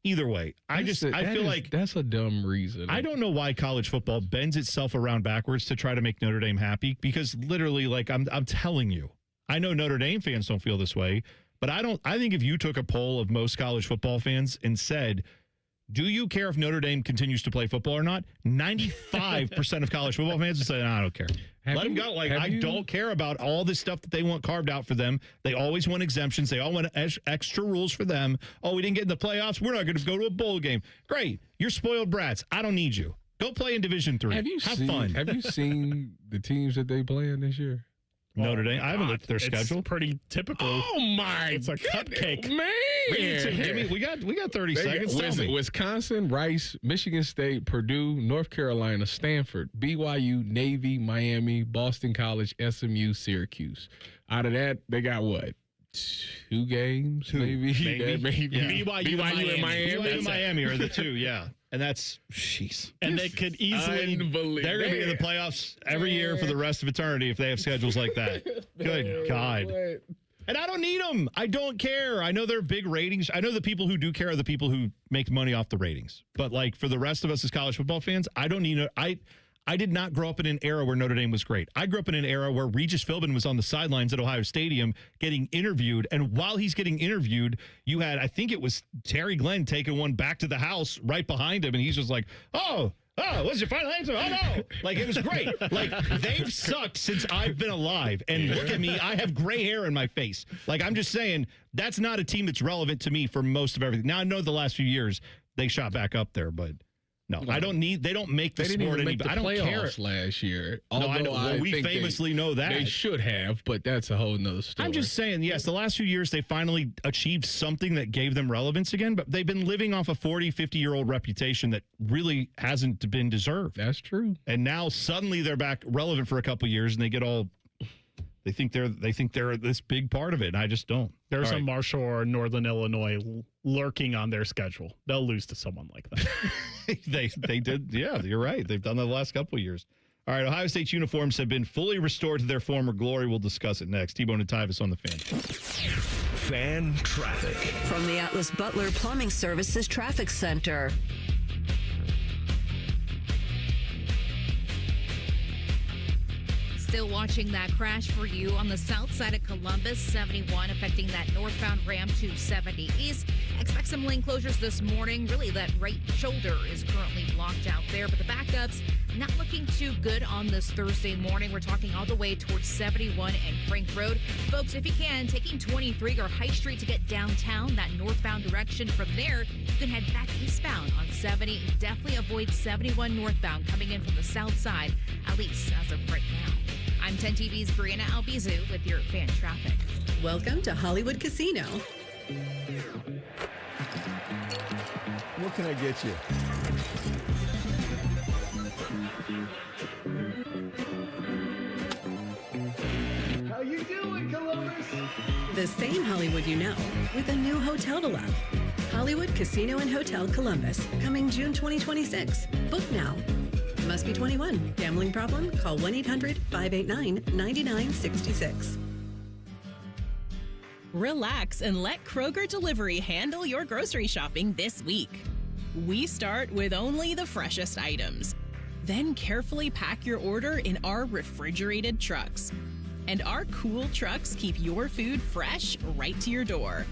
either way, I feel like that's a dumb reason. I don't know why college football bends itself around backwards to try to make Notre Dame happy, because literally, like I'm telling you, I know Notre Dame fans don't feel this way, but I think if you took a poll of most college football fans and said, do you care if Notre Dame continues to play football or not? 95% of college football fans would say, no, I don't care. Let them go. Like, I don't care about all this stuff that they want carved out for them. They always want exemptions. They all want extra rules for them. Oh, we didn't get in the playoffs. We're not going to go to a bowl game. Great. You're spoiled brats. I don't need you. Go play in Division III. Have fun. Have you seen the teams that they playing this year? Notre Dame. I haven't looked at their schedule. Pretty typical. Oh my! It's a cupcake, man. We got 30 seconds. Tell me. Wisconsin, Rice, Michigan State, Purdue, North Carolina, Stanford, BYU, Navy, Miami, Boston College, SMU, Syracuse. Out of that, they got what? 2 games, maybe. Yeah. BYU and Miami. BYU and Miami are the two. Yeah. And that's, jeez. And they could easily, they're going to be in the playoffs every year for the rest of eternity if they have schedules like that. Good God. And I don't need them. I don't care. I know they're big ratings. I know the people who do care are the people who make money off the ratings. But like for the rest of us as college football fans, I don't need I did not grow up in an era where Notre Dame was great. I grew up in an era where Regis Philbin was on the sidelines at Ohio Stadium getting interviewed. And while he's getting interviewed, you had, I think it was Terry Glenn taking one back to the house right behind him. And he's just like, oh, what's your final answer? Oh, no. Like, it was great. Like, they've sucked since I've been alive. And look at me. I have gray hair in my face. Like, I'm just saying, that's not a team that's relevant to me for most of everything. Now, I know the last few years they shot back up there, but no, I don't need. They don't make the sport any. I don't care. Last year. No, I know. Well, we famously know that they should have, but that's a whole nother story. I'm just saying. Yes, the last few years they finally achieved something that gave them relevance again, but they've been living off a 40, 50-year-old reputation that really hasn't been deserved. That's true. And now suddenly they're back relevant for a couple years, and they get all. They think they're this big part of it, and I just don't. There's a Marshall or Northern Illinois lurking on their schedule. They'll lose to someone like that. they did. Yeah, you're right. They've done that the last couple of years. All right, Ohio State's uniforms have been fully restored to their former glory. We'll discuss it next. T-Bone and Tyvis on the Fan. Fan traffic. From the Atlas Butler Plumbing Services Traffic Center. Still watching that crash for you on the south side of Columbus, 71, affecting that northbound ramp to 70 east. Expect some lane closures this morning. Really, that right shoulder is currently blocked out there, but the backups not looking too good on this Thursday morning. We're talking all the way towards 71 and Frank Road. Folks, if you can, taking 23 or High Street to get downtown, that northbound direction. From there, you can head back eastbound on 70. Definitely avoid 71 northbound coming in from the south side, at least as of right now. I'm 10 TV's Brianna Albizu with your fan traffic. Welcome to Hollywood Casino. What can I get you? How you doing, Columbus? The same Hollywood you know, with a new hotel to love. Hollywood Casino and Hotel Columbus, coming June 2026. Book now. Must be 21. Gambling problem? Call 1-800-589-9966. Relax and let Kroger Delivery handle your grocery shopping this week. We start with only the freshest items. Then carefully pack your order in our refrigerated trucks. And our cool trucks keep your food fresh right to your door.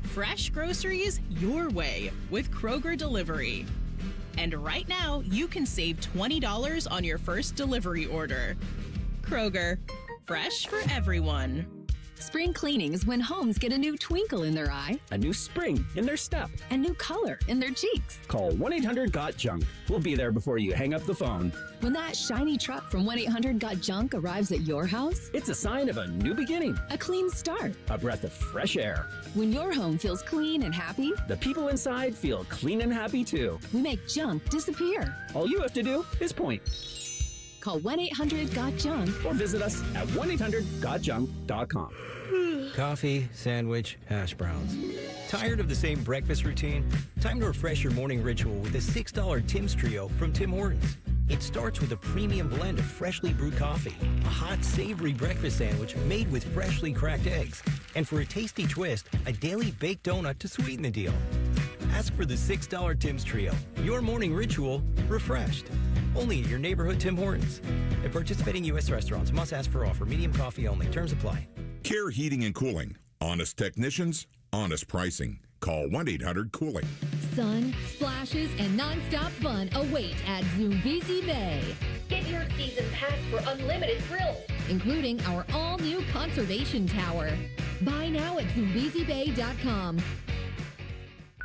Fresh groceries your way with Kroger Delivery. And right now, you can save $20 on your first delivery order. Kroger, fresh for everyone. Spring cleaning is when homes get a new twinkle in their eye, a new spring in their step, a new color in their cheeks. Call 1-800-GOT-JUNK. We'll be there before you hang up the phone. When that shiny truck from 1-800-GOT-JUNK arrives at your house, it's a sign of a new beginning, a clean start, a breath of fresh air. When your home feels clean and happy, the people inside feel clean and happy too. We make junk disappear. All you have to do is point. Call 1-800-GOT-JUNK or visit us at 1-800-GOTJUNK.com. Coffee, sandwich, hash browns. Tired of the same breakfast routine? Time to refresh your morning ritual with a $6 Tim's Trio from Tim Hortons. It starts with a premium blend of freshly brewed coffee, a hot, savory breakfast sandwich made with freshly cracked eggs, and for a tasty twist, a daily baked donut to sweeten the deal. Ask for the $6 Tim's Trio. Your morning ritual refreshed. Only at your neighborhood Tim Hortons. At participating U.S. restaurants, must ask for offer. Medium coffee only. Terms apply. Care Heating and Cooling. Honest technicians, honest pricing. Call 1-800-COOLING. Sun, splashes, and nonstop fun await at Zoombezi Bay. Get your season pass for unlimited thrills, including our all-new conservation tower. Buy now at ZoombeziBay.com.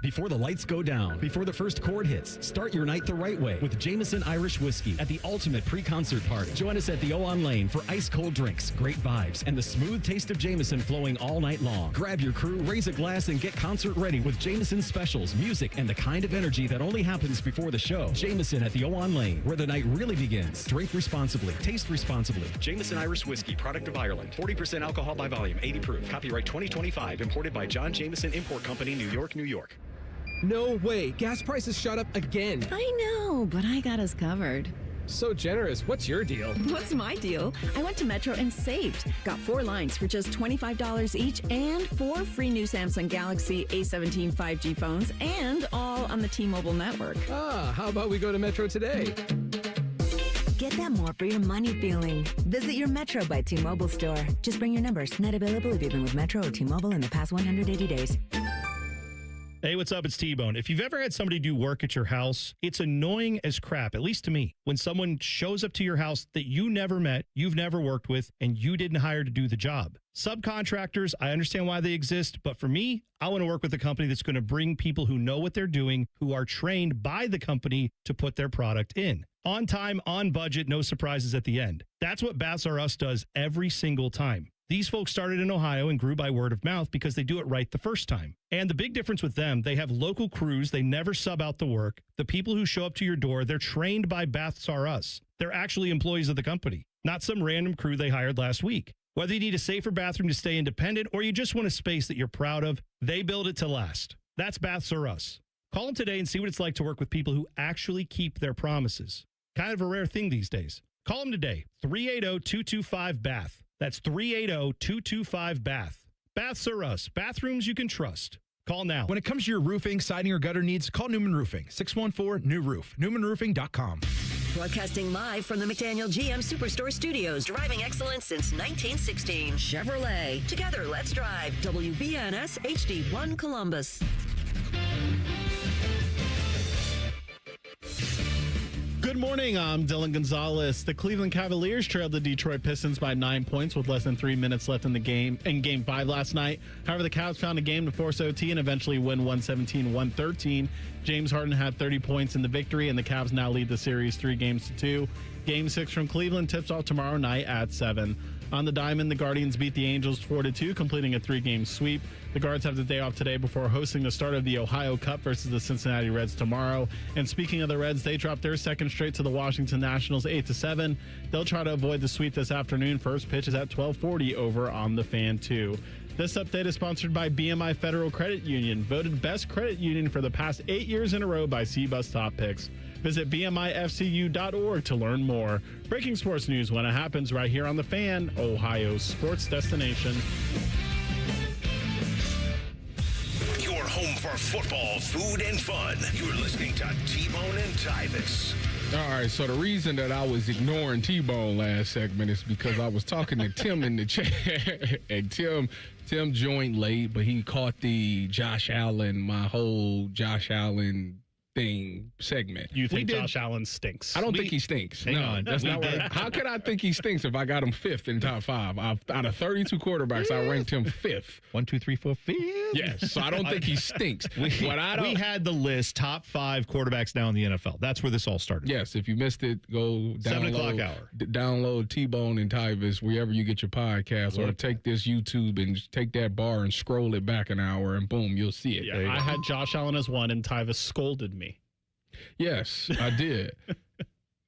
Before the lights go down, before the first chord hits, start your night the right way with Jameson Irish Whiskey at the ultimate pre-concert party. Join us at the O-On Lane for ice-cold drinks, great vibes, and the smooth taste of Jameson flowing all night long. Grab your crew, raise a glass, and get concert ready with Jameson specials, music, and the kind of energy that only happens before the show. Jameson at the O-On Lane, where the night really begins. Drink responsibly. Taste responsibly. Jameson Irish Whiskey, product of Ireland. 40% alcohol by volume, 80 proof. Copyright 2025. Imported by John Jameson Import Company, New York, New York. No way. Gas prices shot up again. I know, but I got us covered. So generous. What's your deal? What's my deal? I went to Metro and saved. Got 4 lines for just $25 each and 4 free new Samsung Galaxy A17 5G phones and all on the T-Mobile network. How about we go to Metro today? Get that more for your money feeling. Visit your Metro by T-Mobile store. Just bring your numbers. Not available if you've been with Metro or T-Mobile in the past 180 days. Hey, what's up? It's T-Bone. If you've ever had somebody do work at your house, it's annoying as crap, at least to me, when someone shows up to your house that you never met, you've never worked with, and you didn't hire to do the job. Subcontractors, I understand why they exist, but for me, I want to work with a company that's going to bring people who know what they're doing, who are trained by the company to put their product in. On time, on budget, no surprises at the end. That's what Baths R Us does every single time. These folks started in Ohio and grew by word of mouth because they do it right the first time. And the big difference with them, they have local crews. They never sub out the work. The people who show up to your door, they're trained by Baths R Us. They're actually employees of the company, not some random crew they hired last week. Whether you need a safer bathroom to stay independent or you just want a space that you're proud of, they build it to last. That's Baths R Us. Call them today and see what it's like to work with people who actually keep their promises. Kind of a rare thing these days. Call them today, 380-225-BATH. That's 380-225-BATH. Baths R Us. Bathrooms you can trust. Call now. When it comes to your roofing, siding, or gutter needs, call Newman Roofing. 614-NEW-ROOF. NewmanRoofing.com. Broadcasting live from the McDaniel GM Superstore Studios. Driving excellence since 1916. Chevrolet. Together, let's drive. WBNS HD1 Columbus. Good morning, I'm Dylan Gonzalez. The Cleveland Cavaliers trailed the Detroit Pistons by 9 points with less than 3 minutes left in the game in Game 5 last night. However, the Cavs found a game to force OT and eventually win 117-113. James Harden had 30 points in the victory, and the Cavs now lead the series 3-2. Game 6 from Cleveland tips off tomorrow night at 7. On the diamond, the Guardians beat the Angels 4-2, completing a 3-game sweep. The Guards have the day off today before hosting the start of the Ohio Cup versus the Cincinnati Reds tomorrow. And speaking of the Reds, they dropped their second straight to the Washington Nationals 8-7. They'll try to avoid the sweep this afternoon. First pitch is at 12:40 over on the Fan 2. This update is sponsored by BMI Federal Credit Union, voted best credit union for the past 8 years in a row by CBUS Top Picks. Visit BMIFCU.org to learn more. Breaking sports news when it happens right here on The Fan, Ohio's sports destination. Your home for football, food, and fun. You're listening to T-Bone and Tyvis. All right, so the reason that I was ignoring T-Bone last segment is because I was talking to Tim in the chat, and Tim joined late, but he caught the my whole Josh Allen thing segment. You think Josh Allen stinks? I don't think he stinks. Hang on. That's not what. How could I think he stinks if I got him 5th in top 5? Out of 32 quarterbacks, I ranked him 5th. 1, 2, 3, 4, 5. Yes, so I don't think he stinks. We had the list, top 5 quarterbacks now in the NFL. That's where this all started. Yes, if you missed it, go 7 o'clock hour. Download T-Bone and Tyvis wherever you get your podcast, or take this YouTube and take that bar and scroll it back an hour, and boom, you'll see it. Yeah, I had Josh Allen as 1, and Tyvis scolded me. Yes, I did.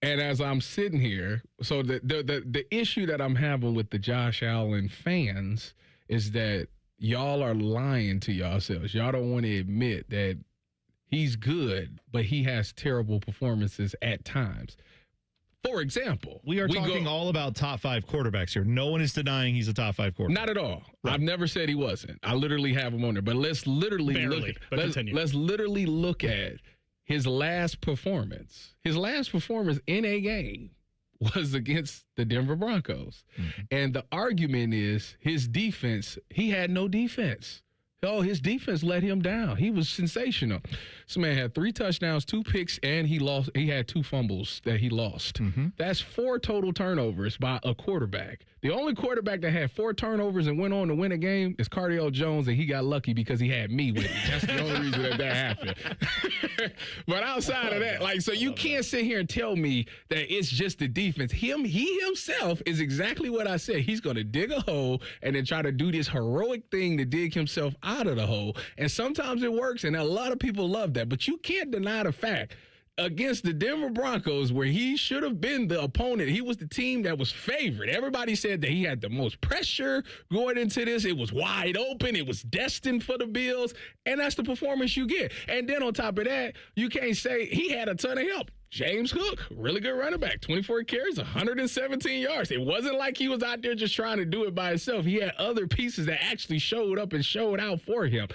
And as I'm sitting here, so the issue that I'm having with the Josh Allen fans is that y'all are lying to yourselves. Y'all don't want to admit that he's good, but he has terrible performances at times. For example, we are talking all about top 5 quarterbacks here. No one is denying he's a top 5 quarterback. Not at all. Right. I've never said he wasn't. I literally have him on there. But let's literally let's literally look at his last performance. His last performance in a game was against the Denver Broncos. Mm-hmm. And the argument is his defense, he had no defense. Oh, his defense let him down. He was sensational. This man had 3 touchdowns, 2 picks, and he had 2 fumbles that he lost. Mm-hmm. That's 4 total turnovers by a quarterback. The only quarterback that had 4 turnovers and went on to win a game is Cardale Jones, and he got lucky because he had me with him. That's the only reason that happened. But outside of that, so you can't sit here and tell me that it's just the defense. He himself is exactly what I said. He's going to dig a hole and then try to do this heroic thing to dig himself out of the hole. And sometimes it works, and a lot of people love that. But you can't deny the fact against the Denver Broncos, where he should have been the opponent. He was the team that was favored. Everybody said that he had the most pressure going into this. It was wide open. It was destined for the Bills. And that's the performance you get. And then on top of that, you can't say he had a ton of help. James Cook, really good running back, 24 carries, 117 yards. It wasn't like he was out there just trying to do it by himself. He had other pieces that actually showed up and showed out for him.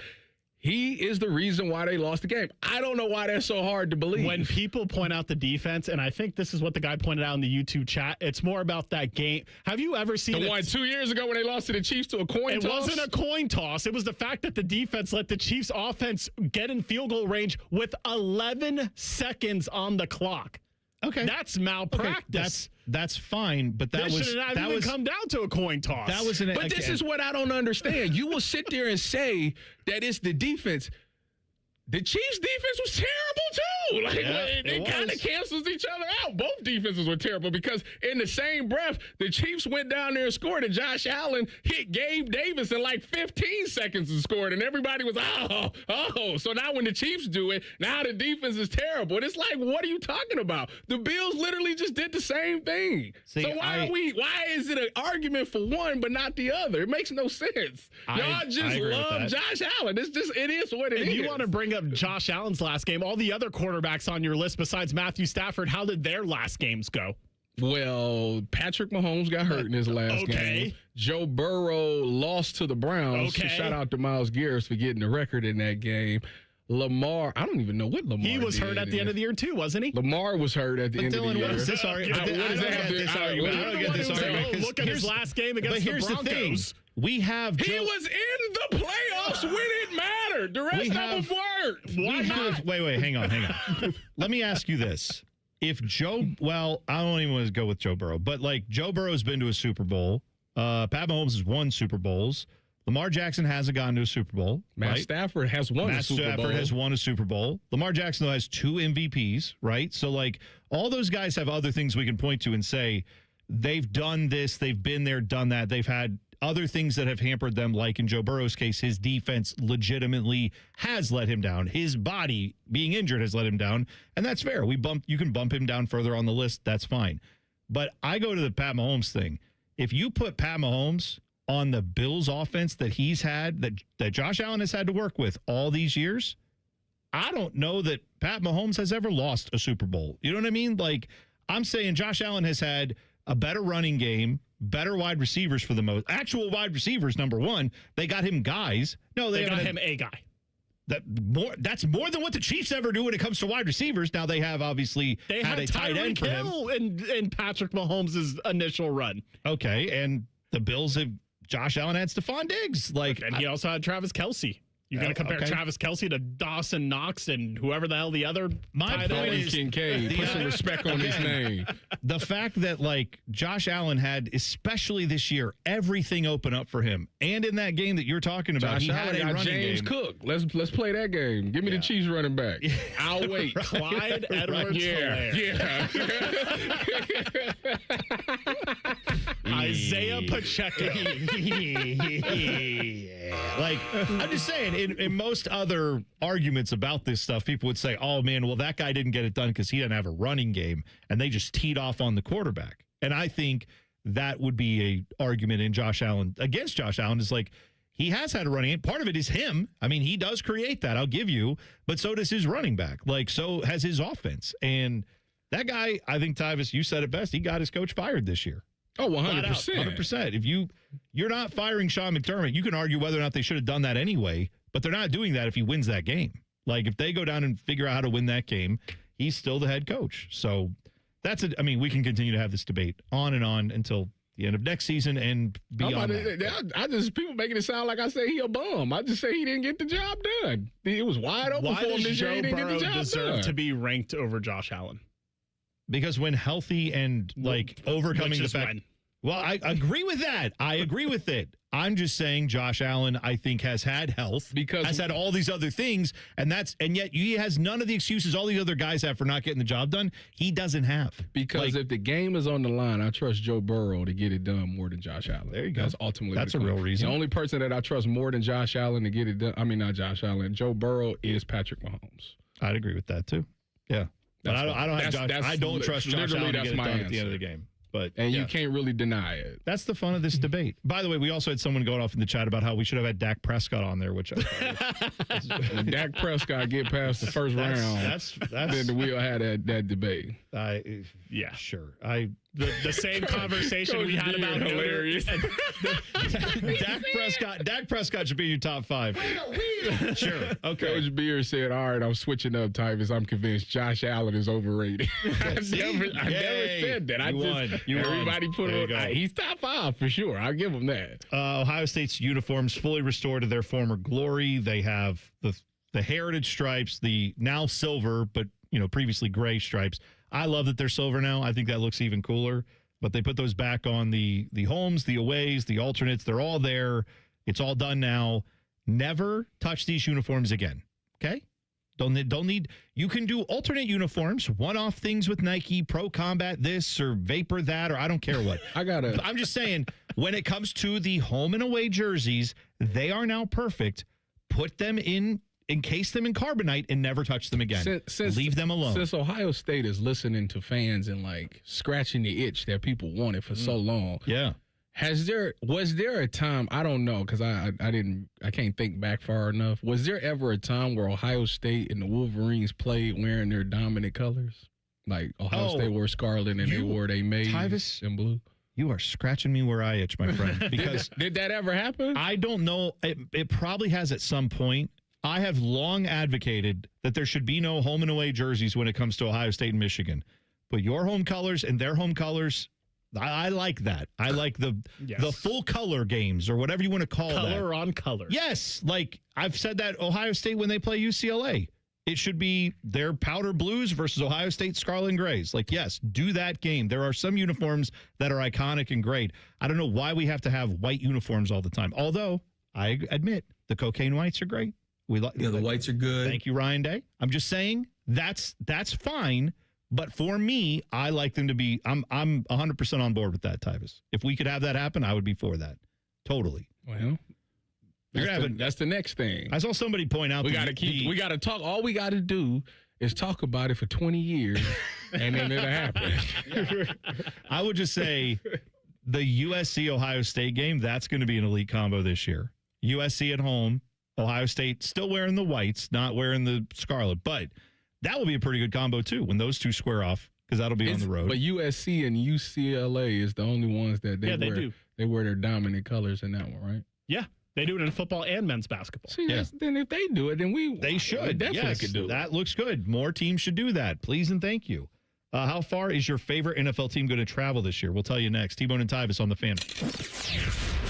He is the reason why they lost the game. I don't know why that's so hard to believe. When people point out the defense, and I think this is what the guy pointed out in the YouTube chat, it's more about that game. Have you ever seen the one 2 years ago when they lost to the Chiefs to a coin toss? It wasn't a coin toss. It was the fact that the defense let the Chiefs offense get in field goal range with 11 seconds on the clock. Okay, that's malpractice. Okay, that's fine, but that was come down to a coin toss. That was but this is what I don't understand. You will sit there and say that it's the defense. The Chiefs' defense was terrible, too. It kind of cancels each other out. Both defenses were terrible because in the same breath, the Chiefs went down there and scored, and Josh Allen hit Gabe Davis in 15 seconds and scored, and everybody was, oh. So now when the Chiefs do it, now the defense is terrible. And it's like, what are you talking about? The Bills literally just did the same thing. See, so why is it an argument for one but not the other? It makes no sense. Y'all just love Josh Allen. It is what it is. And you want to bring up Josh Allen's last game, all the other quarterbacks on your list besides Matthew Stafford, how did their last games go? Well, Patrick Mahomes got hurt in his last game. Joe Burrow lost to the Browns. Shout out to Myles Garrett for getting the record in that game. Lamar, I don't even know what Lamar He was hurt at the end of the year, too, wasn't he? Lamar was hurt at the end of the year. What is this argument? I don't get this argument. Look at his last game against the Broncos. But here's the thing. We have he was in the playoffs when it mattered. The rest of them weren't. Why not? Wait, hang on. Let me ask you this. If I don't even want to go with Joe Burrow, but Joe Burrow's been to a Super Bowl. Pat Mahomes has won Super Bowls. Lamar Jackson hasn't gone to a Super Bowl. Matt Stafford has won a Super Bowl. Stafford has won a Super Bowl. Lamar Jackson, though, has 2 MVPs, right? So, all those guys have other things we can point to and say, they've done this, they've been there, done that. They've had other things that have hampered them, like in Joe Burrow's case, his defense legitimately has let him down. His body being injured has let him down, and that's fair. You can bump him down further on the list. That's fine. But I go to the Pat Mahomes thing. If you put Pat Mahomes on the Bills offense that he's had, that Josh Allen has had to work with all these years, I don't know that Pat Mahomes has ever lost a Super Bowl. You know what I mean? I'm saying Josh Allen has had a better running game, better wide receivers for the most. Actual wide receivers, number one. They got him guys. No, they got him a guy. That's more than what the Chiefs ever do when it comes to wide receivers. Now they have obviously had a tight end for him. in Patrick Mahomes' initial run. Okay, and the Bills have Josh Allen had Stephon Diggs. And he also had Travis Kelce. You're going to compare Travis Kelce to Dawson Knox and whoever the hell the other My point is Kincaid. Put some respect on his name. The fact that Josh Allen had, especially this year, everything open up for him, and in that game that you're talking about, Josh he had Allen a running James game. Cook. Let's play that game. Give me the Chiefs running back. I'll wait. Clyde Edwards-Helaire. Yeah. Isaiah Pacheco. I'm just saying, in most other arguments about this stuff, people would say, oh, man, well, that guy didn't get it done because he didn't have a running game, and they just teed off on the quarterback. And I think that would be a argument in Josh Allen against Josh Allen is like, he has had a running game. Part of it is him. I mean, he does create that, I'll give you, but so does his running back. Like, so has his offense. And that guy, I think, Tyvis, you said it best. He got his coach fired this year. Oh, 100%. 100%. If you're not firing Sean McDermott, you can argue whether or not they should have done that anyway, but they're not doing that if he wins that game. Like, if they go down and figure out how to win that game, he's still the head coach. So that's it. I mean, we can continue to have this debate on and on until the end of next season and beyond. I just people making it sound like I say he a bum. I just say he didn't get the job done. It was wide open for him this year. He didn't get the job deserve to be ranked over Josh Allen? Because when healthy and like overcoming the fact. Well, I agree with that. I agree with it. I'm just saying Josh Allen, I think, has had health, has had all these other things, and yet he has none of the excuses all these other guys have for not getting the job done. He doesn't have. Because if the game is on the line, I trust Joe Burrow to get it done more than Josh Allen. There you go. That's ultimately a real reason. The only person that I trust more than Josh Allen to get it done, I mean, not Josh Allen, Joe Burrow is Patrick Mahomes. I'd agree with that too. Yeah. But I don't trust Josh Allen to get it done at the end of the game. And you can't really deny it. That's the fun of this debate. By the way, we also had someone going off in the chat about how we should have had Dak Prescott on there, which when Dak Prescott get past the first round, then we'll have that debate. Yeah, sure. The same conversation we had about hilarious. Dak Prescott should be in your top 5. Sure. Okay. Coach Beard said, all right, I'm switching up, Tyvis. I'm convinced Josh Allen is overrated. I never said that. Everybody put it on. He's top 5 for sure. I'll give him that. Ohio State's uniforms fully restored to their former glory. They have the heritage stripes, the now silver, but previously gray stripes. I love that they're silver now. I think that looks even cooler. But they put those back on the homes, the aways, the alternates. They're all there. It's all done now. Never touch these uniforms again. Okay? Don't need. You can do alternate uniforms, one-off things with Nike, Pro Combat this or Vapor that, or I don't care what. I'm just saying, when it comes to the home and away jerseys, they are now perfect. Put them in. Encase them in carbonite and never touch them again. Leave them alone. Since Ohio State is listening to fans and like scratching the itch that people wanted for so long. Yeah. Was there a time, I don't know, because I can't think back far enough. Was there ever a time where Ohio State and the Wolverines played wearing their dominant colors? Like Ohio State wore scarlet and they wore their maize and blue? You are scratching me where I itch, my friend. Because did that ever happen? I don't know. It probably has at some point. I have long advocated that there should be no home and away jerseys when it comes to Ohio State and Michigan. But your home colors and their home colors, I like that. I like the full color games or whatever you want to call that. Color on color. Yes. Like I've said that Ohio State when they play UCLA, it should be their powder blues versus Ohio State scarlet and grays. Like, yes, do that game. There are some uniforms that are iconic and great. I don't know why we have to have white uniforms all the time. Although I admit the cocaine whites are great. The whites are good. Thank you, Ryan Day. I'm just saying that's fine. But for me, I like them to be. I'm 100% on board with that, Tyvis. If we could have that happen, I would be for that. Totally. Well, that's the next thing. I saw somebody point out we got to talk. All we got to do is talk about it for 20 years, and then it'll happen. I would just say the USC Ohio State game. That's going to be an elite combo this year. USC at home. Ohio State still wearing the whites, not wearing the scarlet. But that will be a pretty good combo, too, when those two square off, because that'll be on the road. But USC and UCLA is the only ones that they wear. They wear their dominant colors in that one, right? Yeah, they do it in football and men's basketball. See, then if they do it, then they should. Definitely could do it. That looks good. More teams should do that. Please and thank you. How far is your favorite NFL team going to travel this year? We'll tell you next. T-Bone and Tyvis on the Fan.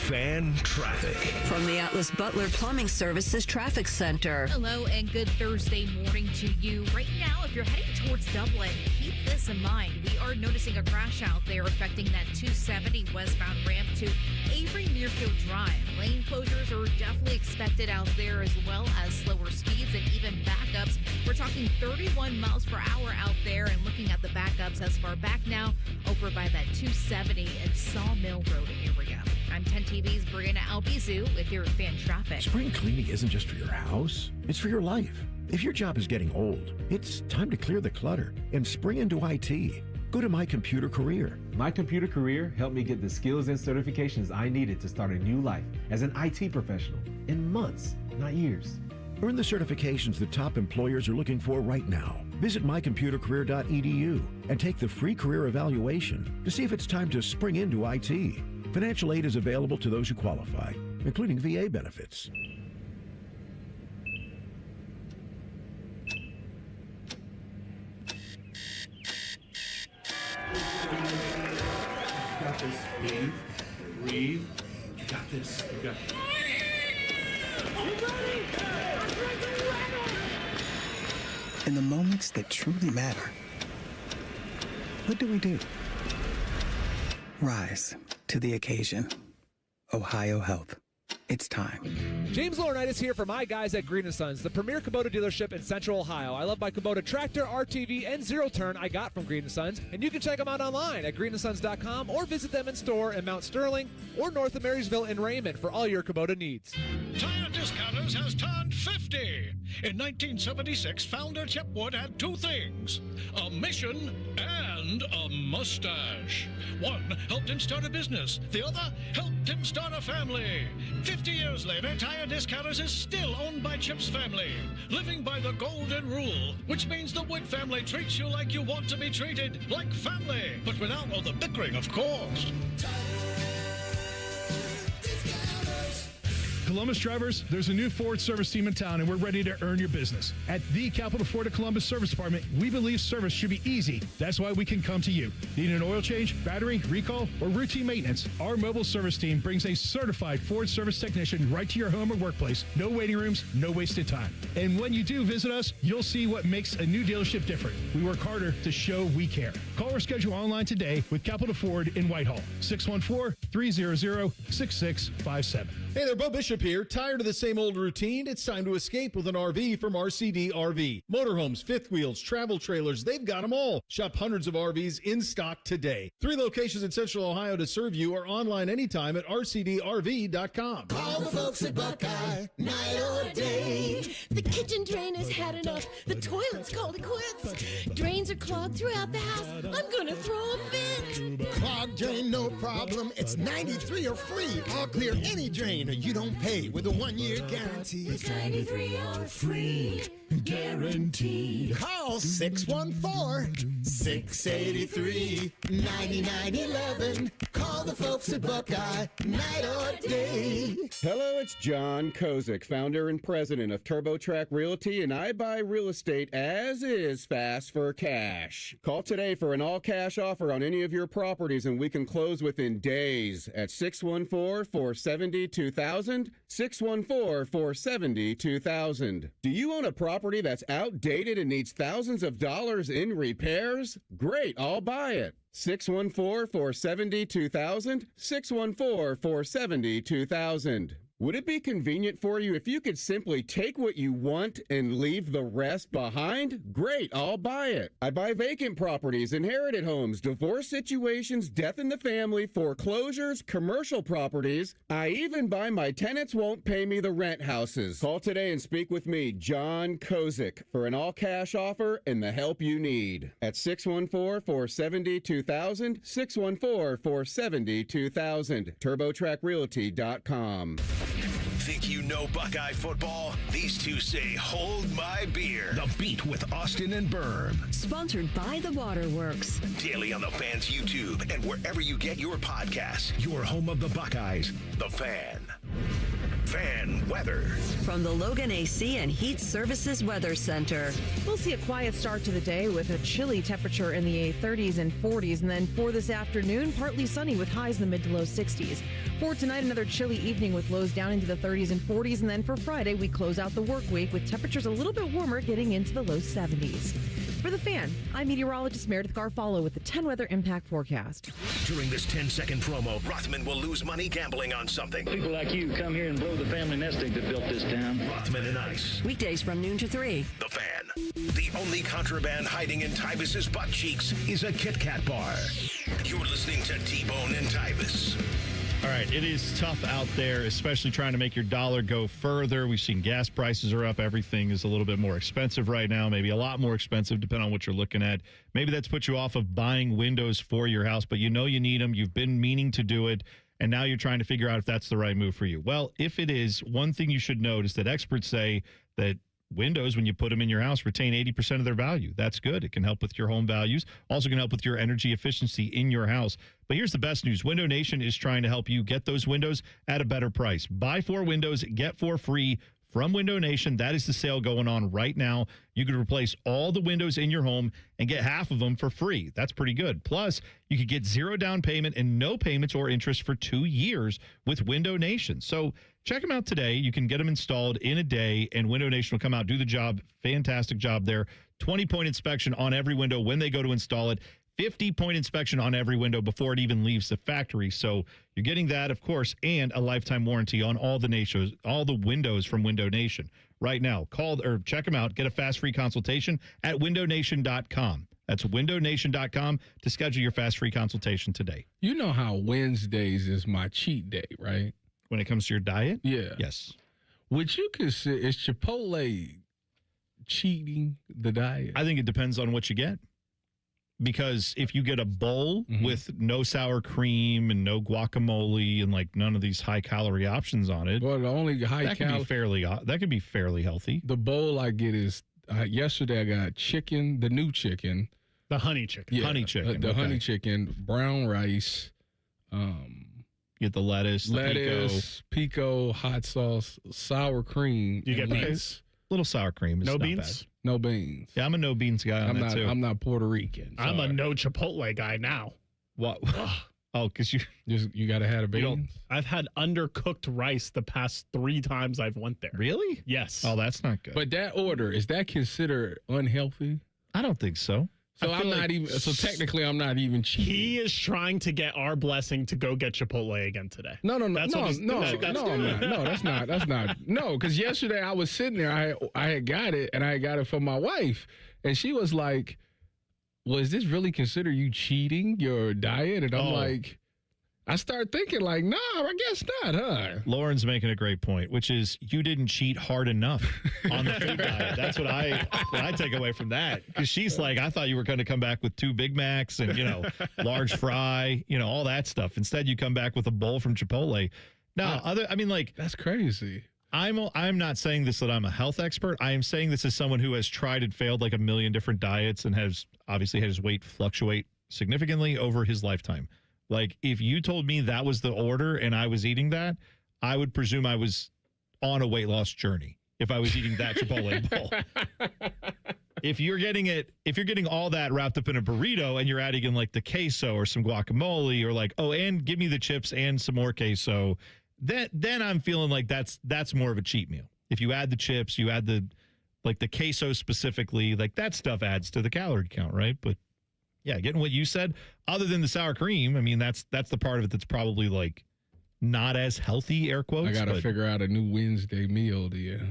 Fan traffic. From the Atlas Butler Plumbing Services Traffic Center. Hello and good Thursday morning to you. Right now, if you're heading towards Dublin, keep this in mind. We are noticing a crash out there affecting that 270 westbound ramp to Avery Muirfield Drive. Lane closures are definitely expected out there, as well as slower speeds and even backups. We're talking 31 miles per hour out there, and looking at the backups as far back now over by that 270 and Sawmill Road area. I'm 10 TV's Brianna Albizu with your fan traffic. Spring cleaning isn't just for your house, it's for your life. If your job is getting old, it's time to clear the clutter and spring into IT. Go to My Computer Career. My Computer Career helped me get the skills and certifications I needed to start a new life as an IT professional in months, not years. Earn the certifications that top employers are looking for right now. Visit mycomputercareer.edu and take the free career evaluation to see if it's time to spring into IT. Financial aid is available to those who qualify, including VA benefits. You got this. Breathe. You got this. You got this. In the moments that truly matter, what do? Rise to the occasion. Ohio Health. It's time. James Laurinaitis here for my guys at Green & Sons, the premier Kubota dealership in Central Ohio. I love my Kubota tractor, RTV, and zero-turn I got from Green & Sons, and you can check them out online at greenandsons.com or visit them in store in Mount Sterling or north of Marysville in Raymond for all your Kubota needs. Tire Discounters has turned 50. In 1976, founder Chip Wood had two things, a mission and a mustache. One helped him start a business. The other helped him start a family. 50 years later, Tire Discounters is still owned by Chip's family, living by the golden rule, which means the Wood family treats you like you want to be treated, like family, but without all the bickering, of course. Columbus drivers, there's a new Ford service team in town, and we're ready to earn your business. At the Capital Ford of Columbus Service Department, we believe service should be easy. That's why we can come to you. Need an oil change, battery, recall, or routine maintenance? Our mobile service team brings a certified Ford service technician right to your home or workplace. No waiting rooms, no wasted time. And when you do visit us, you'll see what makes a new dealership different. We work harder to show we care. Call or schedule online today with Capital Ford in Whitehall. 614-300-6657. Hey there, Bo Bishop here. Tired of the same old routine? It's time to escape with an RV from RCD RV. Motorhomes, fifth wheels, travel trailers, they've got them all. Shop hundreds of RVs in stock today. 3 locations in Central Ohio to serve you, or online anytime at rcdrv.com. Call the folks at Buckeye, night or day. The kitchen drain has had enough. The toilet's called it quits. Drains are clogged throughout the house. I'm gonna throw a fit. Clogged drain, no problem. It's 93 or free. I'll clear any drain or you don't pay with a 1-year guarantee. It's 93 or free. Guaranteed. Call 614-683-9911. Call the folks at Buckeye, night or day. Hello, it's John Kozik, founder and president of TurboTrack Realty, and I buy real estate as is, fast for cash. Call today for an all-cash offer on any of your properties, and we can close within days at 614-470-2000, 614-470-2000. Do you own a property that's outdated and needs thousands of dollars in repairs? Great, I'll buy it. 614-470-2000, 614-470-2000. Would it be convenient for you if you could simply take what you want and leave the rest behind? Great, I'll buy it. I buy vacant properties, inherited homes, divorce situations, death in the family, foreclosures, commercial properties. I even buy my tenants won't pay me the rent houses. Call today and speak with me, John Kozik, for an all-cash offer and the help you need. At 614-470-2000, 614-470-2000, TurboTrackRealty.com. Think you know Buckeye football? These two say, hold my beer. The Beat with Austin and Berm. Sponsored by the Waterworks. Daily on the Fan's YouTube and wherever you get your podcasts. Your home of the Buckeyes, The Fan. Fan weather. From the Logan AC and Heat Services Weather Center. We'll see a quiet start to the day with a chilly temperature in the 30s and 40s. And then for this afternoon, partly sunny with highs in the mid to low 60s. For tonight, another chilly evening with lows down into the 30s and 40s. And then for Friday, we close out the work week with temperatures a little bit warmer getting into the low 70s. For The Fan, I'm meteorologist Meredith Garfalo with the 10 Weather Impact Forecast. During this 10-second promo, Rothman will lose money gambling on something. People like you come here and blow the family nest egg that built this town. Rothman and Ice. Weekdays from noon to 3. The Fan. The only contraband hiding in Tyvis's butt cheeks is a Kit Kat bar. You're listening to T-Bone and Tyvis. All right, it is tough out there, especially trying to make your dollar go further. We've seen gas prices are up. Everything is a little bit more expensive right now, maybe a lot more expensive, depending on what you're looking at. Maybe that's put you off of buying windows for your house, but you know you need them. You've been meaning to do it, and now you're trying to figure out if that's the right move for you. Well, if it is, one thing you should note is that experts say that windows, when you put them in your house, retain 80% of their value. That's good. It can help with your home values. Also can help with your energy efficiency in your house. But here's the best news. Window Nation is trying to help you get those windows at a better price. Buy 4 windows, get 4 free from Window Nation. That is the sale going on right now. You could replace all the windows in your home and get half of them for free. That's pretty good. Plus, you could get 0 down payment and no payments or interest for 2 years with Window Nation. So check them out today. You can get them installed in a day, and Window Nation will come out, do the job. Fantastic job there. 20-point inspection on every window when they go to install it. 50-point inspection on every window before it even leaves the factory. So you're getting that, of course, and a lifetime warranty on all the windows from Window Nation. Right now, call or check them out. Get a fast free consultation at windownation.com. That's windownation.com to schedule your fast free consultation today. You know how Wednesdays is my cheat day, right? When it comes to your diet? Yeah. Yes. Would you consider, is Chipotle cheating the diet? I think it depends on what you get. Because if you get a bowl with no sour cream and no guacamole and like none of these high calorie options on it, well, the only high calorie that could be fairly healthy. The bowl I get is yesterday I got chicken, the new chicken, the honey chicken, yeah, honey chicken, the honey chicken, brown rice. Get the lettuce, pico, hot sauce, sour cream. You get beans? Little sour cream is no not beans? Bad. No beans. Yeah, I'm a no beans guy on that too. I'm not Puerto Rican. I'm a no Chipotle guy now. What? Oh, because you got to have a beans? I've had undercooked rice the past 3 times I've went there. Really? Yes. Oh, that's not good. But that order, is that considered unhealthy? I don't think so. So I'm not even. So technically, I'm not even cheating. He is trying to get our blessing to go get Chipotle again today. No, that's not. No, because yesterday I was sitting there. I had got it, and I got it for my wife, and she was like, "Well, is this really considered you cheating your diet?" And I'm like, I start thinking like, no, I guess not, huh? Lauren's making a great point, which is you didn't cheat hard enough on the food diet. That's what I take away from that. Because she's like, I thought you were going to come back with 2 Big Macs and, large fry, all that stuff. Instead, you come back with a bowl from Chipotle. Now, that's crazy. I'm not saying this that I'm a health expert. I am saying this as someone who has tried and failed like a million different diets and has obviously had his weight fluctuate significantly over his lifetime. Like, if you told me that was the order and I was eating that, I would presume I was on a weight loss journey if I was eating that Chipotle bowl. If you're getting all that wrapped up in a burrito and you're adding in like the queso or some guacamole or like, oh, and give me the chips and some more queso, then I'm feeling like that's more of a cheat meal. If you add the chips, you add the queso specifically, like that stuff adds to the calorie count, right? But yeah, getting what you said, other than the sour cream, I mean, that's the part of it that's probably like not as healthy, air quotes. I got to figure out a new Wednesday meal, dear.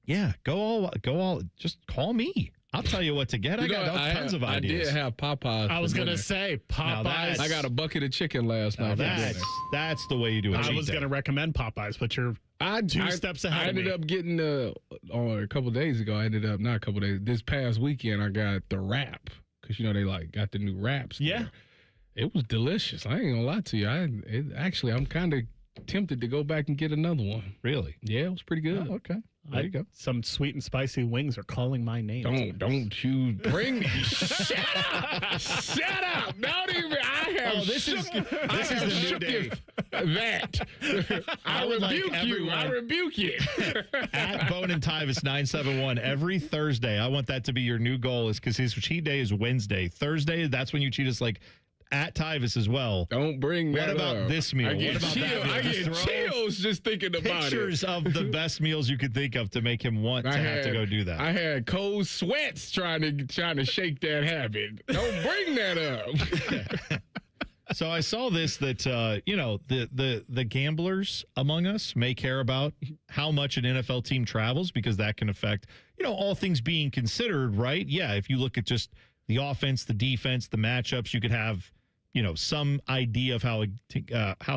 Yeah, go all, just call me. I'll tell you what to get. I got tons of ideas. I did have Popeyes. I was going to say Popeyes. I got a bucket of chicken last night. That's the way you do it. I was going to recommend Popeyes, but you're 2 steps ahead of me. I ended up getting, a couple of days ago, this past weekend, I got the wrap. Because, they got the new wraps. Yeah. There. It was delicious. I ain't going to lie to you. I'm kind of tempted to go back and get another one. Really? Yeah, it was pretty good. Oh, okay. There you go. Some sweet and spicy wings are calling my name. Don't you bring me. Shut up. Shut up. Don't even. I have. This is the new day. I rebuke you. I rebuke you. At Bone and Tyvis 971 every Thursday. I want that to be your new goal, is because his cheat day is Wednesday. Thursday, that's when you cheat us like at Tyvis as well. Don't bring that up. What about this meal? What about that meal? I get chills just thinking about it. Pictures of the best meals you could think of to make him want to have to go do that. I had cold sweats trying to shake that habit. Don't bring that up. So I saw this that the gamblers among us may care about how much an NFL team travels, because that can affect, all things being considered, right? Yeah, if you look at just the offense, the defense, the matchups, you could have some idea of how a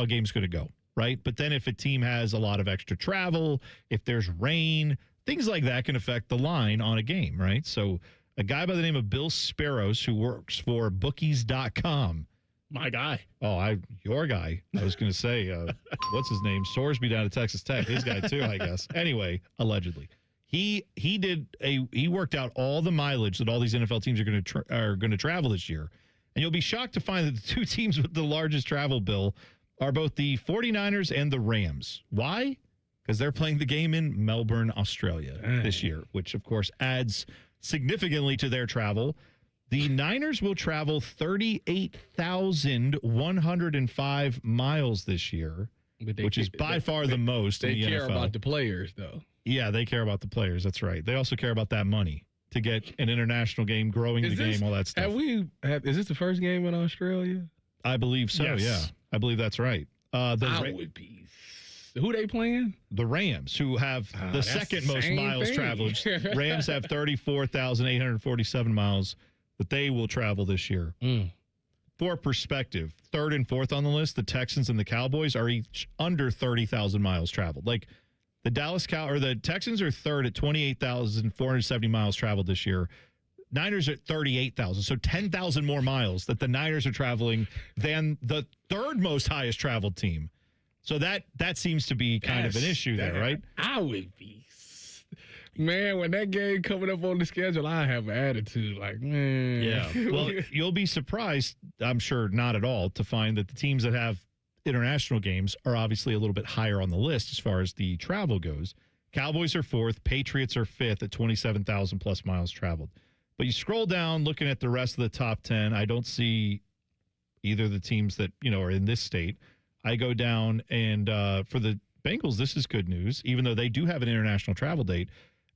game's going to go, right? But then if a team has a lot of extra travel, if there's rain, things like that can affect the line on a game, right? So a guy by the name of Bill Sparrows, who works for bookies.com. My guy. Oh, your guy. I was going to say, what's his name? Sorsby down at Texas Tech. His guy too, I guess. Anyway, allegedly. He worked out all the mileage that all these NFL teams are going to travel this year. And you'll be shocked to find that the two teams with the largest travel bill are both the 49ers and the Rams. Why? Because they're playing the game in Melbourne, Australia this year, which, of course, adds significantly to their travel. The Niners will travel 38,105 miles this year, which is by far the most in the NFL. They care about the players, though. Yeah, they care about the players. That's right. They also care about that money to get an international game, growing the game, all that stuff. Is this the first game in Australia? I believe so, yes. Yeah. I believe that's right. Would be. Who they playing? The Rams, who have the second most miles traveled. Rams have 34,847 miles that they will travel this year. For perspective, third and fourth on the list, the Texans and the Cowboys are each under 30,000 miles traveled. Like the Texans are third at 28,470 miles traveled this year. Niners are at 38,000, so 10,000 more miles that the Niners are traveling than the third most highest traveled team. So that seems to be kind of an issue there, right? I would be. Man, when that game coming up on the schedule, I have an attitude like, man. Yeah. Well, you'll be surprised, I'm sure not at all, to find that the teams that have international games are obviously a little bit higher on the list as far as the travel goes. Cowboys are fourth. Patriots are fifth at 27,000 plus miles traveled. But you scroll down looking at the rest of the top 10, I don't see either of the teams that, are in this state. I go down and for the Bengals, this is good news. Even though they do have an international travel date,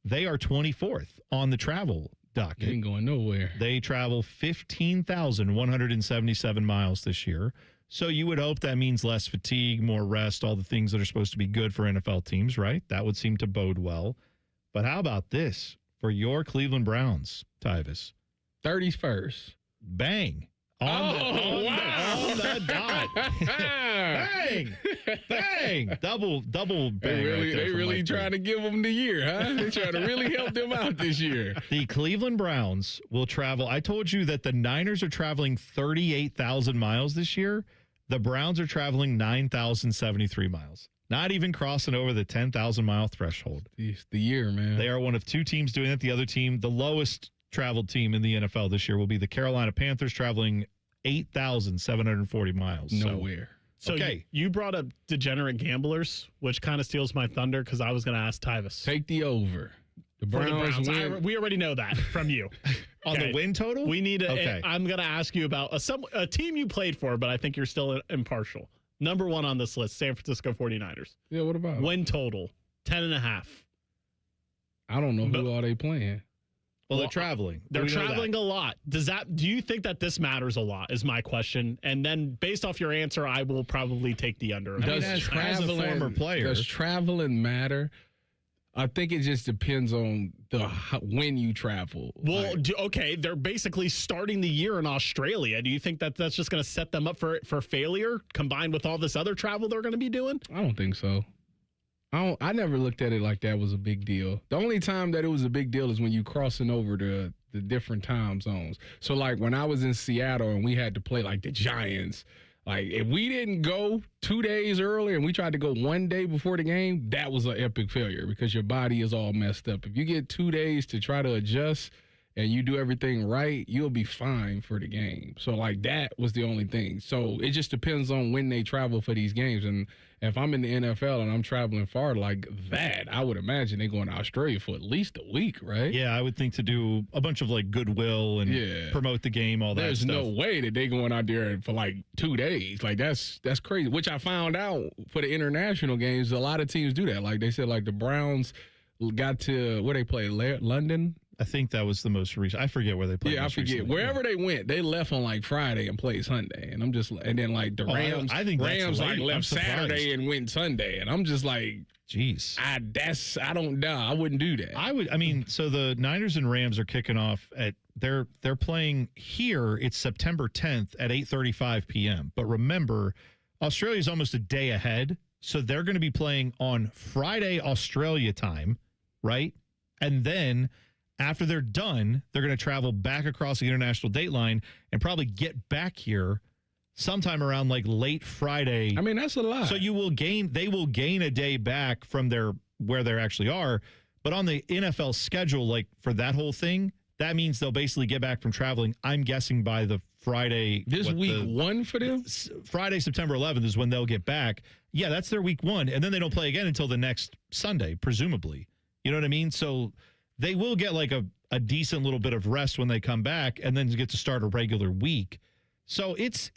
they are 24th on the travel docket. They ain't going nowhere. They travel 15,177 miles this year. So you would hope that means less fatigue, more rest, all the things that are supposed to be good for NFL teams, right? That would seem to bode well. But how about this for your Cleveland Browns, Tyvis? 30s first. Bang. On the dot. Bang. Bang. Double bang. They really trying to give them the year, huh? They trying to really help them out this year. The Cleveland Browns will travel. I told you that the Niners are traveling 38,000 miles this year. The Browns are traveling 9,073 miles. Not even crossing over the 10,000-mile threshold. It's the year, man. They are one of two teams doing it. The other team, the lowest traveled team in the NFL this year, will be the Carolina Panthers, traveling 8,740 miles. Nowhere. So okay. You brought up degenerate gamblers, which kind of steals my thunder because I was going to ask Tyvis. Take the over. The Browns win. We already know that from you. On the win total? We need I'm going to ask you about a team you played for, but I think you're still impartial. Number one on this list, San Francisco 49ers. Yeah, what about win total? 10.5. I don't know who are they playing. Well, they're traveling. They're traveling a lot. Do you think that this matters a lot is my question. And then based off your answer, I will probably take the under. As a former player. Does traveling matter? I think it just depends on when you travel. Well, they're basically starting the year in Australia. Do you think that that's just going to set them up for failure combined with all this other travel they're going to be doing? I don't think so. I never looked at it like that was a big deal. The only time that it was a big deal is when you crossing over the different time zones. So, like, when I was in Seattle and we had to play, like, the Giants, like, if we didn't go 2 days early and we tried to go 1 day before the game, that was an epic failure because your body is all messed up. If you get 2 days to try to adjust and you do everything right, you'll be fine for the game. So, like, that was the only thing. So, it just depends on when they travel for these games. And if I'm in the NFL and I'm traveling far like that, I would imagine they're going to Australia for at least a week, right? Yeah, I would think to do a bunch of, like, goodwill and promote the game, all that stuff. There's no way that they're going out there for, like, 2 days. Like, that's crazy, which I found out for the international games, a lot of teams do that. Like, they said, like, the Browns got to, where they play, London? I think that was the most recent. I forget where they played. Yeah, I forget. Recently. Wherever they went, they left on like Friday and played Sunday. And then like the Rams, I think Rams like left Saturday and went Sunday. And I'm just like, Jeez. I don't know. I wouldn't do that. So the Niners and Rams are kicking off they're playing here. It's September 10th at 8:35 p.m. But remember, Australia's almost a day ahead. So they're going to be playing on Friday, Australia time, right? And then after they're done, they're going to travel back across the international date line and probably get back here sometime around like late Friday. I mean, that's a lot. So they will gain a day back from where they actually are. But on the NFL schedule, like for that whole thing, that means they'll basically get back from traveling, I'm guessing by the Friday. Week 1 for them? Friday, September 11th is when they'll get back. Yeah, that's their week 1. And then they don't play again until the next Sunday, presumably. You know what I mean? So they will get like a decent little bit of rest when they come back and then get to start a regular week. So it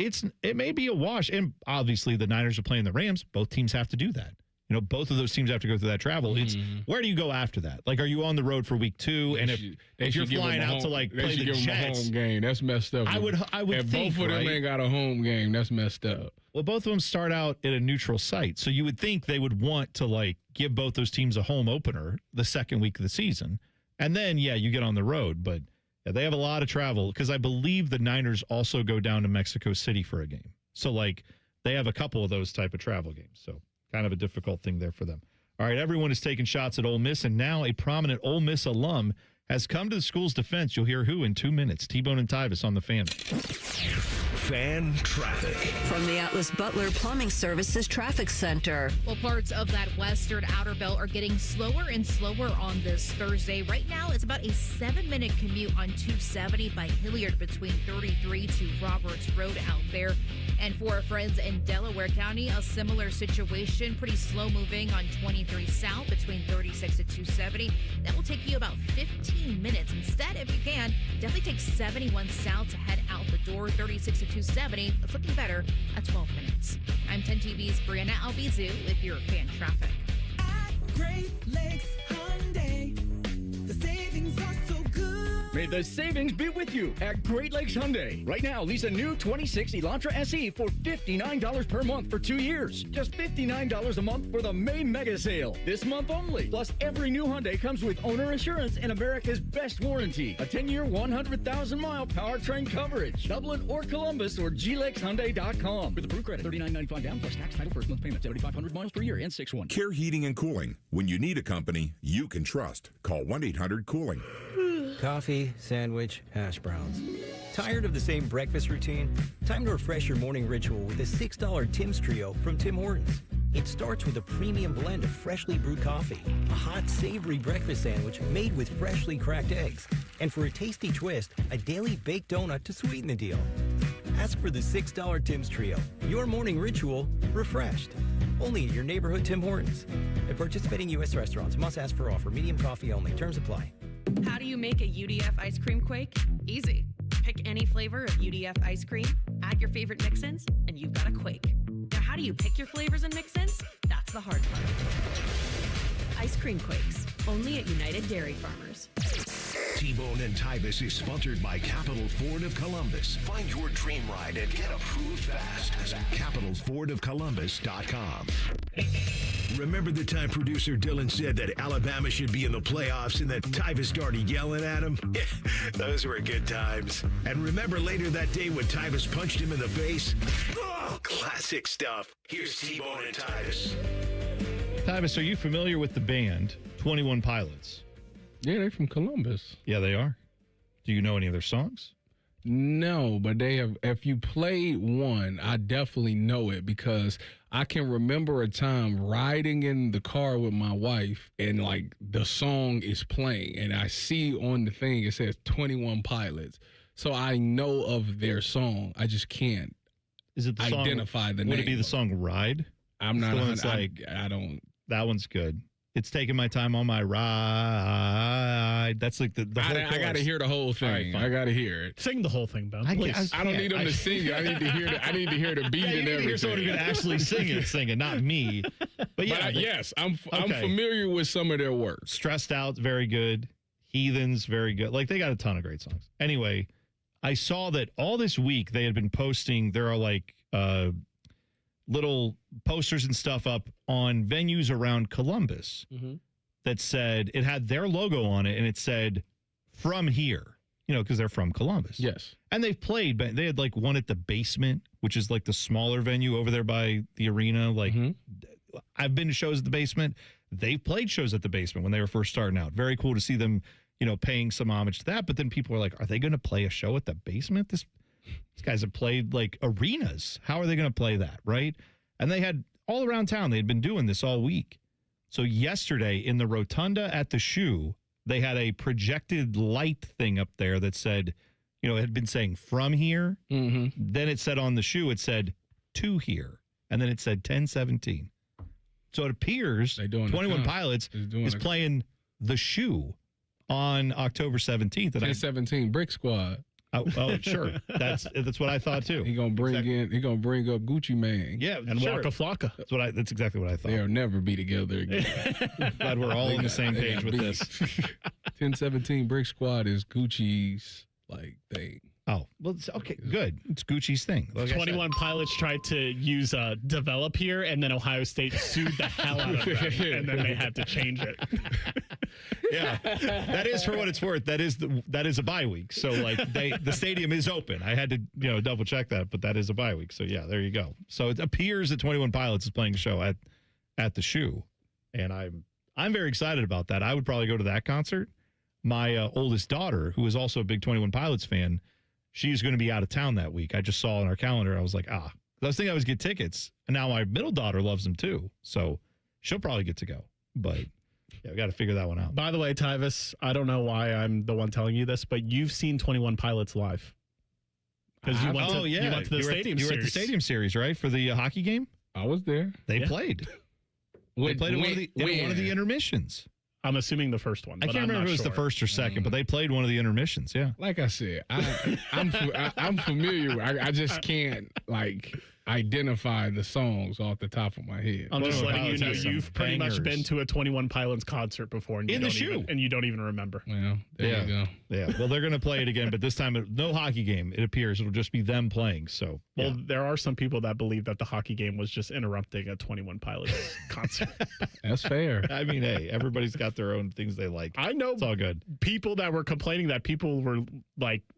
may be a wash. And obviously the Niners are playing the Rams. Both teams have to do that. You know, both of those teams have to go through that travel. It's where do you go after that? Like, are you on the road for week 2? And if you're flying out to like play the Jets, them a home game. That's messed up. I would if think both of them ain't got a home game, that's messed up. Well, both of them start out at a neutral site, so you would think they would want to like give both those teams a home opener the second week of the season, and then you get on the road. But they have a lot of travel because I believe the Niners also go down to Mexico City for a game. So like they have a couple of those type of travel games. So kind of a difficult thing there for them. All right, everyone is taking shots at Ole Miss, and now a prominent Ole Miss alum has come to the school's defense. You'll hear who in 2 minutes. T-Bone and Tyvis on the Fan. Fan traffic. From the Atlas Butler Plumbing Services Traffic Center. Well, parts of that western outer belt are getting slower and slower on this Thursday. Right now, it's about a 7-minute commute on 270 by Hilliard between 33 to Roberts Road out there. And for our friends in Delaware County, a similar situation. Pretty slow moving on 23 south between 36 to 270. That will take you about 15 minutes. Instead, if you can, definitely take 71 south to head out the door. 36 to 270. It's looking better at 12 minutes. I'm 10 TV's Brianna Albizu with your fan traffic. At Great Lakes Hyundai, the savings are so good. May the savings be with you at Great Lakes Hyundai. Right now, lease a new 26 Elantra SE for $59 per month for 2 years. Just $59 a month for the May mega sale. This month only. Plus, every new Hyundai comes with owner assurance and America's best warranty. A 10-year, 100,000-mile powertrain coverage. Dublin or Columbus or glexhyundai.com. With approved credit, $39.95 down plus tax title first month payment, 7,500 miles per year and 6/1. Care Heating and Cooling. When you need a company you can trust, call 1-800-COOLING. Coffee, sandwich, hash browns. Tired of the same breakfast routine? Time to refresh your morning ritual with a $6 Tim's Trio from Tim Hortons. It starts with a premium blend of freshly brewed coffee, a hot, savory breakfast sandwich made with freshly cracked eggs, and for a tasty twist, a daily baked donut to sweeten the deal. Ask for the $6 Tim's Trio. Your morning ritual refreshed. Only at your neighborhood Tim Hortons. At participating U.S. restaurants, must ask for offer. Medium coffee only. Terms apply. How do you make a UDF ice cream quake? Easy. Pick any flavor of UDF ice cream, add your favorite mix-ins, and you've got a quake. Now, how do you pick your flavors and mix-ins? That's the hard part. Ice cream quakes, only at United Dairy Farmers. T-Bone and Tyvis is sponsored by Capital Ford of Columbus. Find your dream ride and get approved fast at capitalfordofcolumbus.com. Remember the time producer Dylan said that Alabama should be in the playoffs and that Tyvis started yelling at him? Those were good times. And remember later that day when Tyvis punched him in the face? Classic stuff. Here's T-Bone and Tyvis. Tyvis, are you familiar with the band 21 Pilots? Yeah, they're from Columbus. Yeah, they are. Do you know any of their songs? No, but they have. If you played one, I definitely know it because I can remember a time riding in the car with my wife and like the song is playing and I see on the thing it says 21 Pilots. So I know of their song. I just can't identify the name. Would it be the song Ride? I'm not. I don't. That one's good. It's taking my time on my ride. That's like the whole chorus. I got to hear the whole thing. Right, I got to hear it. Sing the whole thing, Ben. I don't need them to sing it. I need to hear the beat and everything. You need to hear someone who can actually sing it, not me. But yeah, yes, I'm familiar with some of their work. Stressed Out, very good. Heathens, very good. Like they got a ton of great songs. Anyway, I saw that all this week they had been posting. There are like little posters and stuff up on venues around Columbus that said, it had their logo on it, and it said, from here, because they're from Columbus. Yes. And they've played, but they had like one at the Basement, which is like the smaller venue over there by the arena. Like, I've been to shows at the Basement. They've played shows at the Basement when they were first starting out. Very cool to see them, paying some homage to that. But then people are like, are they going to play a show at the Basement? These guys have played like arenas. How are they going to play that, right? And they had all around town. They had been doing this all week. So yesterday in the rotunda at the Shoe, they had a projected light thing up there that said, it had been saying from here. Then it said on the Shoe, it said to here. And then it said 1017. So it appears 21 Pilots is playing the Shoe on October 17th. 1017 Brick Squad. Oh, sure. That's what I thought too. He gonna bring up Gucci Mane. Yeah, and sure. Waka Flocka. That's exactly what I thought. They'll never be together again. Glad we're all on the same page with this. 1017 Brick Squad is Gucci's thing. Oh, well, okay, good. It's Gucci's thing. Like 21 Pilots tried to use develop here, and then Ohio State sued the hell out of them, and then they had to change it. Yeah, that is for what it's worth. That is a bye week. So the stadium is open. I had to double check that, but that is a bye week. So yeah, there you go. So it appears that 21 Pilots is playing a show at the Shoe, and I'm very excited about that. I would probably go to that concert. My oldest daughter, who is also a big 21 Pilots fan, she's going to be out of town that week. I just saw on our calendar. I was like, I was thinking I was get tickets, and now my middle daughter loves them too, so she'll probably get to go. But yeah, we got to figure that one out. By the way, Tyvis, I don't know why I'm the one telling you this, but you've seen 21 Pilots live because you went to the stadium. You were at the stadium series, right, for the hockey game? I was there. They played. They played in one of the intermissions. I'm assuming the first one. I can't remember if it was the first or second, but they played one of the intermissions. Yeah. Like I said, I'm familiar. I just can't identify the songs off the top of my head. I'm just letting you know you've pretty much been to a 21 Pilots concert before, and in the Shoe, and you don't even remember. Well, there you go. Yeah. Well, they're going to play it again, but this time no hockey game. It appears it'll just be them playing. So, well, there are some people that believe that the hockey game was just interrupting a 21 Pilots concert. That's fair. I mean, hey, everybody's got their own things they like. I know it's all good. People that were complaining that people were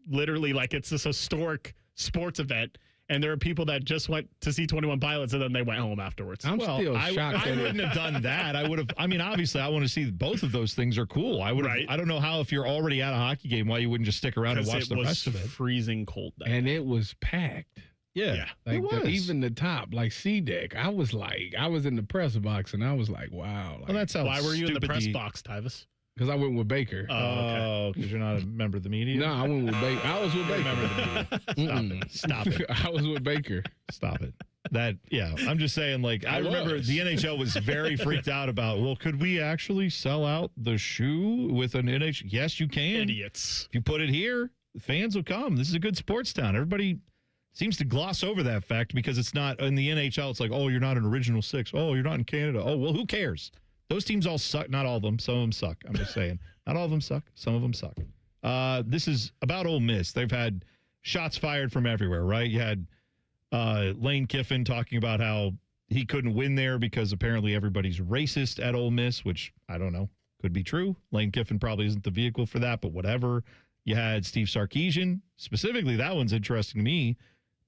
literally it's this historic sports event. And there are people that just went to see 21 Pilots and then they went home afterwards. I'm still shocked. I wouldn't have done that. I would have. I mean, obviously, I want to see both of those things are cool. I would. Right. I don't know how if you're already at a hocky game, why you wouldn't just stick around and watch the rest of it. Freezing cold, and it was packed. Yeah, it was. Even the top, C deck. I was in the press box, and I was like, wow. Well, that's how. Why were you in the press box, Tyvis? Because I went with Baker. Oh, because you're not a member of the media? No, I went with Baker. I was with Baker. Member of the media. Stop it. I was with Baker. Stop it. I'm just saying, I remember the NHL was very freaked out about, well, could we actually sell out the Shoe with an NHL? Yes, you can. Idiots. If you put it here, the fans will come. This is a good sports town. Everybody seems to gloss over that fact because it's not in the NHL. It's like, oh, you're not an original six. Oh, you're not in Canada. Oh, well, who cares? Those teams all suck. Not all of them. Some of them suck. I'm just saying. Not all of them suck. Some of them suck. This is about Ole Miss. They've had shots fired from everywhere, right? You had Lane Kiffin talking about how he couldn't win there because apparently everybody's racist at Ole Miss, which I don't know. Could be true. Lane Kiffin probably isn't the vehicle for that, but whatever. You had Steve Sarkisian. Specifically, that one's interesting to me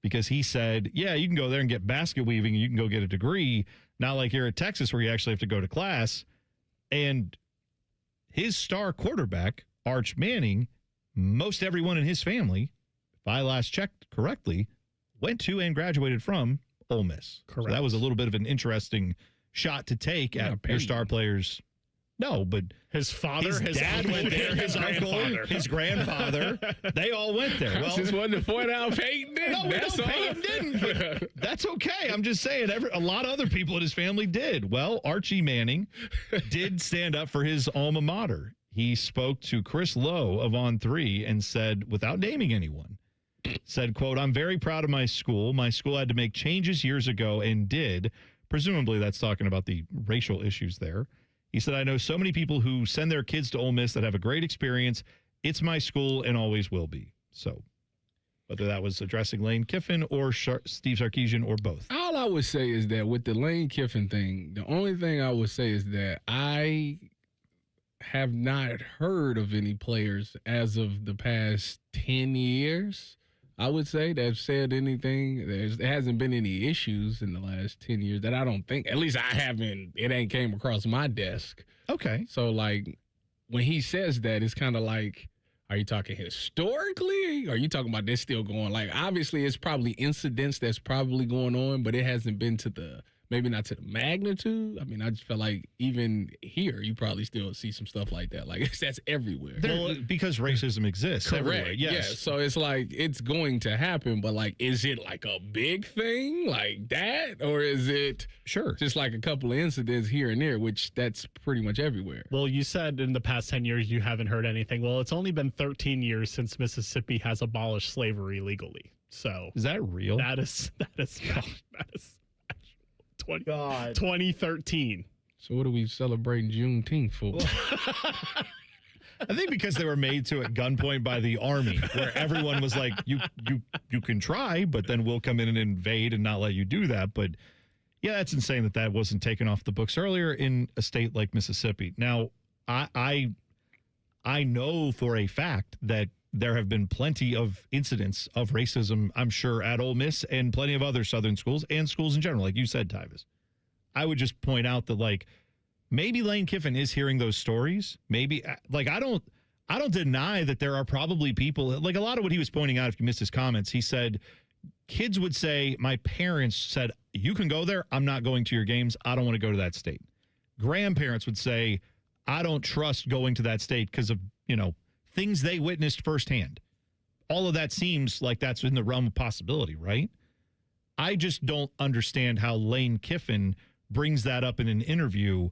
because he said, yeah, you can go there and get basket weaving and you can go get a degree. Not like here at Texas where you actually have to go to class. And his star quarterback, Arch Manning, most everyone in his family, if I last checked correctly, went to and graduated from Ole Miss. Correct. So that was a little bit of an interesting shot to take at your star players. No, but his father, his dad went there, his uncle, his grandfather, they all went there. Well, I just wanted to point out Peyton didn't. No, Peyton didn't. But that's okay. I'm just saying a lot of other people in his family did. Well, Archie Manning did stand up for his alma mater. He spoke to Chris Lowe of On 3 and said, without naming anyone, said, quote, I'm very proud of my school. My school had to make changes years ago and did. Presumably that's talking about the racial issues there. He said, I know so many people who send their kids to Ole Miss that have a great experience. It's my school and always will be. So whether that was addressing Lane Kiffin or Steve Sarkisian or both. All All I would say is that with the Lane Kiffin thing, the only thing I would say is that I have not heard of any players as of the past 10 years, I would say, that have said anything. There hasn't been any issues in the last 10 years that I don't think, at least I haven't, it ain't came across my desk. Okay. So, like, when he says that, it's kind of like, are you talking historically? Or are you talking about this still going? Like, obviously, it's probably incidents that's probably going on, but it hasn't been to the, maybe not to the magnitude. I mean, I just feel like even here, you probably still see some stuff like that. Like, that's everywhere. Well, because racism exists everywhere. Correct. Yes. Yeah. So it's like, it's going to happen, but like, is it like a big thing like that? Or is it just like a couple of incidents here and there, which that's pretty much everywhere? Well, you said in the past 10 years you haven't heard anything. Well, it's only been 13 years since Mississippi has abolished slavery legally. So is that real? That is 2013. So what are we celebrating Juneteenth for? I think because they were made to at gunpoint by the army, where everyone was like, you can try, but then we'll come in and invade and not let you do that. But yeah, that's insane that wasn't taken off the books earlier in a state like Mississippi. Now, I know for a fact that there have been plenty of incidents of racism, I'm sure, at Ole Miss and plenty of other Southern schools and schools in general, like you said, Tyvis. I would just point out that, like, maybe Lane Kiffin is hearing those stories. Maybe, like, I don't deny that there are probably people, like a lot of what he was pointing out, if you missed his comments, he said, kids would say, my parents said, you can go there. I'm not going to your games. I don't want to go to that state. Grandparents would say, I don't trust going to that state because of, things they witnessed firsthand. All of that seems like that's in the realm of possibility, right? I just don't understand how Lane Kiffin brings that up in an interview,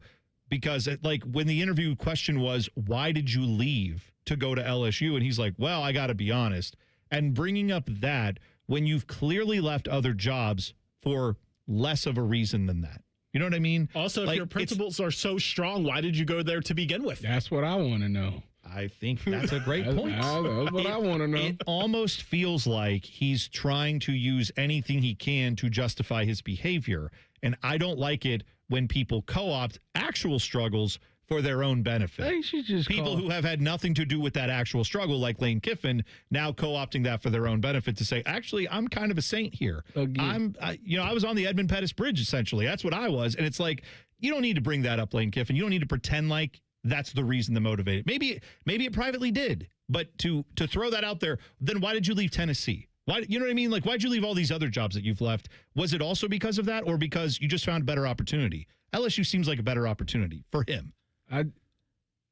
because when the interview question was, why did you leave to go to LSU? And he's like, well, I got to be honest. And bringing up that when you've clearly left other jobs for less of a reason than that. You know what I mean? Also, if your principles are so strong, why did you go there to begin with? That's what I want to know. I think that's a great point. That's what I want to know. It almost feels like he's trying to use anything he can to justify his behavior. And I don't like it when people co-opt actual struggles for their own benefit. They should just people who have had nothing to do with that actual struggle, like Lane Kiffin, now co-opting that for their own benefit to say, actually, I'm kind of a saint here. I was on the Edmund Pettus Bridge, essentially. That's what I was. And it's like, you don't need to bring that up, Lane Kiffin. You don't need to pretend like that's the reason that motivated. Maybe it privately did, but to throw that out there, then why did you leave Tennessee? Why, you know what I mean? Like, why'd you leave all these other jobs that you've left? Was it also because of that, or because you just found a better opportunity? LSU seems like a better opportunity for him.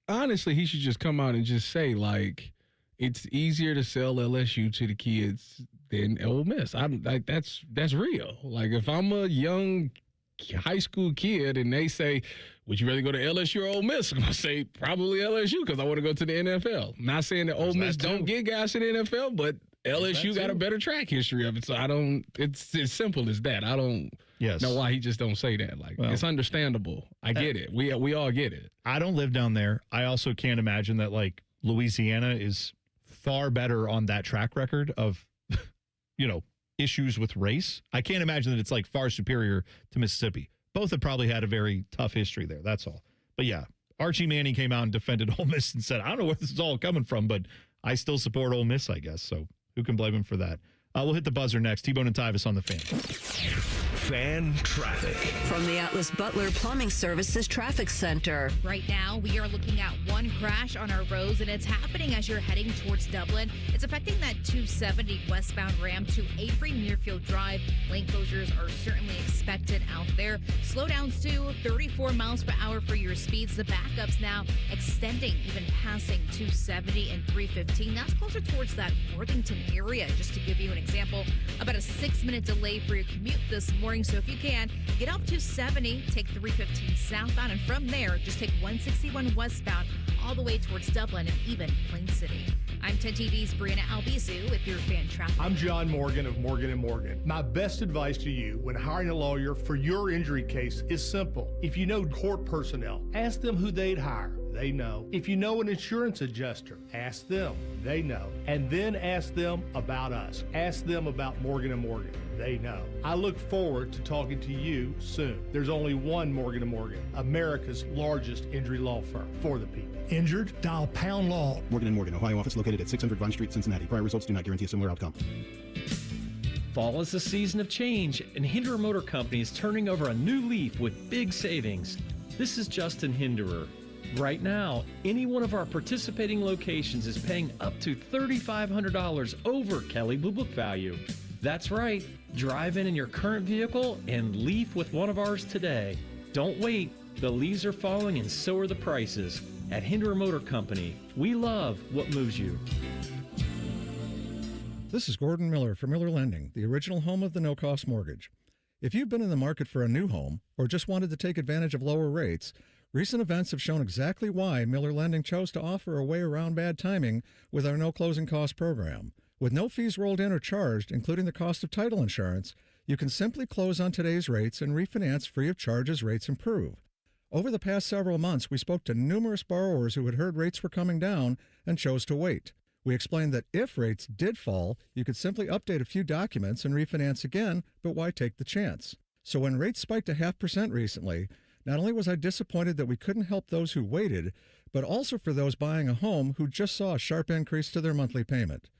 Honestly, he should just come out and just say, like, it's easier to sell LSU to the kids than Ole Miss. That's real. Like, if I'm a young high school kid and they say, would you rather go to LSU or Ole Miss? I'm going to say probably LSU because I want to go to the NFL. Not saying that Ole Miss don't get guys to the NFL, but LSU got a better track history of it. So it's as simple as that. I don't know why he just don't say that. Like, it's understandable. I get it. We all get it. I don't live down there. I also can't imagine that, like, Louisiana is far better on that track record of, issues with race. I can't imagine that it's like far superior to Mississippi. Both have probably had a very tough history there. That's all. But yeah, Archie Manning came out and defended Ole Miss and said, I don't know where this is all coming from, but I still support Ole Miss, I guess. So who can blame him for that? We'll hit the buzzer next. T-Bone and Tyvis on the Fan. Fan traffic. From the Atlas Butler Plumbing Services Traffic Center. Right now, we are looking at one crash on our roads, and it's happening as you're heading towards Dublin. It's affecting that 270 westbound ramp to Avery Muirfield Drive. Lane closures are certainly expected out there. Slowdowns to 34 miles per hour for your speeds. The backups now extending, even passing 270 and 315. That's closer towards that Worthington area. Just to give you an example, about a 6-minute delay for your commute this morning. So if you can, get off 270, take 315 southbound, and from there, just take 161 westbound all the way towards Dublin and even Plain City. I'm 10 TV's Brianna Albizu with your Fan Traffic. I'm John Morgan of Morgan & Morgan. My best advice to you when hiring a lawyer for your injury case is simple. If you know court personnel, ask them who they'd hire. They know. If you know an insurance adjuster, ask them. They know. And then ask them about us. Ask them about Morgan & Morgan. They know. I look forward to talking to you soon. There's only one Morgan & Morgan, America's largest injury law firm for the people. Injured? Dial Pound Law. Morgan & Morgan, Ohio office located at 600 Vine Street, Cincinnati. Prior results do not guarantee a similar outcome. Fall is a season of change, and Hinderer Motor Company is turning over a new leaf with big savings. This is Justin Hinderer. Right now, any one of our participating locations is paying up to $3,500 over Kelley Blue Book value. That's right. Drive in your current vehicle and leaf with one of ours today. Don't wait. The leaves are falling and so are the prices. At Hinderer Motor Company, we love what moves you. This is Gordon Miller from Miller Lending, the original home of the no-cost mortgage. If you've been in the market for a new home or just wanted to take advantage of lower rates, recent events have shown exactly why Miller Lending chose to offer a way around bad timing with our no closing cost program. With no fees rolled in or charged, including the cost of title insurance, you can simply close on today's rates and refinance free of charge as rates improve. Over the past several months, we spoke to numerous borrowers who had heard rates were coming down and chose to wait. We explained that if rates did fall, you could simply update a few documents and refinance again, but why take the chance? So when rates spiked a 0.5% recently, not only was I disappointed that we couldn't help those who waited, but also for those buying a home who just saw a sharp increase to their monthly payment.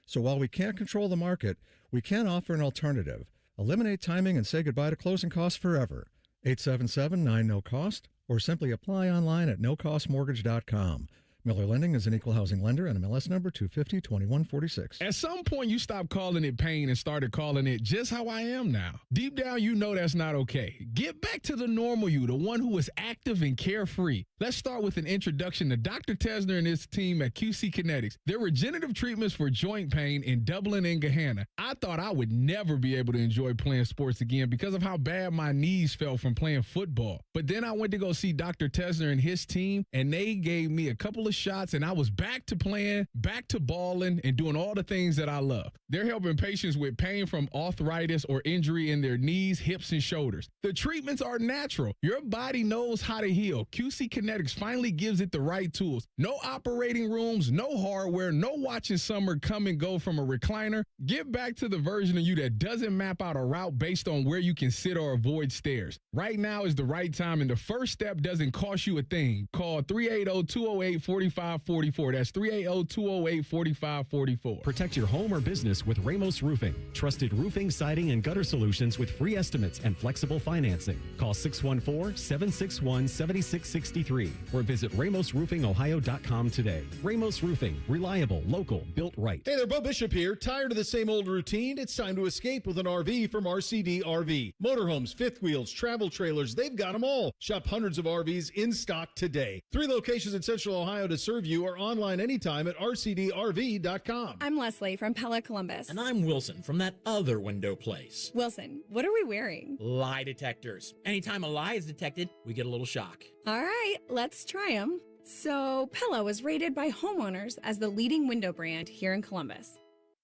So while we can't control the market, we can offer an alternative. Eliminate timing and say goodbye to closing costs forever. 877-9-NO-COST, or simply apply online at nocostmortgage.com. Miller Lending is an equal housing lender and MLS number 250-2146. At some point, you stopped calling it pain and started calling it just how I am now. Deep down, you know that's not okay. Get back to the normal you, the one who is active and carefree. Let's start with an introduction to Dr. Tesner and his team at QC Kinetics. Their regenerative treatments for joint pain in Dublin and Gahanna. I thought I would never be able to enjoy playing sports again because of how bad my knees felt from playing football. But then I went to go see Dr. Tesner and his team, and they gave me a couple of shots, and I was back to playing, back to balling, and doing all the things that I love. They're helping patients with pain from arthritis or injury in their knees, hips, and shoulders. The treatments are natural. Your body knows how to heal. QC Kinetics finally gives it the right tools. No operating rooms, no hardware, no watching summer come and go from a recliner. Get back to the version of you that doesn't map out a route based on where you can sit or avoid stairs. Right now is the right time, and the first step doesn't cost you a thing. Call 380-208-4544. That's 380-208-4544. Protect your home or business with Ramos Roofing. Trusted roofing, siding, and gutter solutions with free estimates and flexible financing. Call 614-761-7663 or visit RamosRoofingOhio.com today. Ramos Roofing. Reliable, local, built right. Hey there, Bo Bishop here. Tired of the same old routine? It's time to escape with an RV from RCD RV. Motorhomes, fifth wheels, travel trailers, they've got them all. Shop hundreds of RVs in stock today. 3 locations in Central Ohio to serve you or online anytime at rcdrv.com. I'm Leslie from Pella Columbus. And I'm Wilson from that other window place. Wilson, what are we wearing? Lie detectors. Anytime a lie is detected, we get a little shock. All right, let's try them. So, Pella was rated by homeowners as the leading window brand here in Columbus.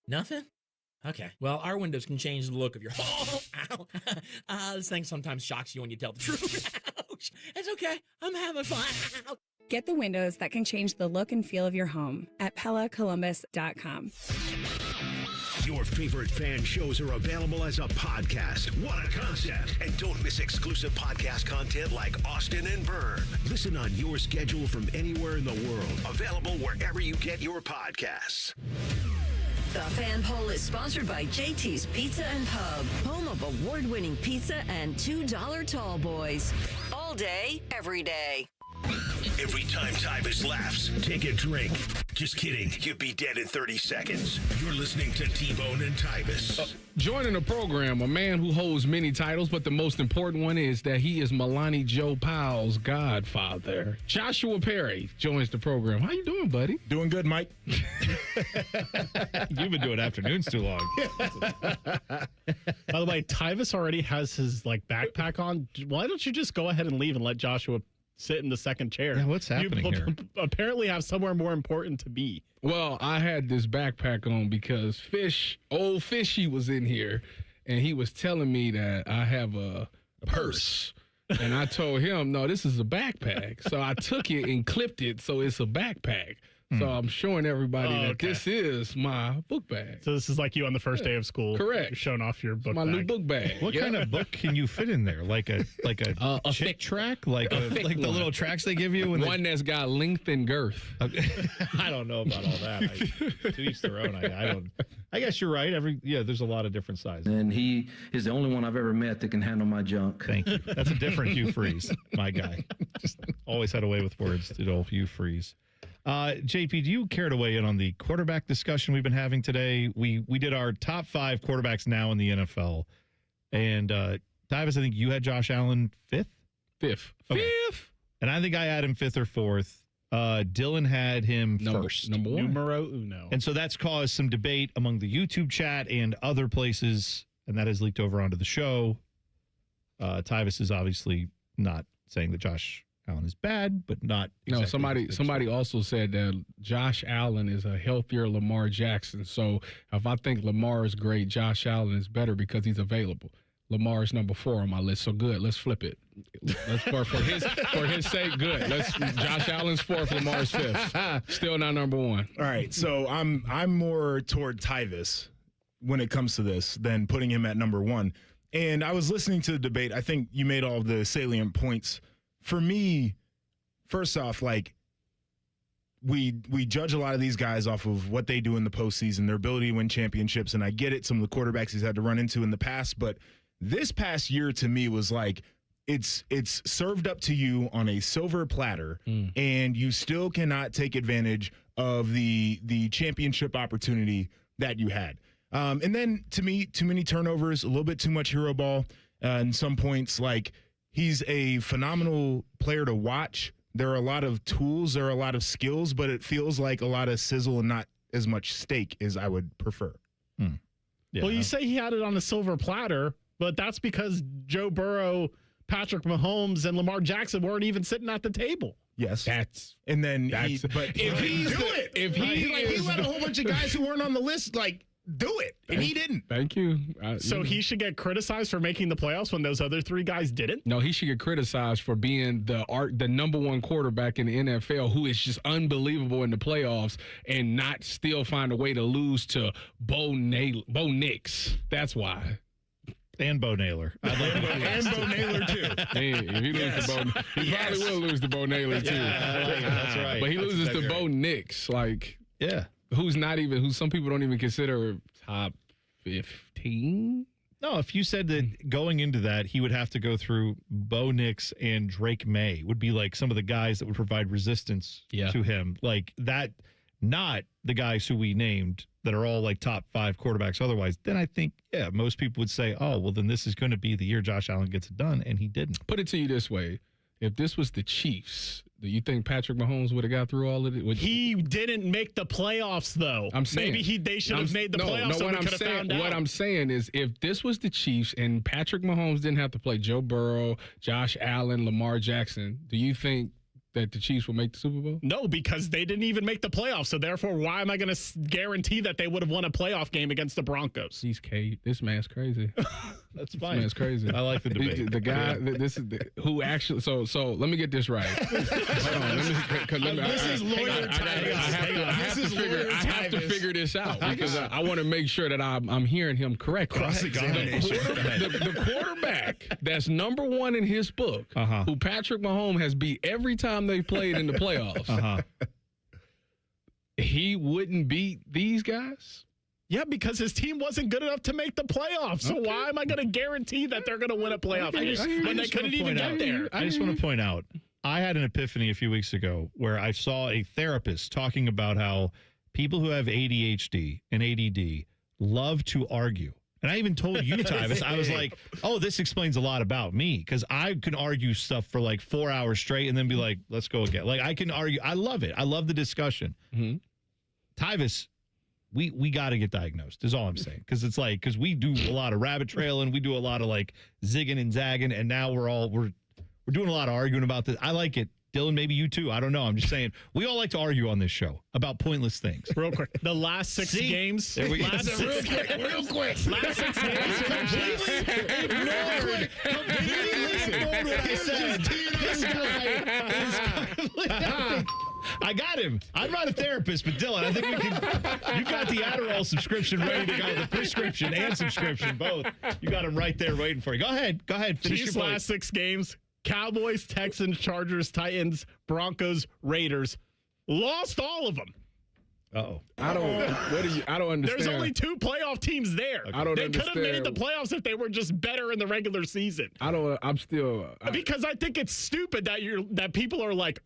Nothing? Okay. Well, our windows can change the look of your home. Ow. This thing sometimes shocks you when you tell the truth. Ouch. It's okay. I'm having fun. Get the windows that can change the look and feel of your home at PellaColumbus.com. Your favorite fan shows are available as a podcast. What a concept. And don't miss exclusive podcast content like Austin and Byrne. Listen on your schedule from anywhere in the world. Available wherever you get your podcasts. The Fan Poll is sponsored by JT's Pizza and Pub, home of award-winning pizza and $2 tall boys. All day, every day. Every time Tyvis laughs, take a drink. Just kidding. You'd be dead in 30 seconds. You're listening to T-Bone and Tyvis. Joining the program, a man who holds many titles, but the most important one is that he is Milani Joe Powell's godfather. Joshua Perry joins the program. How you doing, buddy? Doing good, Mike. You've been doing afternoons too long. By the way, Tyvis already has his backpack on. Why don't you just go ahead and leave and let Joshua sit in the second chair? Yeah, what's happening here? Apparently have somewhere more important to be. Well, I had this backpack on because old Fishy was in here, and he was telling me that I have a purse And I told him, no, this is a backpack. So I took it and clipped it so it's a backpack. So I'm showing everybody that this is my book bag. So this is like you on the first day of school. Correct. You're showing off your book My bag. new book bag. What kind of book can you fit in there? Like a chick track? Like the one. little tracks they give you? One that's got length and girth. I don't know about all that. To each their own. I guess you're right. There's a lot of different sizes. And he is the only one I've ever met that can handle my junk. Thank you. That's a different Hugh Freeze, my guy. Just always had a way with words, did old Hugh Freeze. JP, do you care to weigh in on the quarterback discussion we've been having today? We did our top 5 quarterbacks now in the NFL. And Tyvis, I think you had Josh Allen fifth? Fifth. Okay. Fifth. And I think I had him 5th or 4th. Dylan had him first. Number 1. Numero uno. And so that's caused some debate among the YouTube chat and other places, and that has leaked over onto the show. Tyvis is obviously not saying that Josh Allen is bad, but not exactly. No, somebody also said that Josh Allen is a healthier Lamar Jackson. So if I think Lamar is great, Josh Allen is better because he's available. Lamar is number 4 on my list. So good. Let's flip it. Let's for his sake, good. Josh Allen's 4th, Lamar's 5th. Still not number 1. All right. So I'm more toward Tyvis when it comes to this than putting him at number 1. And I was listening to the debate. I think you made all of the salient points. For me, first off, like we judge a lot of these guys off of what they do in the postseason, their ability to win championships, and I get it, some of the quarterbacks he's had to run into in the past, but this past year to me was like it's served up to you on a silver platter, and you still cannot take advantage of the championship opportunity that you had. And then to me, too many turnovers, a little bit too much hero ball, and some points like. He's a phenomenal player to watch. There are a lot of tools, there are a lot of skills, but it feels like a lot of sizzle and not as much steak as I would prefer. Yeah. Well, you say he had it on a silver platter, but that's because Joe Burrow, Patrick Mahomes, and Lamar Jackson weren't even sitting at the table. Yes. If he let a whole bunch of guys who weren't on the list do it, and he didn't. Thank you. So he should get criticized for making the playoffs when those other 3 guys didn't? No, he should get criticized for being the number 1 quarterback in the NFL who is just unbelievable in the playoffs and not still find a way to lose to Bo Nix. That's why. And Bo Naylor. And Bo Naylor, too. Hey, if he loses to Bo, he probably will lose to Bo Naylor, too. That's right. But he loses to Bo Nix, who's who some people don't even consider top 15. No, if you said that going into that, he would have to go through Bo Nix and Drake May would be like some of the guys that would provide resistance to him. Like that, not the guys who we named that are all like top 5 quarterbacks otherwise, then I think, most people would say, oh, well, then this is going to be the year Josh Allen gets it done, and he didn't. Put it to you this way. If this was the Chiefs, do you think Patrick Mahomes would have got through all of it? He didn't make the playoffs, though. I'm saying maybe they should have made the playoffs. So what I'm saying is, if this was the Chiefs and Patrick Mahomes didn't have to play Joe Burrow, Josh Allen, Lamar Jackson, do you think that the Chiefs will make the Super Bowl? No, because they didn't even make the playoffs. So therefore, why am I going to guarantee that they would have won a playoff game against the Broncos? This man's crazy. That's fine. This man's crazy. I like the debate. The guy, who actually. So let me get this right. Hold on. This is lawyer Tyvis. I have to figure this out because I want to make sure that I'm hearing him correctly. Cross-examination. The quarterback that's number 1 in his book, who Patrick Mahomes has beat every time they played in the playoffs, he wouldn't beat these guys? Yeah, because his team wasn't good enough to make the playoffs. So why am I going to guarantee that they're going to win a playoff game when they couldn't even get there? I just want to point out, I had an epiphany a few weeks ago where I saw a therapist talking about how people who have ADHD and ADD love to argue. And I even told you, Tyvis, I was like, oh, this explains a lot about me because I can argue stuff for like 4 hours straight and then be like, let's go again. Like I can argue. I love it. I love the discussion. Tyvis, we got to get diagnosed is all I'm saying. Because it's like, because we do a lot of rabbit trailing. We do a lot of like zigging and zagging. And now we're doing a lot of arguing about this. I like it. Dylan, maybe you too. I don't know. I'm just saying we all like to argue on this show about pointless things. Real quick, the last 6 games. There we go. Last 6 Real quick. Last 6 games. Completely ignored what I said. This guy is I got him. I'm not a therapist, but Dylan, I think we can. You got the Adderall subscription ready to go, the prescription and subscription, both. You got them right there waiting for you. Go ahead. Finish Chiefs your point. last 6 games. Cowboys, Texans, Chargers, Titans, Broncos, Raiders. Lost all of them. Uh-oh. I don't understand. There's only 2 playoff teams there. I don't They could have made understand. the playoffs if they were just better in the regular season. Because I think it's stupid that people are like,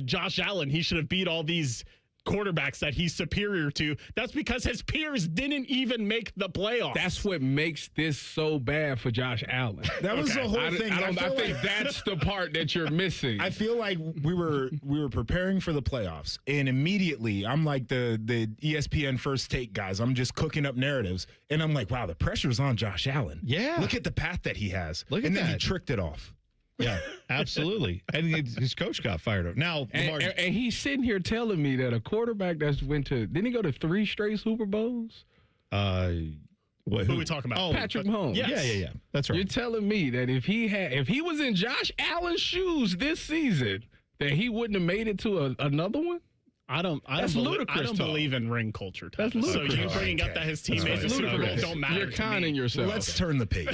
Josh Allen, he should have beat all these quarterbacks that he's superior to. That's because his peers didn't even make the playoffs. That's what makes this so bad for Josh Allen. That was the whole thing. I think that's the part that you're missing. I feel like we were preparing for the playoffs, and immediately I'm like the ESPN First Take guys. I'm just cooking up narratives, and I'm like, wow, the pressure's on Josh Allen. Yeah. Look at the path that he has. Look at and then that. he tricked it off. Yeah, absolutely. And his coach got fired up. Now, and he's sitting here telling me that a quarterback didn't he go to 3 straight Super Bowls? Who are we talking about? Patrick Mahomes. Yes. Yeah. That's right. You're telling me that if he was in Josh Allen's shoes this season, that he wouldn't have made it to another one? I don't believe in ring culture. That's ludicrous. So you bringing up that his teammates don't matter. You're conning yourself. Let's turn the page.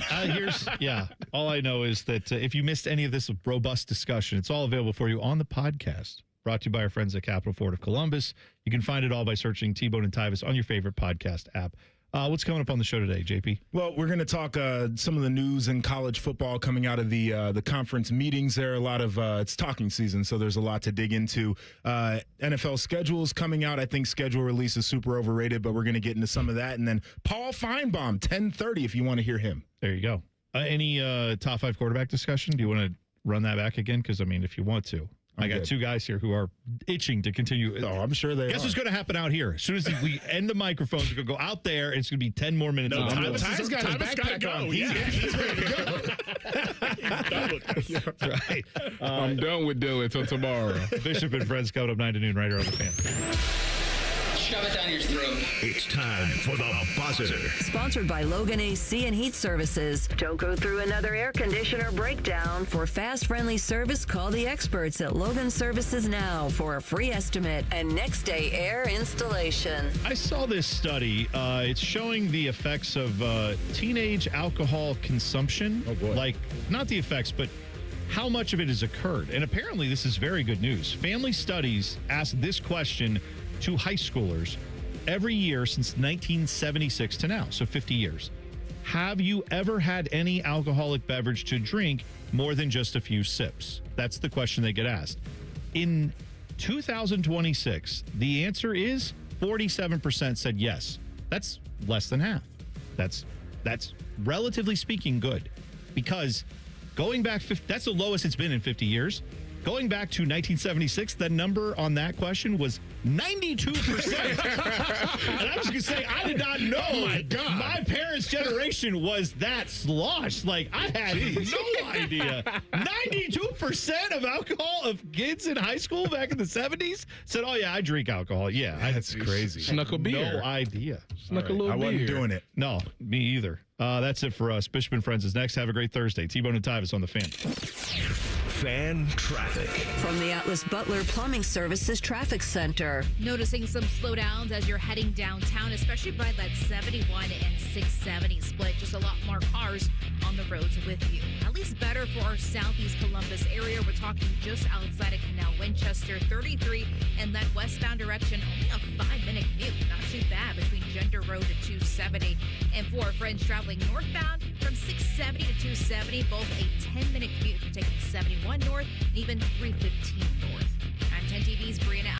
All I know is that if you missed any of this robust discussion, it's all available for you on the podcast. Brought to you by our friends at Capital Ford of Columbus. You can find it all by searching T-Bone and Tyvis on your favorite podcast app. What's coming up on the show today, JP? Well, we're going to talk some of the news in college football coming out of the conference meetings. There are a lot of it's talking season, so there's a lot to dig into. NFL schedules coming out. I think schedule release is super overrated, but we're going to get into some of that. And then Paul Feinbaum, 10:30, if you want to hear him. There you go. Any top 5 quarterback discussion? Do you want to run that back again? Because, I mean, if you want to. I got 2 guys here who are itching to continue. Oh, I'm sure they Guess what's going to happen out here? As soon as we end the microphones, we're going to go out there, and it's going to be 10 more minutes. Tyvis got his backpack on. He's ready to go. That's right. I'm done with Dylan until tomorrow. Bishop and Friends coming up 9 to noon right here on the Fan. Shove it down your throat. It's time for the buzzer. Sponsored by Logan AC and Heat Services. Don't go through another air conditioner breakdown. For fast, friendly service, call the experts at Logan Services now for a free estimate and next day air installation. I saw this study. It's showing the effects of teenage alcohol consumption. Oh, boy. Like, not the effects, but how much of it has occurred. And apparently this is very good news. Family Studies asked this question to high schoolers every year since 1976 to now, so 50 years. Have you ever had any alcoholic beverage to drink more than just a few sips? That's the question they get asked. In 2026, the answer is 47% said yes. That's less than half. That's relatively speaking good, because going back, that's the lowest it's been in 50 years. Going back to 1976, the number on that question was 92%. And I was going to say, I did not know. Oh my God. My parents' generation was that sloshed. Like, I had no idea. 92% of alcohol of kids in high school back in the 70s said, oh, yeah, I drink alcohol. Yeah. That's crazy. Snuck a beer. No idea. Snuck a little I beer. wasn't doing it. No, me either. That's it for us. Bishop and Friends is next. Have a great Thursday. T-Bone and Tyvis on the Fan. Fan traffic. From the Atlas Butler Plumbing Services Traffic Center. Noticing some slowdowns as you're heading downtown, especially by that 71 and 670 split. Just a lot more cars on the roads with you. At least better for our southeast Columbus area. We're talking just outside of Canal Winchester, 33 in that westbound direction. Only a 5-minute commute. Not too bad between Gender Road to 270. And for our friends traveling northbound from 670 to 270, both a 10-minute commute if you're taking 71 north and even 315 north. I'm 10 TV's Brianna.